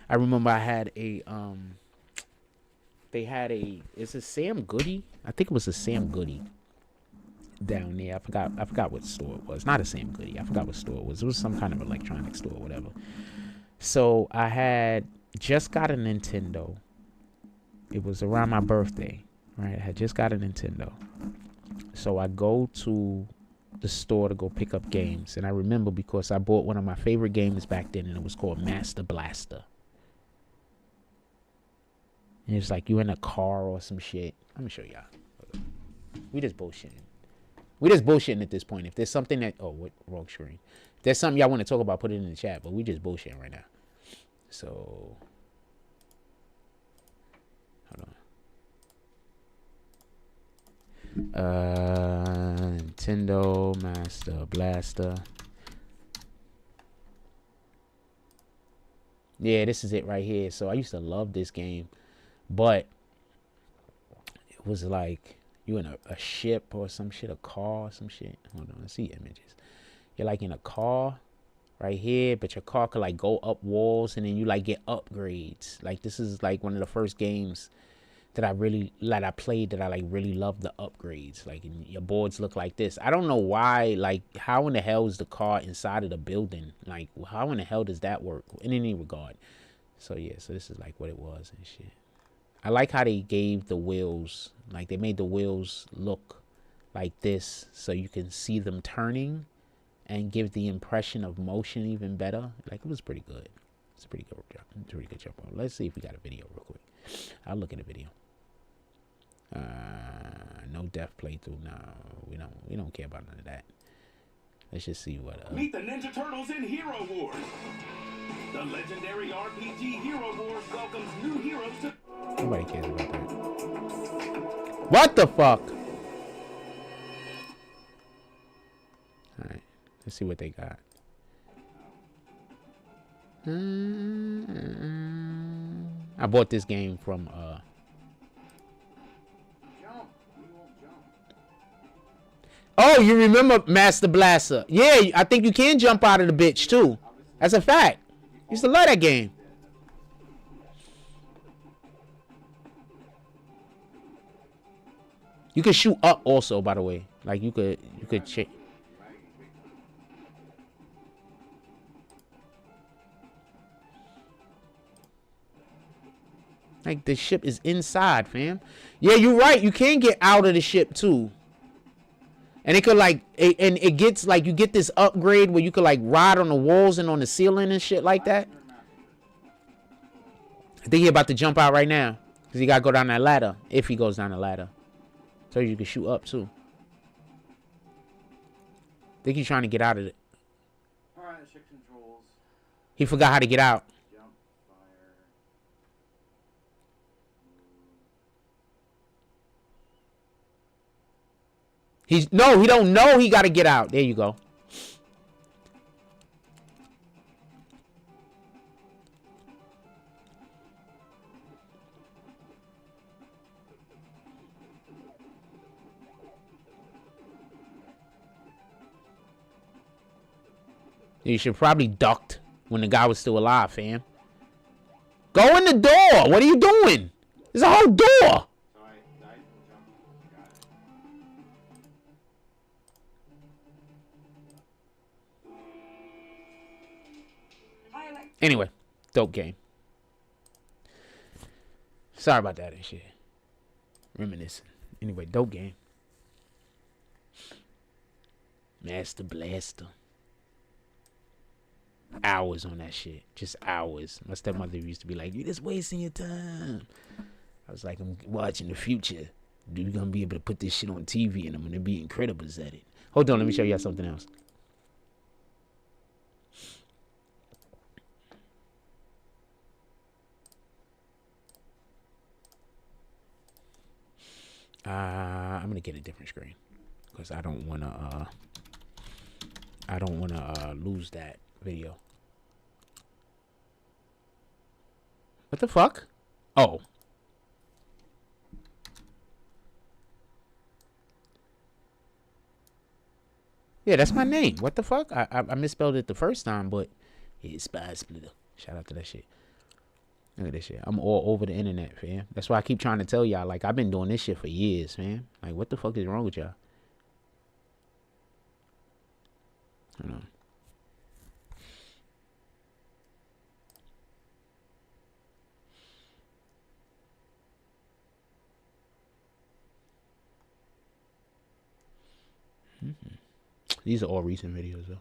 I remember I had it's a Sam Goody. I think it was a Sam Goody down there. I forgot what store it was. Not a Sam Goody. I forgot what store it was. It was some kind of electronic store or whatever. So I had just got a Nintendo. It was around my birthday, right? I had just got a Nintendo. So I go to the store to go pick up games. And I remember because I bought one of my favorite games back then, and it was called Master Blaster. And it's like you in a car or some shit. Let me show y'all. We just bullshitting at this point. If there's something that... Oh, what? Wrong screen. If there's something y'all want to talk about, put it in the chat. But we just bullshitting right now. So... Hold on. Nintendo Master Blaster. Yeah, this is it right here. So I used to love this game, but it was like you in a ship or some shit, a car or some shit. Hold on, let's see images. You're like in a car right here, but your car could like go up walls and then you like get upgrades. Like this is like one of the first games that I played that I like really love the upgrades. Like, and your boards look like this. I don't know why. Like, how in the hell is the car inside of the building? Like, how in the hell does that work in any regard? So yeah, so this is like what it was and shit. I like how they gave the wheels, like they made the wheels look like this so you can see them turning and give the impression of motion even better. Like, it was pretty good. It's a pretty good job. Pretty good job. Let's see if we got a video real quick. I'll look at the video. No death playthrough. No, we don't care about none of that. Let's just see what. Meet the Ninja Turtles in Hero Wars. The legendary RPG Hero Wars welcomes new heroes to. Nobody cares about that. What the fuck? All right, let's see what they got. I bought this game from Oh, you remember Master Blaster? Yeah, I think you can jump out of the bitch too. That's a fact. Used to love that game. You could shoot up also, by the way. Like you could check. Like the ship is inside, fam. Yeah, you're right. You can get out of the ship too. And it could like, and it gets like, you get this upgrade where you could like ride on the walls and on the ceiling and shit like that. I think he's about to jump out right now. Because he got to go down that ladder. If he goes down the ladder. So you can shoot up too. I think he's trying to get out of it. Alright, ship controls. He forgot how to get out. Jump, fire. He don't know he got to get out. There you go. You should probably ducked when the guy was still alive, fam. Go in the door. What are you doing? There's a whole door. Anyway, dope game. Sorry about that and shit. Reminiscing. Anyway, dope game. Master Blaster. Hours on that shit. Just hours. My stepmother used to be like, you're just wasting your time. I was like, I'm watching the future. Dude, you're gonna be able to put this shit on TV and I'm gonna be incredible at it. Hold on, let me show you something else. I'm gonna get a different screen because I don't wanna lose that video. What the fuck? Oh. Yeah, that's my name. What the fuck? I misspelled it the first time, but yeah, Spy Splitter. Shout out to that shit. Look at this shit. I'm all over the internet, fam. That's why I keep trying to tell y'all, like, I've been doing this shit for years, fam. Like, what the fuck is wrong with y'all? I don't know. These are all recent videos, though.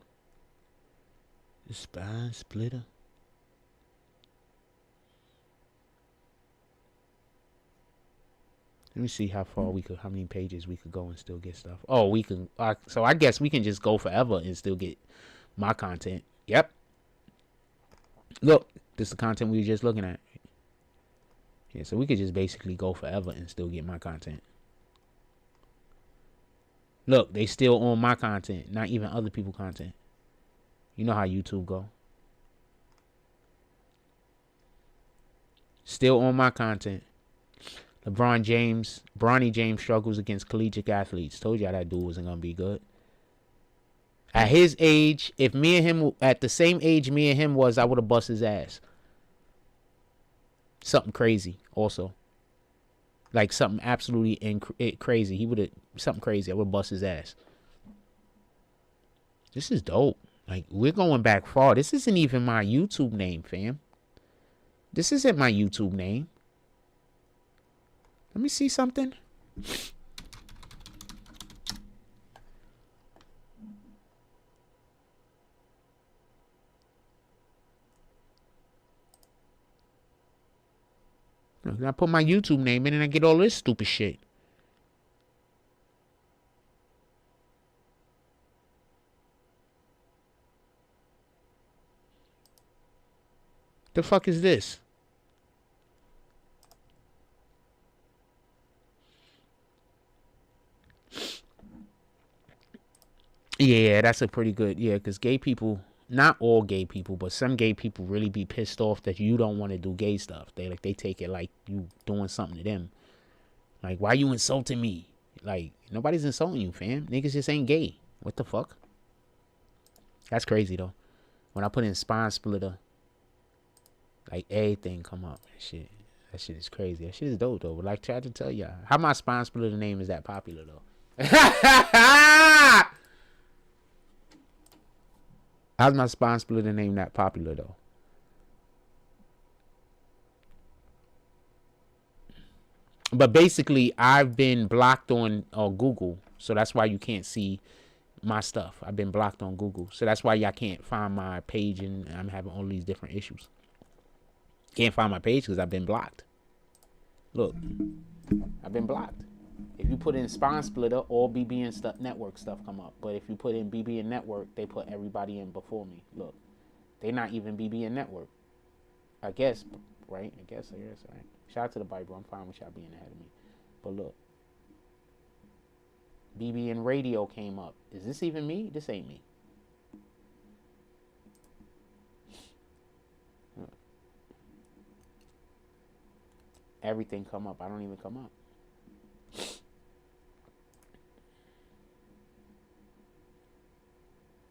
The Spy Splitter. Let me see how many pages we could go and still get stuff. Oh, we can. So I guess we can just go forever and still get my content. Yep. Look, this is the content we were just looking at. Yeah, so we could just basically go forever and still get my content. Look, they still own my content, not even other people's content. You know how YouTube go. Still own my content. Bronny James struggles against collegiate athletes. Told y'all that dude wasn't gonna be good. At his age, if me and him, at the same age me and him was, I would have bust his ass. Something crazy, also. Like something absolutely crazy. He would have something crazy. I would bust his ass. This is dope. Like, we're going back far. This isn't even my YouTube name, fam. This isn't my YouTube name. Let me see something. I put my YouTube name in and I get all this stupid shit. The fuck is this? Yeah, that's a pretty good, yeah, because gay people, not all gay people, but some gay people really be pissed off that you don't want to do gay stuff. They take it like you doing something to them. Like, why you insulting me? Like, nobody's insulting you, fam. Niggas just ain't gay. What the fuck? That's crazy, though. When I put in spine splitter, like, everything come up and shit. That shit is crazy. That shit is dope, though. But like, I tried to tell y'all, how my spine splitter name is that popular, though? How's my spine splitter name that popular, though? But basically, I've been blocked on Google, so that's why you can't see my stuff. I've been blocked on Google, so that's why y'all can't find my page, and I'm having all these different issues. Can't find my page because I've been blocked. Look, I've been blocked. If you put in Spine Splitter, all BBN Network stuff come up. But if you put in BBN Network, they put everybody in before me. Look, they're not even BBN Network. I guess, right? I guess, right? Shout out to the Bible. I'm fine with y'all being ahead of me. But look, BBN Radio came up. Is this even me? This ain't me. Everything come up. I don't even come up.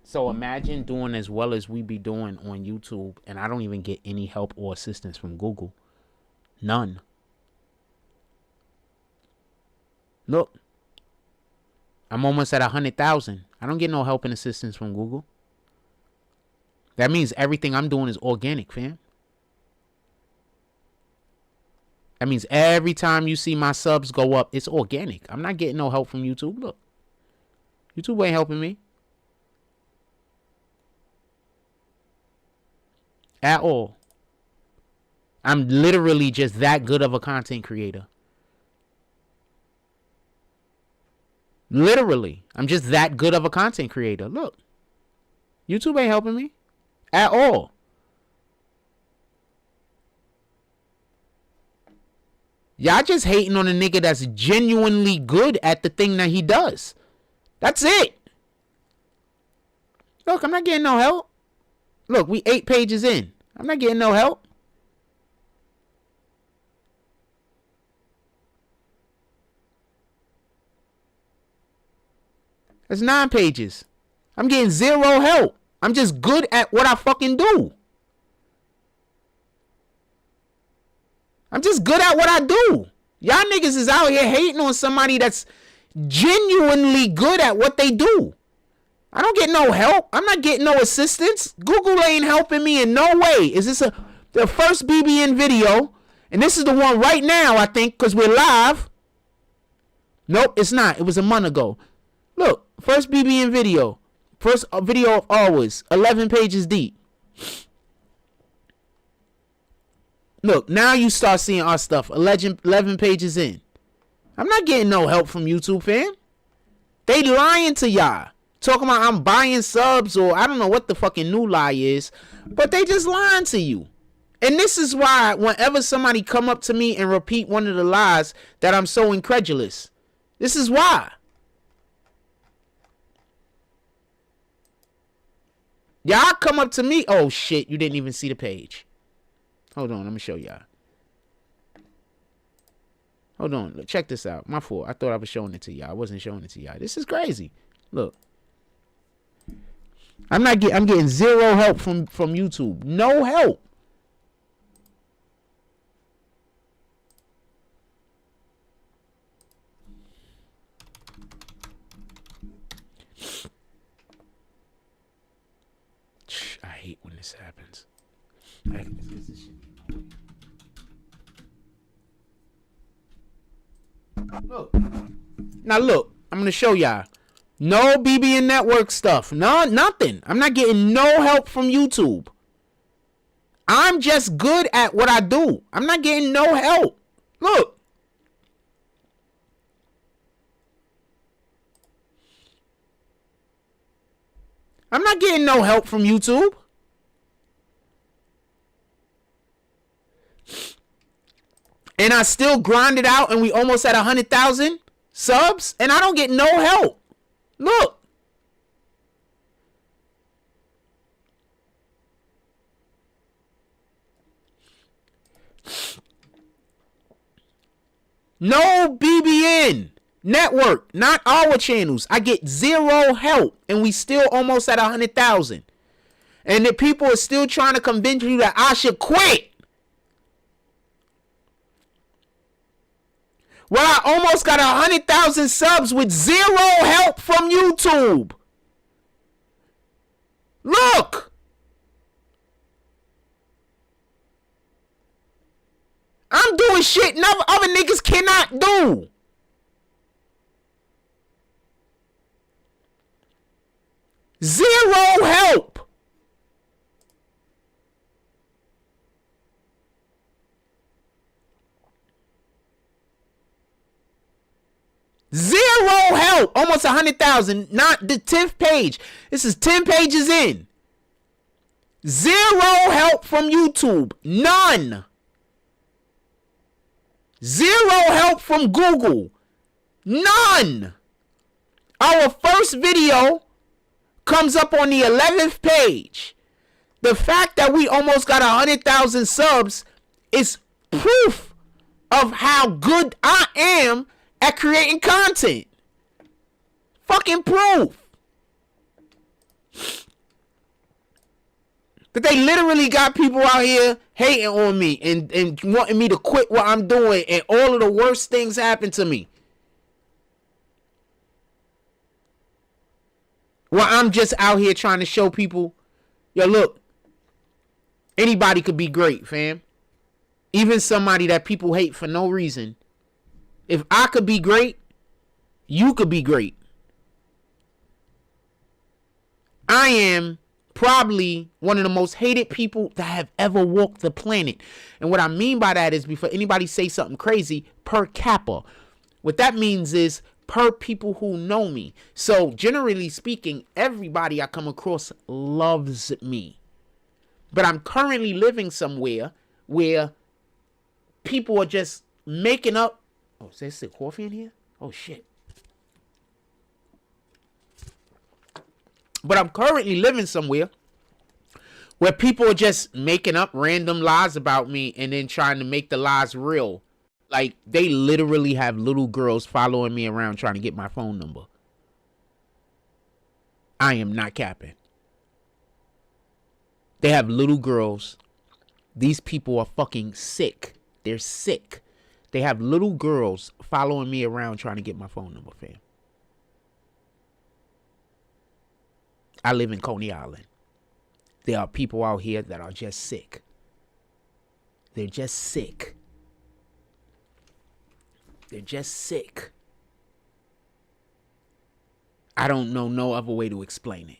So imagine doing as well as we be doing on YouTube, and I don't even get any help or assistance from Google. None. Look, I'm almost at 100,000. I don't get no help and assistance from Google. That means everything I'm doing is organic, fam. That means every time you see my subs go up, it's organic. I'm not getting no help from YouTube. Look, YouTube ain't helping me at all. I'm literally just that good of a content creator. Literally, I'm just that good of a content creator. Look, YouTube ain't helping me at all. Y'all just hating on a nigga that's genuinely good at the thing that he does. That's it. Look, I'm not getting no help. Look, we 8 pages in. I'm not getting no help. That's 9 pages. I'm getting 0 help. I'm just good at what I fucking do. I'm just good at what I do. Y'all niggas is out here hating on somebody that's genuinely good at what they do. I don't get no help. I'm not getting no assistance. Google ain't helping me in no way. Is this the first BBN video? And this is the one right now, I think, because we're live. Nope, it's not. It was a month ago. Look, first BBN video. First video of always. 11 pages deep. Look, now you start seeing our stuff. 11 pages in. I'm not getting no help from YouTube, fam. They lying to y'all. Talking about I'm buying subs or I don't know what the fucking new lie is. But they just lying to you. And this is why whenever somebody come up to me and repeat one of the lies that I'm so incredulous. This is why. Y'all come up to me. Oh shit, you didn't even see the page. Hold on, let me show y'all. Hold on, check this out. My fault. I thought I was showing it to y'all. I wasn't showing it to y'all. This is crazy. Look. I'm getting 0 help from YouTube. No help. this happens. Look. Now look, I'm gonna show y'all. No BBN Network stuff. No, nothing. I'm not getting no help from YouTube. I'm just good at what I do. I'm not getting no help. Look. I'm not getting no help from YouTube. And I still grind it out and we almost at 100,000 subs and I don't get no help. Look. No BBN Network, not our channels. I get zero help and we still almost at 100,000. And the people are still trying to convince you that I should quit. Well, I almost got 100,000 subs with zero help from YouTube. Look. I'm doing shit other niggas cannot do. Zero help. Zero help. Almost 100,000. Not the 10th page. This is 10 pages in. Zero help from YouTube. None. Zero help from Google. None. Our first video comes up on the 11th page. The fact that we almost got 100,000 subs is proof of how good I am at creating content. Fucking proof. That they literally got people out here hating on me and wanting me to quit what I'm doing, and all of the worst things happen to me. Well, I'm just out here trying to show people, yo, look, anybody could be great, fam. Even somebody that people hate for no reason. If I could be great, you could be great. I am probably one of the most hated people that have ever walked the planet. And what I mean by that is, before anybody say something crazy, per capita. What that means is per people who know me. So generally speaking, everybody I come across loves me. But I'm currently living somewhere where people are just making up. Oh, is there still coffee in here? Oh, shit. But I'm currently living somewhere where people are just making up random lies about me and then trying to make the lies real. Like, they literally have little girls following me around trying to get my phone number. I am not capping. They have little girls. These people are fucking sick. They're sick. They have little girls following me around trying to get my phone number, fam. I live in Coney Island. There are people out here that are just sick. They're just sick. They're just sick. I don't know no other way to explain it.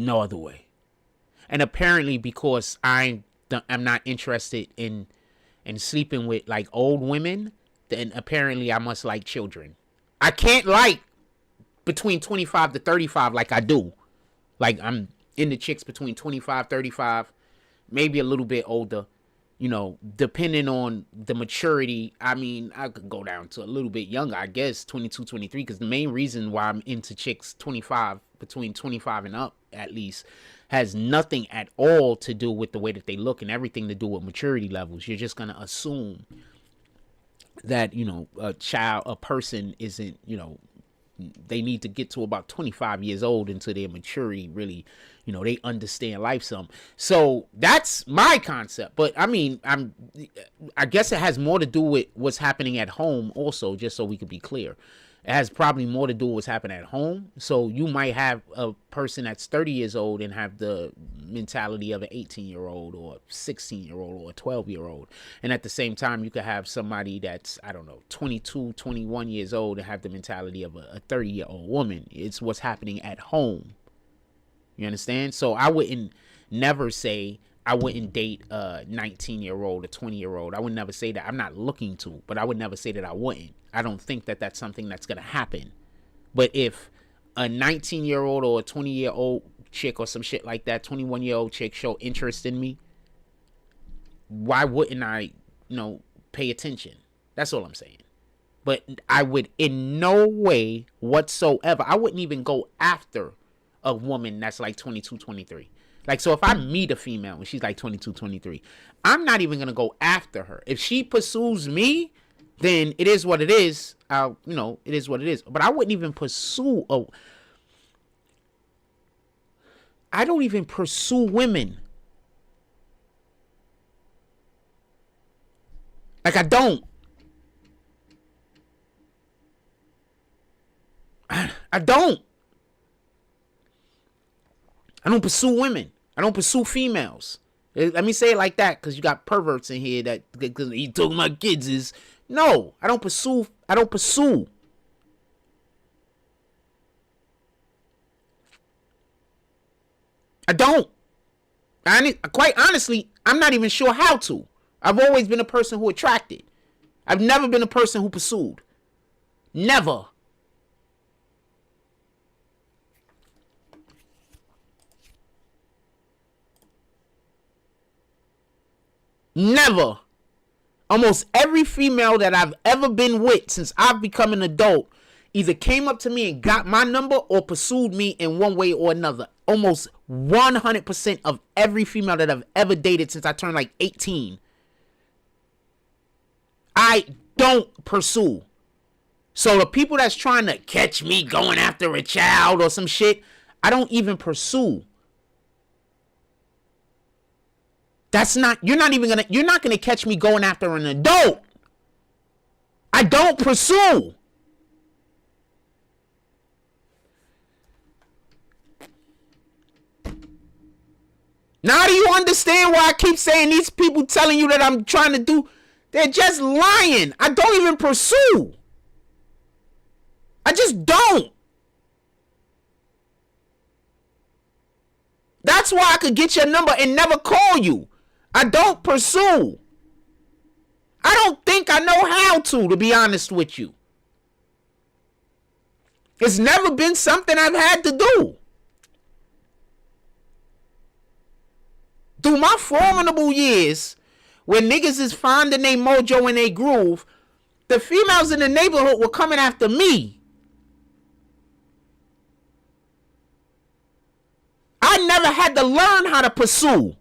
No other way. And apparently because I'm not interested in sleeping with like old women, then apparently I must like children. I can't like between 25 to 35 like I do. Like I'm into chicks between 25, 35, maybe a little bit older. You know, depending on the maturity, I mean, I could go down to a little bit younger, I guess, 22, 23, because the main reason why I'm into chicks 25, between 25 and up, at least, has nothing at all to do with the way that they look and everything to do with maturity levels. You're just going to assume that, you know, a person isn't, you know, they need to get to about 25 years old until their maturity really, you know, they understand life some. So that's my concept. But I mean, I guess it has more to do with what's happening at home also, just so we could be clear. It has probably more to do with what's happening at home. So you might have a person that's 30 years old and have the mentality of an 18-year-old or a 16-year-old or a 12-year-old. And at the same time, you could have somebody that's, I don't know, 22, 21 years old and have the mentality of a 30-year-old woman. It's what's happening at home. You understand? So I wouldn't never say I wouldn't date a 19-year-old, a 20-year-old. I would never say that. I'm not looking to, but I would never say that I wouldn't. I don't think that that's something that's going to happen. But if a 19-year-old or a 20-year-old chick or some shit like that, 21-year-old chick show interest in me, why wouldn't I, you know, pay attention? That's all I'm saying. But I would in no way whatsoever, I wouldn't even go after a woman that's like 22, 23. Like, so if I meet a female and she's like 22, 23, I'm not even going to go after her. If she pursues me, then it is what it is. You know, it is what it is. But I wouldn't even pursue I don't even pursue women. Like, I don't. I don't. I don't pursue women. I don't pursue females. Let me say it like that, because you got perverts in here that because he talking about kids is no. I don't pursue. I don't pursue. I don't. Quite honestly, I'm not even sure how to. I've always been a person who attracted. I've never been a person who pursued. Never. Never. Almost every female that I've ever been with since I've become an adult either came up to me and got my number or pursued me in one way or another. Almost 100% of every female that I've ever dated since I turned like 18. I don't pursue. So the people that's trying to catch me going after a child or some shit, I don't even pursue. You're not gonna catch me going after an adult. I don't pursue. Now do you understand why I keep saying these people telling you that I'm trying to do? They're just lying. I don't even pursue. I just don't. That's why I could get your number and never call you. I don't pursue. I don't think I know how to be honest with you. It's never been something I've had to do. Through my formidable years, when niggas is finding their mojo and their groove, the females in the neighborhood were coming after me. I never had to learn how to pursue.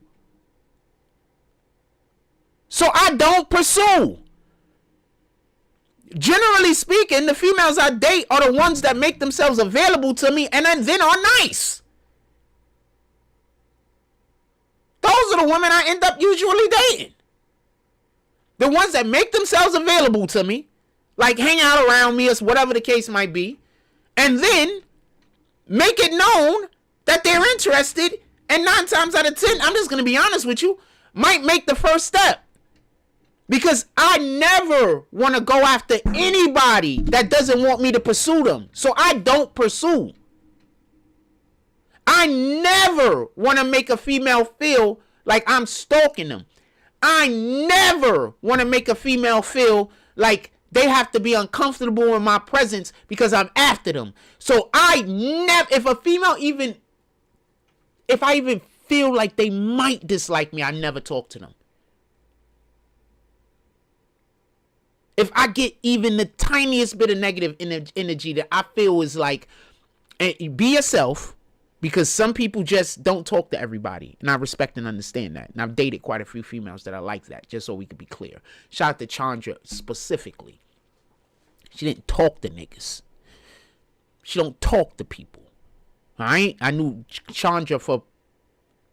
So I don't pursue. Generally speaking, the females I date are the ones that make themselves available to me and then are nice. Those are the women I end up usually dating. The ones that make themselves available to me, like hang out around me or whatever the case might be, and then make it known that they're interested, and 9 times out of 10, I'm just going to be honest with you, might make the first step. Because I never want to go after anybody that doesn't want me to pursue them. So I don't pursue. I never want to make a female feel like I'm stalking them. I never want to make a female feel like they have to be uncomfortable in my presence because I'm after them. So I never, if a female if I even feel like they might dislike me, I never talk to them. If I get even the tiniest bit of negative energy that I feel is like, be yourself, because some people just don't talk to everybody. And I respect and understand that. And I've dated quite a few females that are like that, just so we could be clear. Shout out to Chandra specifically. She didn't talk to niggas. She don't talk to people. All right? I knew Chandra for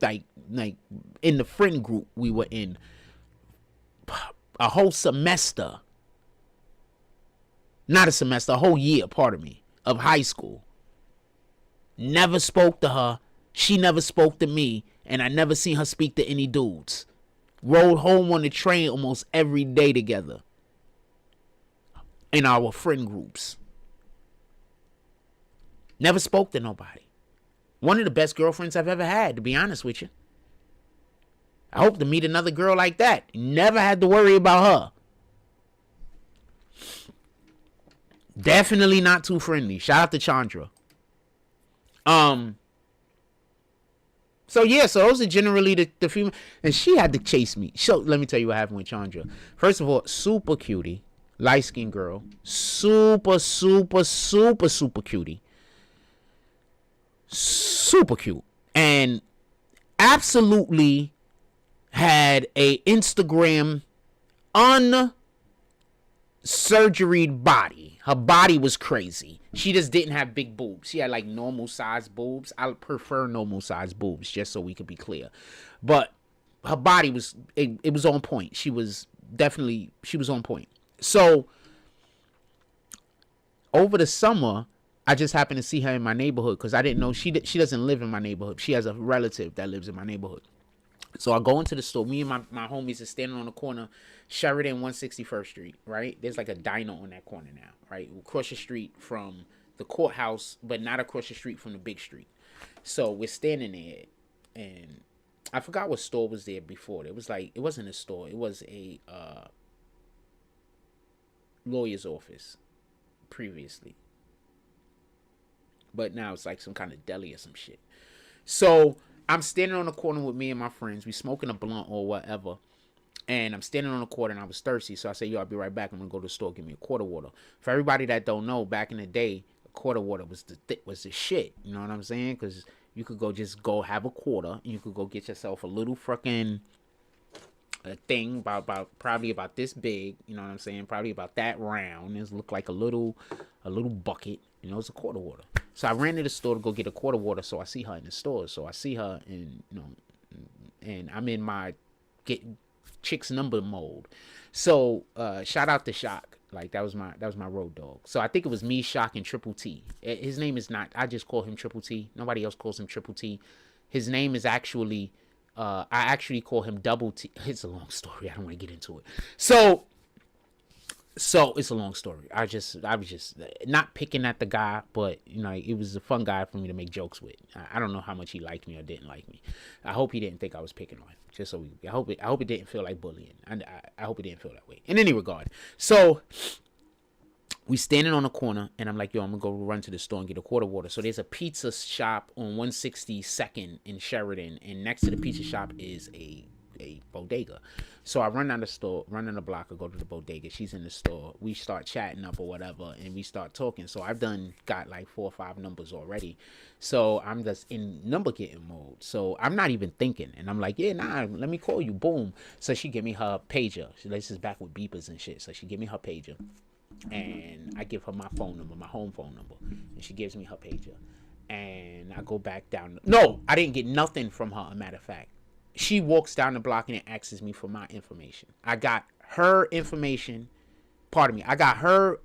like in the friend group we were in a whole semester. Not a semester, a whole year, pardon me, of high school. Never spoke to her. She never spoke to me. And I never seen her speak to any dudes. Rode home on the train almost every day together. In our friend groups. Never spoke to nobody. One of the best girlfriends I've ever had, to be honest with you. I hope to meet another girl like that. Never had to worry about her. Definitely not too friendly. Shout out to Chandra. So yeah, so those are generally the female. And she had to chase me. So let me tell you what happened with Chandra. First of all, super cutie. Light-skinned girl. Super cutie. Super cute. And absolutely had a Instagram unsurgeried body. Her body was crazy. She just didn't have big boobs. She had like normal size boobs. I prefer normal size boobs, just so we could be clear. But her body was, it was on point. She was on point. So over the summer, I just happened to see her in my neighborhood because I didn't know she doesn't live in my neighborhood. She has a relative that lives in my neighborhood. So I go into the store. Me and my homies are standing on the corner, Sheridan 161st Street, right? There's like a diner on that corner now, right? We'll cross the street from the courthouse, but not across the street from the big street. So we're standing there, and I forgot what store was there before. It was like, it wasn't a store. It was a lawyer's office previously. But now it's like some kind of deli or some shit. So I'm standing on the corner with me and my friends. We smoking a blunt or whatever. And I'm standing on the corner and I was thirsty. So I said, yo, I'll be right back. I'm going to go to the store, give me a quart of water. For everybody that don't know, back in the day, a quart of water was the shit. You know what I'm saying? Because you could go have a quarter. And you could go get yourself a little fucking thing probably about this big. You know what I'm saying? Probably about that round. It looked like a little bucket. You know, it's a quart of water. So I ran to the store to go get a quart of water. So I see her in the store. So I see her and, you know, and I'm in my get chick's number mode. So shout out to Shock. Like that was my road dog. So I think it was me, Shock, and Triple T. His name is not, I just call him Triple T. Nobody else calls him Triple T. His name is actually, I actually call him Double T. It's a long story. I don't want to get into it. So it's a long story. I was just not picking at the guy, but you know, it was a fun guy for me to make jokes with. I don't know how much he liked me or didn't like me. I hope he didn't think I was picking on him. Just so I hope it didn't feel like bullying. I hope it didn't feel that way. In any regard, so we standing on the corner, and I'm like, yo, I'm gonna go run to the store and get a quart of water. So there's a pizza shop on 162nd in Sheridan, and next to the pizza shop is a bodega. So I run down the store, run down the block, I go to the bodega. She's in the store. We start chatting up or whatever, and we start talking. So I've got like 4 or 5 numbers already. So I'm just in number getting mode. So I'm not even thinking, and I'm like, yeah, nah, let me call you. Boom. So she give me her pager. This is back with beepers and shit. So she give me her pager, and I give her my phone number, my home phone number, and she gives me her pager. And I go back down. No, I didn't get nothing from her. A matter of fact. She walks down the block and asks me for my information. I got her information. Pardon me. I got her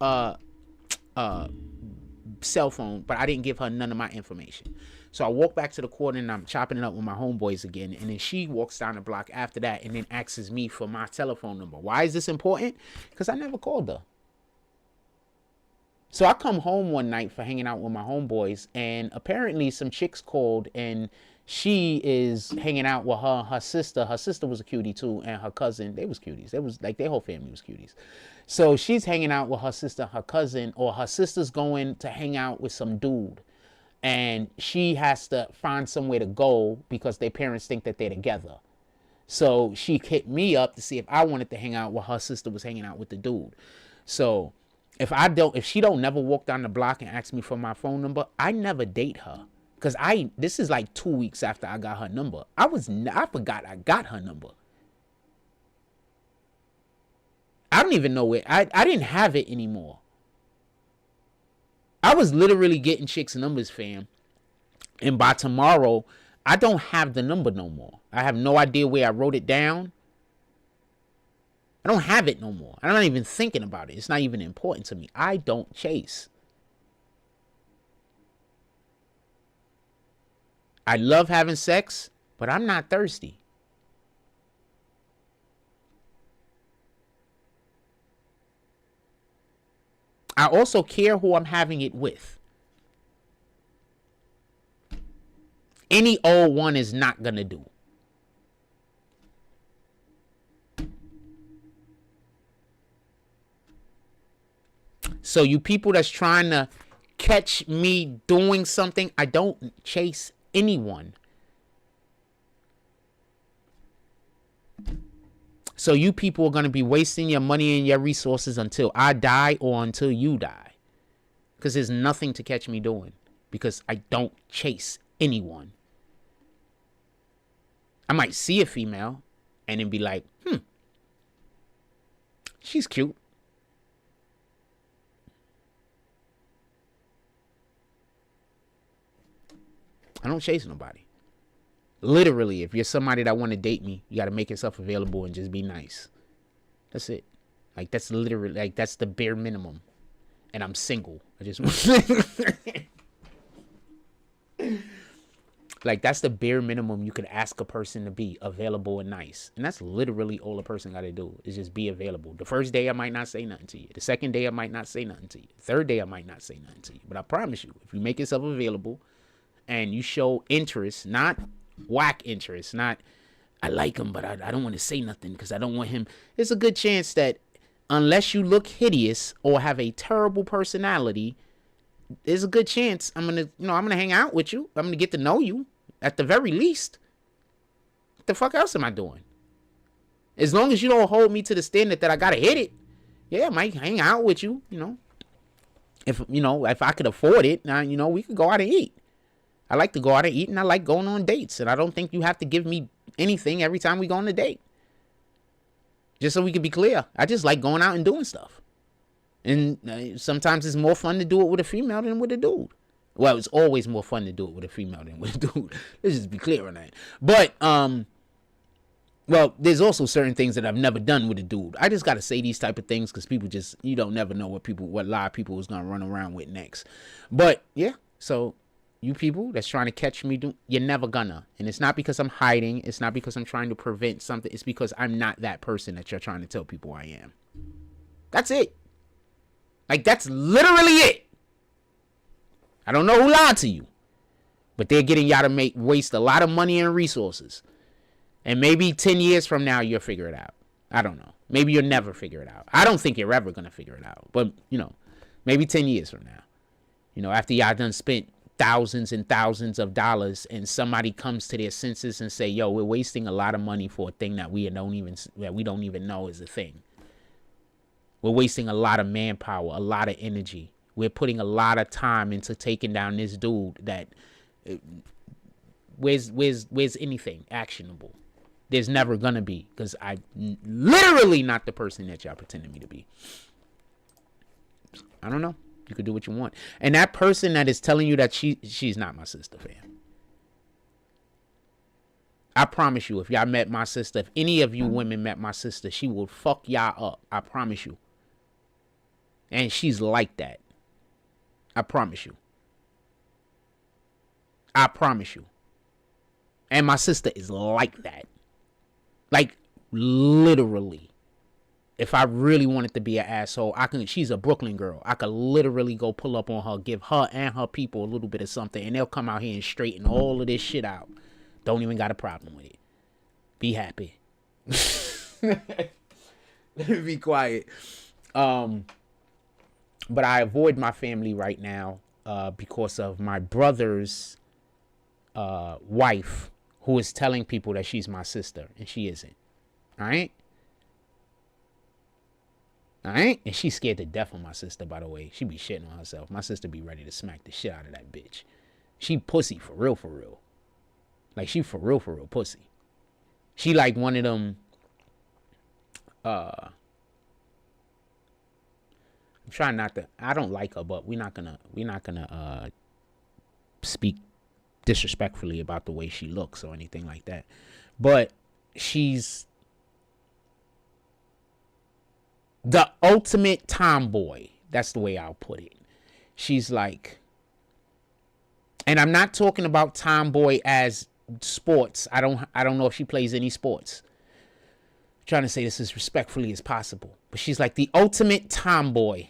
cell phone, but I didn't give her none of my information. So I walk back to the corner and I'm chopping it up with my homeboys again. And then she walks down the block after that and then asks me for my telephone number. Why is this important? Because I never called her. So I come home one night for hanging out with my homeboys, and apparently some chicks called, and she is hanging out with her sister. Her sister was a cutie too, and her cousin, they was cuties. They was like, their whole family was cuties. So she's hanging out with her sister, her cousin, or her sister's going to hang out with some dude, and she has to find somewhere to go because their parents think that they're together. So she hit me up to see if I wanted to hang out while her sister was hanging out with the dude. So if she don't never walk down the block and ask me for my phone number, I never date her. Because this is like 2 weeks after I got her number. I forgot I got her number. I don't even know it. I didn't have it anymore. I was literally getting chicks' numbers, fam. And by tomorrow, I don't have the number no more. I have no idea where I wrote it down. I don't have it no more. I'm not even thinking about it. It's not even important to me. I don't chase. I love having sex, but I'm not thirsty. I also care who I'm having it with. Any old one is not gonna do. So you people that's trying to catch me doing something, I don't chase anyone. So you people are going to be wasting your money and your resources until I die or until you die. Because there's nothing to catch me doing. Because I don't chase anyone. I might see a female and then be like, she's cute. I don't chase nobody. Literally, if you're somebody that want to date me, you got to make yourself available and just be nice. That's it. Like, that's literally, like, that's the bare minimum. And I'm single. I just like, that's the bare minimum you could ask a person to be, available and nice. And that's literally all a person got to do is just be available. The first day I might not say nothing to you. The second day I might not say nothing to you. The third day I might not say nothing to you. But I promise you, if you make yourself available and you show interest, not whack interest, not I like him but I don't want to say nothing because I don't want him, there's a good chance that unless you look hideous or have a terrible personality, there's a good chance I'm gonna hang out with you. I'm gonna get to know you at the very least. What the fuck else am I doing? As long as you don't hold me to the standard that I gotta hit it, yeah, I might hang out with you. If I could afford it, now we could go out and eat. I like to go out and eat, and I like going on dates. And I don't think you have to give me anything every time we go on a date. Just so we can be clear. I just like going out and doing stuff. And sometimes it's more fun to do it with a female than with a dude. Well, it's always more fun to do it with a female than with a dude. Let's just be clear on that. But, well, there's also certain things that I've never done with a dude. I just got to say these type of things because people just, you don't never know what live people is going to run around with next. But, yeah, so you people that's trying to catch me, you're never gonna. And it's not because I'm hiding. It's not because I'm trying to prevent something. It's because I'm not that person that you're trying to tell people I am. That's it. Like, that's literally it. I don't know who lied to you, but they're getting y'all to waste a lot of money and resources. And maybe 10 years from now, you'll figure it out. I don't know. Maybe you'll never figure it out. I don't think you're ever going to figure it out. But, maybe 10 years from now, after y'all done spent thousands and thousands of dollars and somebody comes to their senses and say, yo, we're wasting a lot of money for a thing that we don't even know is a thing. We're wasting a lot of manpower, a lot of energy. We're putting a lot of time into taking down this dude that where's anything actionable? There's never gonna be, because I'm literally not the person that y'all pretending me to be. I don't know. You could do what you want. And that person that is telling you that she's not my sister, fam. I promise you, if y'all met my sister, if any of you women met my sister, she will fuck y'all up. I promise you. And she's like that. I promise you. I promise you. And my sister is like that. Like, literally. If I really wanted to be an asshole, she's a Brooklyn girl. I could literally go pull up on her, give her and her people a little bit of something, and they'll come out here and straighten all of this shit out. Don't even got a problem with it. Be happy. Let me be quiet. But I avoid my family right now because of my brother's wife, who is telling people that she's my sister, and she isn't. All right? Alright? And she's scared to death of my sister, by the way. She be shitting on herself. My sister be ready to smack the shit out of that bitch. She pussy for real, for real. Like, she for real pussy. She like one of them, I'm trying not to. I don't like her, but we're not gonna speak disrespectfully about the way she looks or anything like that. But she's the ultimate tomboy. That's the way I'll put it. She's like, and I'm not talking about tomboy as sports. I don't know if she plays any sports. I'm trying to say this as respectfully as possible. But she's like the ultimate tomboy.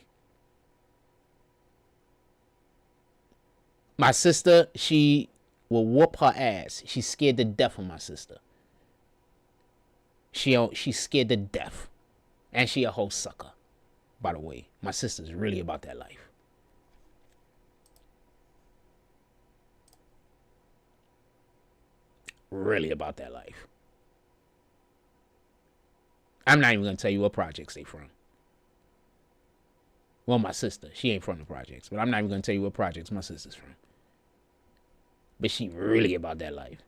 My sister, she will whoop her ass. She's scared to death of my sister. She's scared to death. And she a whole sucker, by the way. My sister's really about that life. Really about that life. I'm not even going to tell you what projects they from. Well, my sister, she ain't from the projects. But I'm not even going to tell you what projects my sister's from. But she really about that life.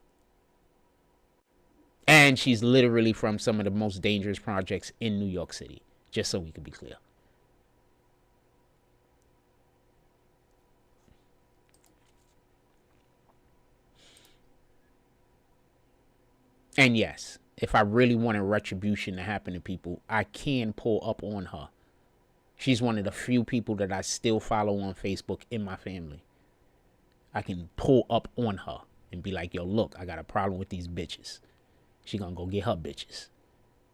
And she's literally from some of the most dangerous projects in New York City. Just so we can be clear. And yes, if I really wanted retribution to happen to people, I can pull up on her. She's one of the few people that I still follow on Facebook in my family. I can pull up on her and be like, yo, look, I got a problem with these bitches. She gonna go get her bitches.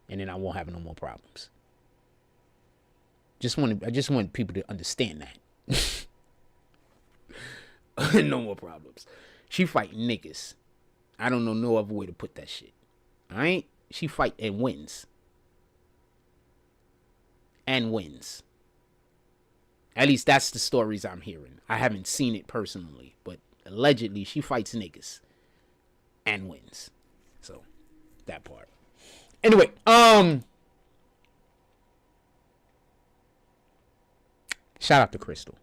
And then I won't have no more problems. I just want people to understand that. No more problems. She fight niggas. I don't know no other way to put that shit. Alright? She fight and wins. And wins. At least that's the stories I'm hearing. I haven't seen it personally, but allegedly she fights niggas and wins. So, that part. Anyway, shout out to Crystal.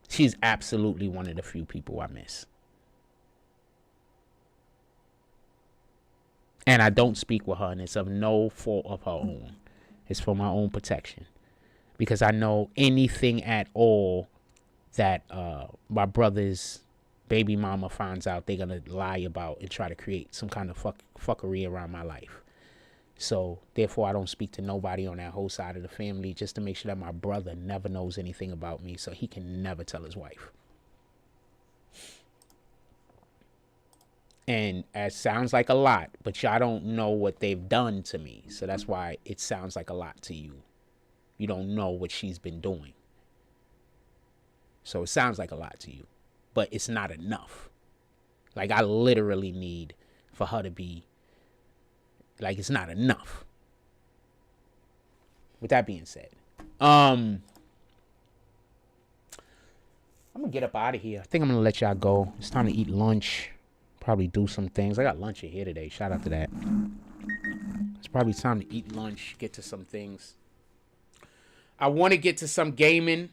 She's absolutely one of the few people I miss. And I don't speak with her, and it's of no fault of her own. It's for my own protection. Because I know anything at all that my brother's baby mama finds out, they're going to lie about and try to create some kind of fuckery around my life. So, therefore, I don't speak to nobody on that whole side of the family just to make sure that my brother never knows anything about me so he can never tell his wife. And it sounds like a lot, but y'all don't know what they've done to me. So that's why it sounds like a lot to you. You don't know what she's been doing. So it sounds like a lot to you, but it's not enough. Like, I literally need for her to be, like, it's not enough. With that being said, I'm going to get up out of here. I think I'm going to let y'all go. It's time to eat lunch. Probably do some things. I got lunch in here today. Shout out to that. It's probably time to eat lunch, get to some things. I want to get to some gaming.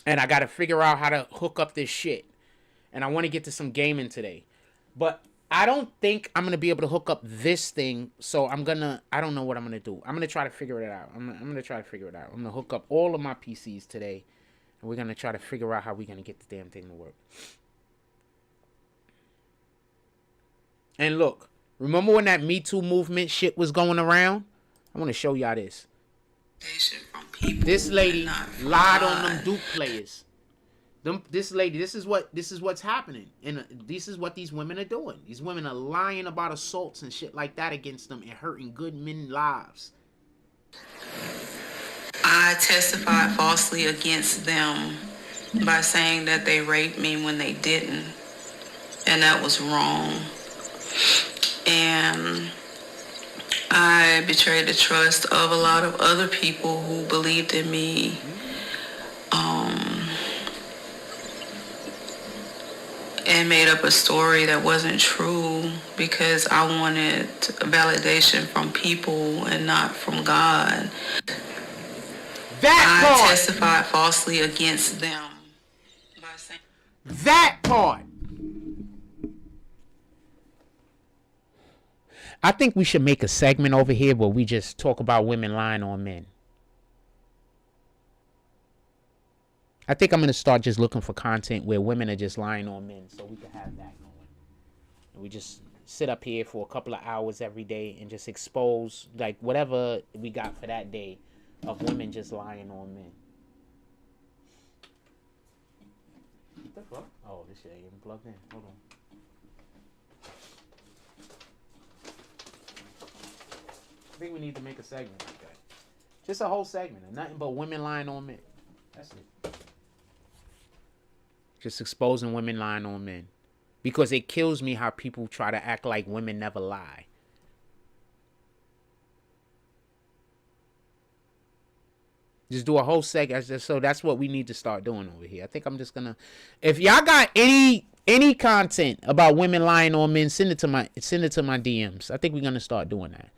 And I got to figure out how to hook up this shit. And I want to get to some gaming today. But I don't think I'm going to be able to hook up this thing. So I don't know what I'm going to do. I'm going to try to figure it out. I'm going to try to figure it out. I'm going to hook up all of my PCs today. And we're going to try to figure out how we're going to get the damn thing to work. And look, remember when that Me Too movement shit was going around? I want to show y'all this. This lady lied on them Duke players. This lady, this is what's happening. And this is what these women are doing. These women are lying about assaults and shit like that against them and hurting good men's lives. I testified falsely against them by saying that they raped me when they didn't. And that was wrong. And I betrayed the trust of a lot of other people who believed in me. And made up a story that wasn't true because I wanted validation from people and not from God. I testified falsely against them. That part. I think we should make a segment over here where we just talk about women lying on men. I think I'm going to start just looking for content where women are just lying on men so we can have that going. And we just sit up here for a couple of hours every day and just expose like whatever we got for that day of women just lying on men. What the fuck? Oh, this shit ain't even plugged in. Hold on. I think we need to make a segment like that. Just a whole segment of nothing but women lying on men. That's it. Just exposing women lying on men. Because it kills me how people try to act like women never lie. Just do a whole segment. So that's what we need to start doing over here. I think I'm just gonna. If y'all got any content about women lying on men, send it to my DMs. I think we're gonna start doing that.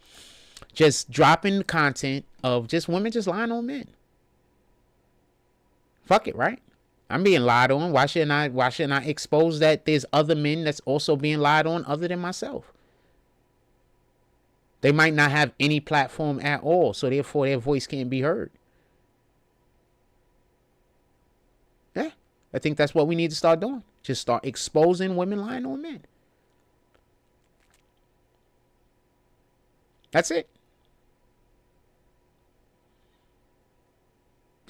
Just dropping content of just women just lying on men. Fuck it, right? I'm being lied on. Why shouldn't I expose that there's other men that's also being lied on other than myself? They might not have any platform at all, so therefore their voice can't be heard. Yeah, I think that's what we need to start doing. Just start exposing women lying on men. That's it.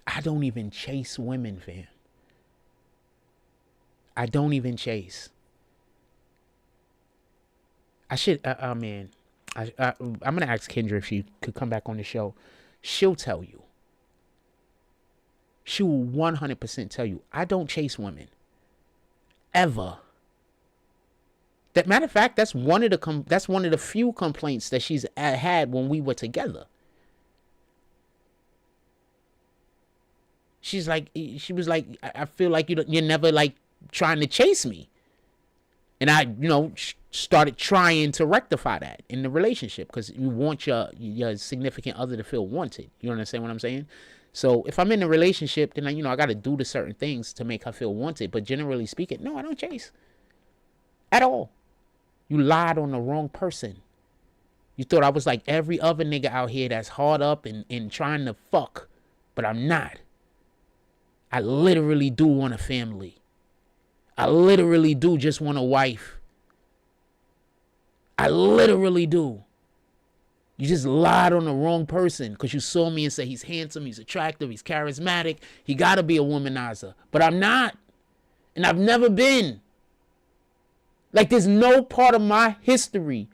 I don't even chase women, fam. I don't even chase. I should, man. I'm gonna ask Kendra if she could come back on the show. She'll tell you. She will 100% tell you. I don't chase women. Ever. That matter of fact, that's one of the few complaints that she's had when we were together. She was like, I feel like you're never like trying to chase me. And I, started trying to rectify that in the relationship because you want your significant other to feel wanted. You understand what I'm saying? So if I'm in a relationship, then I got to do the certain things to make her feel wanted. But generally speaking, no, I don't chase at all. You lied on the wrong person. You thought I was like every other nigga out here that's hard up and trying to fuck, but I'm not. I literally do want a family. I literally do just want a wife. I literally do. You just lied on the wrong person because you saw me and said he's handsome, he's attractive, he's charismatic, he gotta be a womanizer. But I'm not. And I've never been. Like there's no part of my history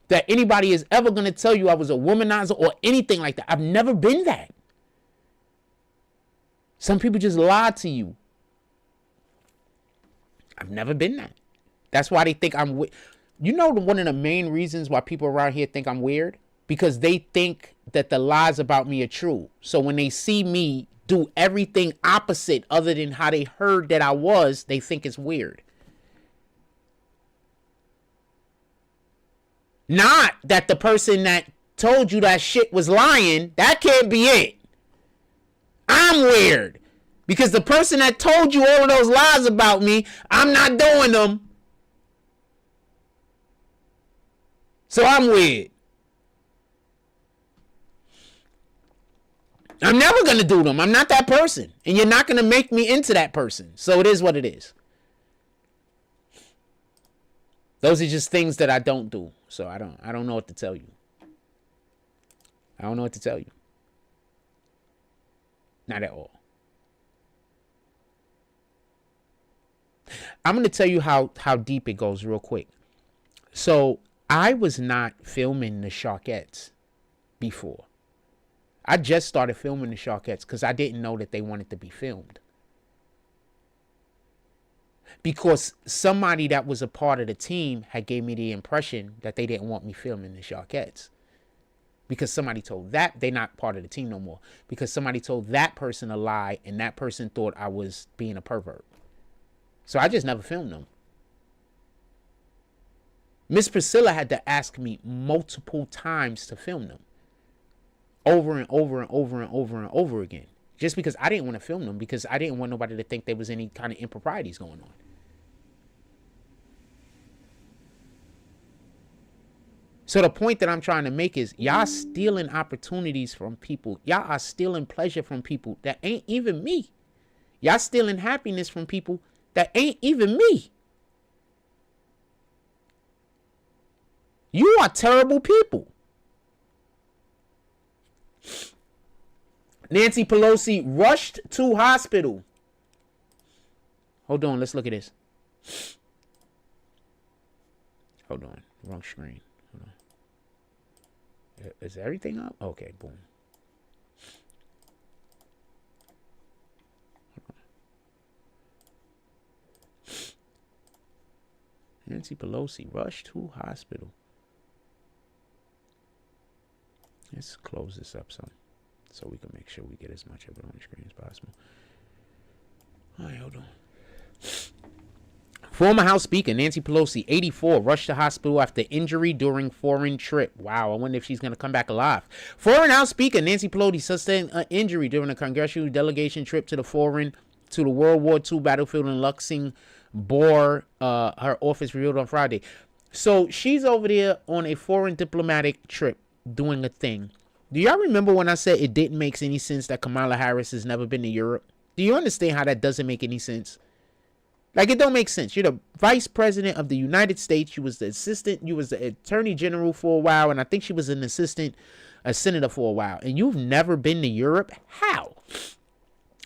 that anybody is ever gonna tell you I was a womanizer or anything like that. I've never been that. Some people just lie to you. I've never been that. That's why they think I'm weird. One of the main reasons why people around here think I'm weird? Because they think that the lies about me are true. So when they see me do everything opposite other than how they heard that I was, they think it's weird. Not that the person that told you that shit was lying. That can't be it. I'm weird. Because the person that told you all of those lies about me, I'm not doing them. So I'm weird. I'm never going to do them. I'm not that person. And you're not going to make me into that person. So it is what it is. Those are just things that I don't do. So I don't know what to tell you. I don't know what to tell you. Not at all. I'm going to tell you how deep it goes real quick. So I was not filming the Sharkettes before. I just started filming the Sharkettes because I didn't know that they wanted to be filmed. Because somebody that was a part of the team had gave me the impression that they didn't want me filming the Sharkettes. Because somebody told that they're not part of the team no more. Because somebody told that person a lie and that person thought I was being a pervert. So I just never filmed them. Miss Priscilla had to ask me multiple times to film them. Over and over and over and over and over again. Just because I didn't want to film them. Because I didn't want nobody to think there was any kind of improprieties going on. So the point that I'm trying to make is y'all stealing opportunities from people. Y'all are stealing pleasure from people that ain't even me. Y'all stealing happiness from people that ain't even me. You are terrible people. Nancy Pelosi rushed to hospital. Hold on, let's look at this. Hold on, wrong screen. Hold on. Is everything up? Okay, boom. Nancy Pelosi rushed to hospital. Let's close this up some, so we can make sure we get as much of it on the screen as possible. All right, hold on. Former House Speaker Nancy Pelosi, 84, rushed to hospital after injury during foreign trip. Wow, I wonder if she's going to come back alive. Foreign House Speaker Nancy Pelosi sustained an injury during a congressional delegation trip to the World War II battlefield in Luxembourg, her office revealed on Friday. So she's over there on a foreign diplomatic trip doing a thing. Do y'all remember when I said it didn't make any sense that Kamala Harris has never been to Europe? Do you understand how that doesn't make any sense? Like, it don't make sense. You're the vice president of the United States. You was the assistant. You was the attorney general for a while. And I think she was a senator for a while. And you've never been to Europe? How?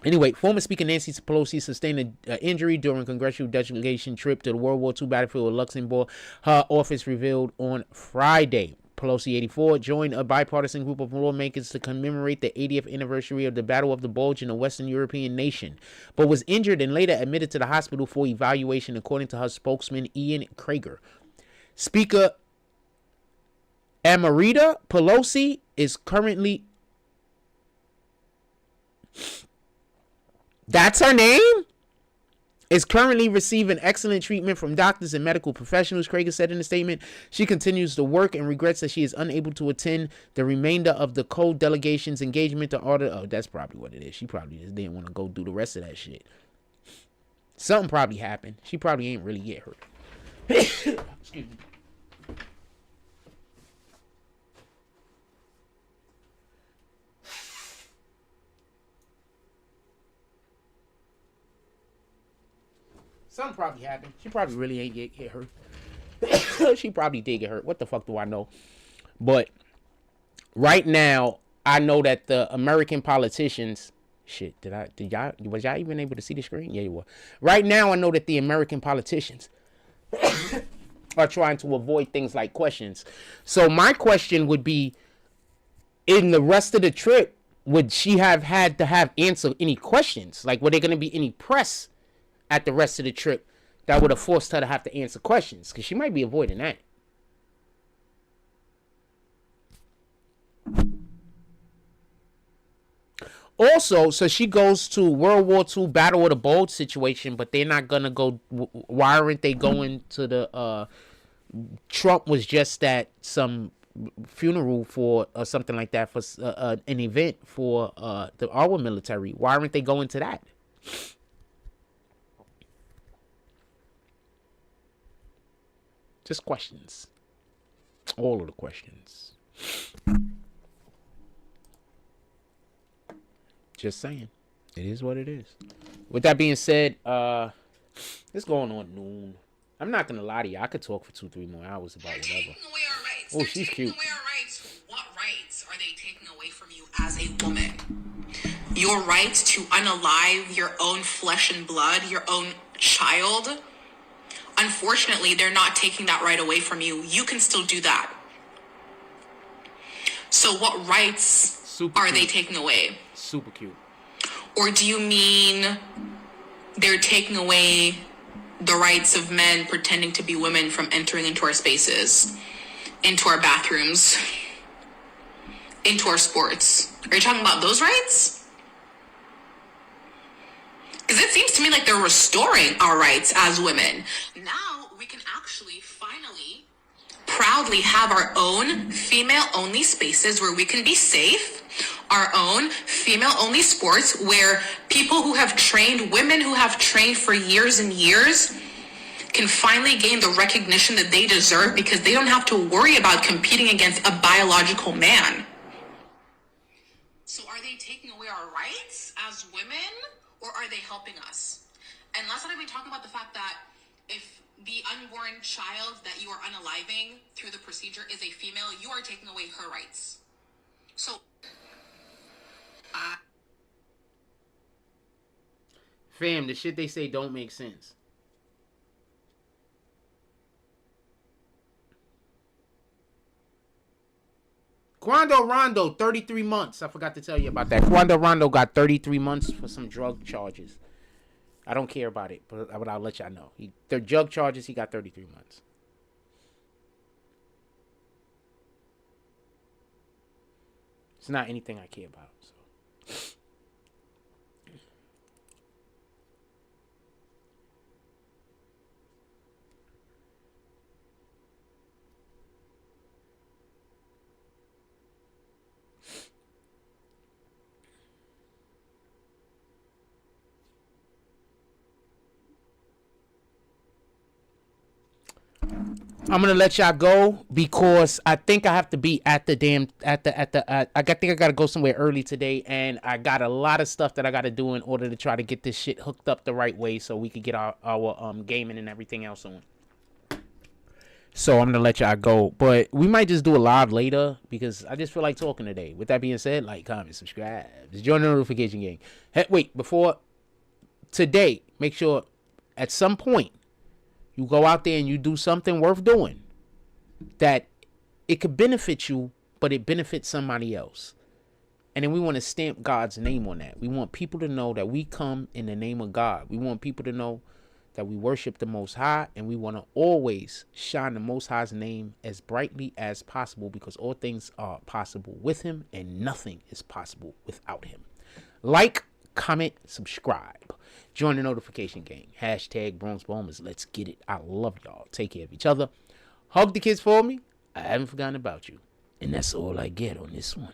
Anyway, former Speaker Nancy Pelosi sustained an injury during a congressional delegation trip to the World War II battlefield in Luxembourg. Her office revealed on Friday. Pelosi, 84, joined a bipartisan group of lawmakers to commemorate the 80th anniversary of the Battle of the Bulge in a Western European nation, but was injured and later admitted to the hospital for evaluation, according to her spokesman, Ian Krager. Speaker Amarita Pelosi is currently... That's her name? Is currently receiving excellent treatment from doctors and medical professionals, Krager said in a statement. She continues to work and regrets that she is unable to attend the remainder of the co-delegation's engagement to order. Oh, that's probably what it is. She probably just didn't want to go do the rest of that shit. Something probably happened. She probably ain't really get hurt. Excuse me. Something probably happened. She probably really ain't get hurt. She probably did get hurt. What the fuck do I know? But right now, I know that the American politicians... Shit, was y'all even able to see the screen? Yeah, you were. Right now, I know that the American politicians are trying to avoid things like questions. So my question would be, in the rest of the trip, would she have had to have answered any questions? Like, were there going to be any press at the rest of the trip that would have forced her to have to answer questions? Because she might be avoiding that. Also, so she goes to World War II Battle of the Bulge situation, but they're not going to go... Why aren't they going to the... Trump was just at some funeral for something like that, for an event for our military. Why aren't they going to that? Just questions. All of the questions. Just saying. It is what it is. With that being said, it's going on noon. I'm not going to lie to you. I could talk for 2-3 more hours about whatever. Oh, she's cute. What rights are they taking away from you as a woman? Your right to unalive your own flesh and blood, your own child? Unfortunately, they're not taking that right away from you. You can still do that. So what rights are they taking away? Super cute. Or do you mean they're taking away the rights of men pretending to be women from entering into our spaces, into our bathrooms, into our sports? Are you talking about those rights? Because it seems to me like they're restoring our rights as women. Now we can actually finally proudly have our own female-only spaces where we can be safe, our own female-only sports where people who have trained, women who have trained for years and years, can finally gain the recognition that they deserve because they don't have to worry about competing against a biological man. So are they taking away our rights as women, or are they helping us? And last night we talked about the fact that if the unborn child that you are unaliving through the procedure is a female, you are taking away her rights. So fam, the shit they say don't make sense. Quando Rondo, 33 months. I forgot to tell you about that. Quando Rondo got 33 months for some drug charges. I don't care about it, but I'll let y'all know. The drug charges, he got 33 months. It's not anything I care about. So. I'm gonna let y'all go because I think I have to be at the damn I think I gotta go somewhere early today, and I got a lot of stuff that I gotta do in order to try to get this shit hooked up the right way so we could get our gaming and everything else on. So I'm gonna let y'all go, but we might just do a live later because I just feel like talking today. With that being said, like, comment, subscribe, join the notification gang. Hey, wait, before today, make sure at some point you go out there and you do something worth doing that it could benefit you, but it benefits somebody else. And then we want to stamp God's name on that. We want people to know that we come in the name of God. We want people to know that we worship the Most High, and we want to always shine the Most High's name as brightly as possible because all things are possible with him and nothing is possible without him. Like, comment, subscribe. Join the notification gang. Hashtag Bronx Bombers. Let's get it. I love y'all. Take care of each other. Hug the kids for me. I haven't forgotten about you. And that's all I get on this one.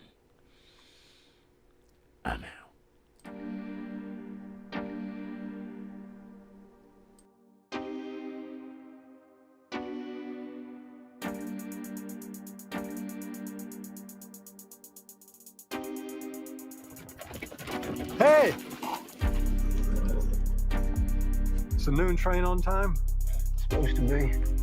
I'm out. Hey! Is the noon train on time? Supposed to be.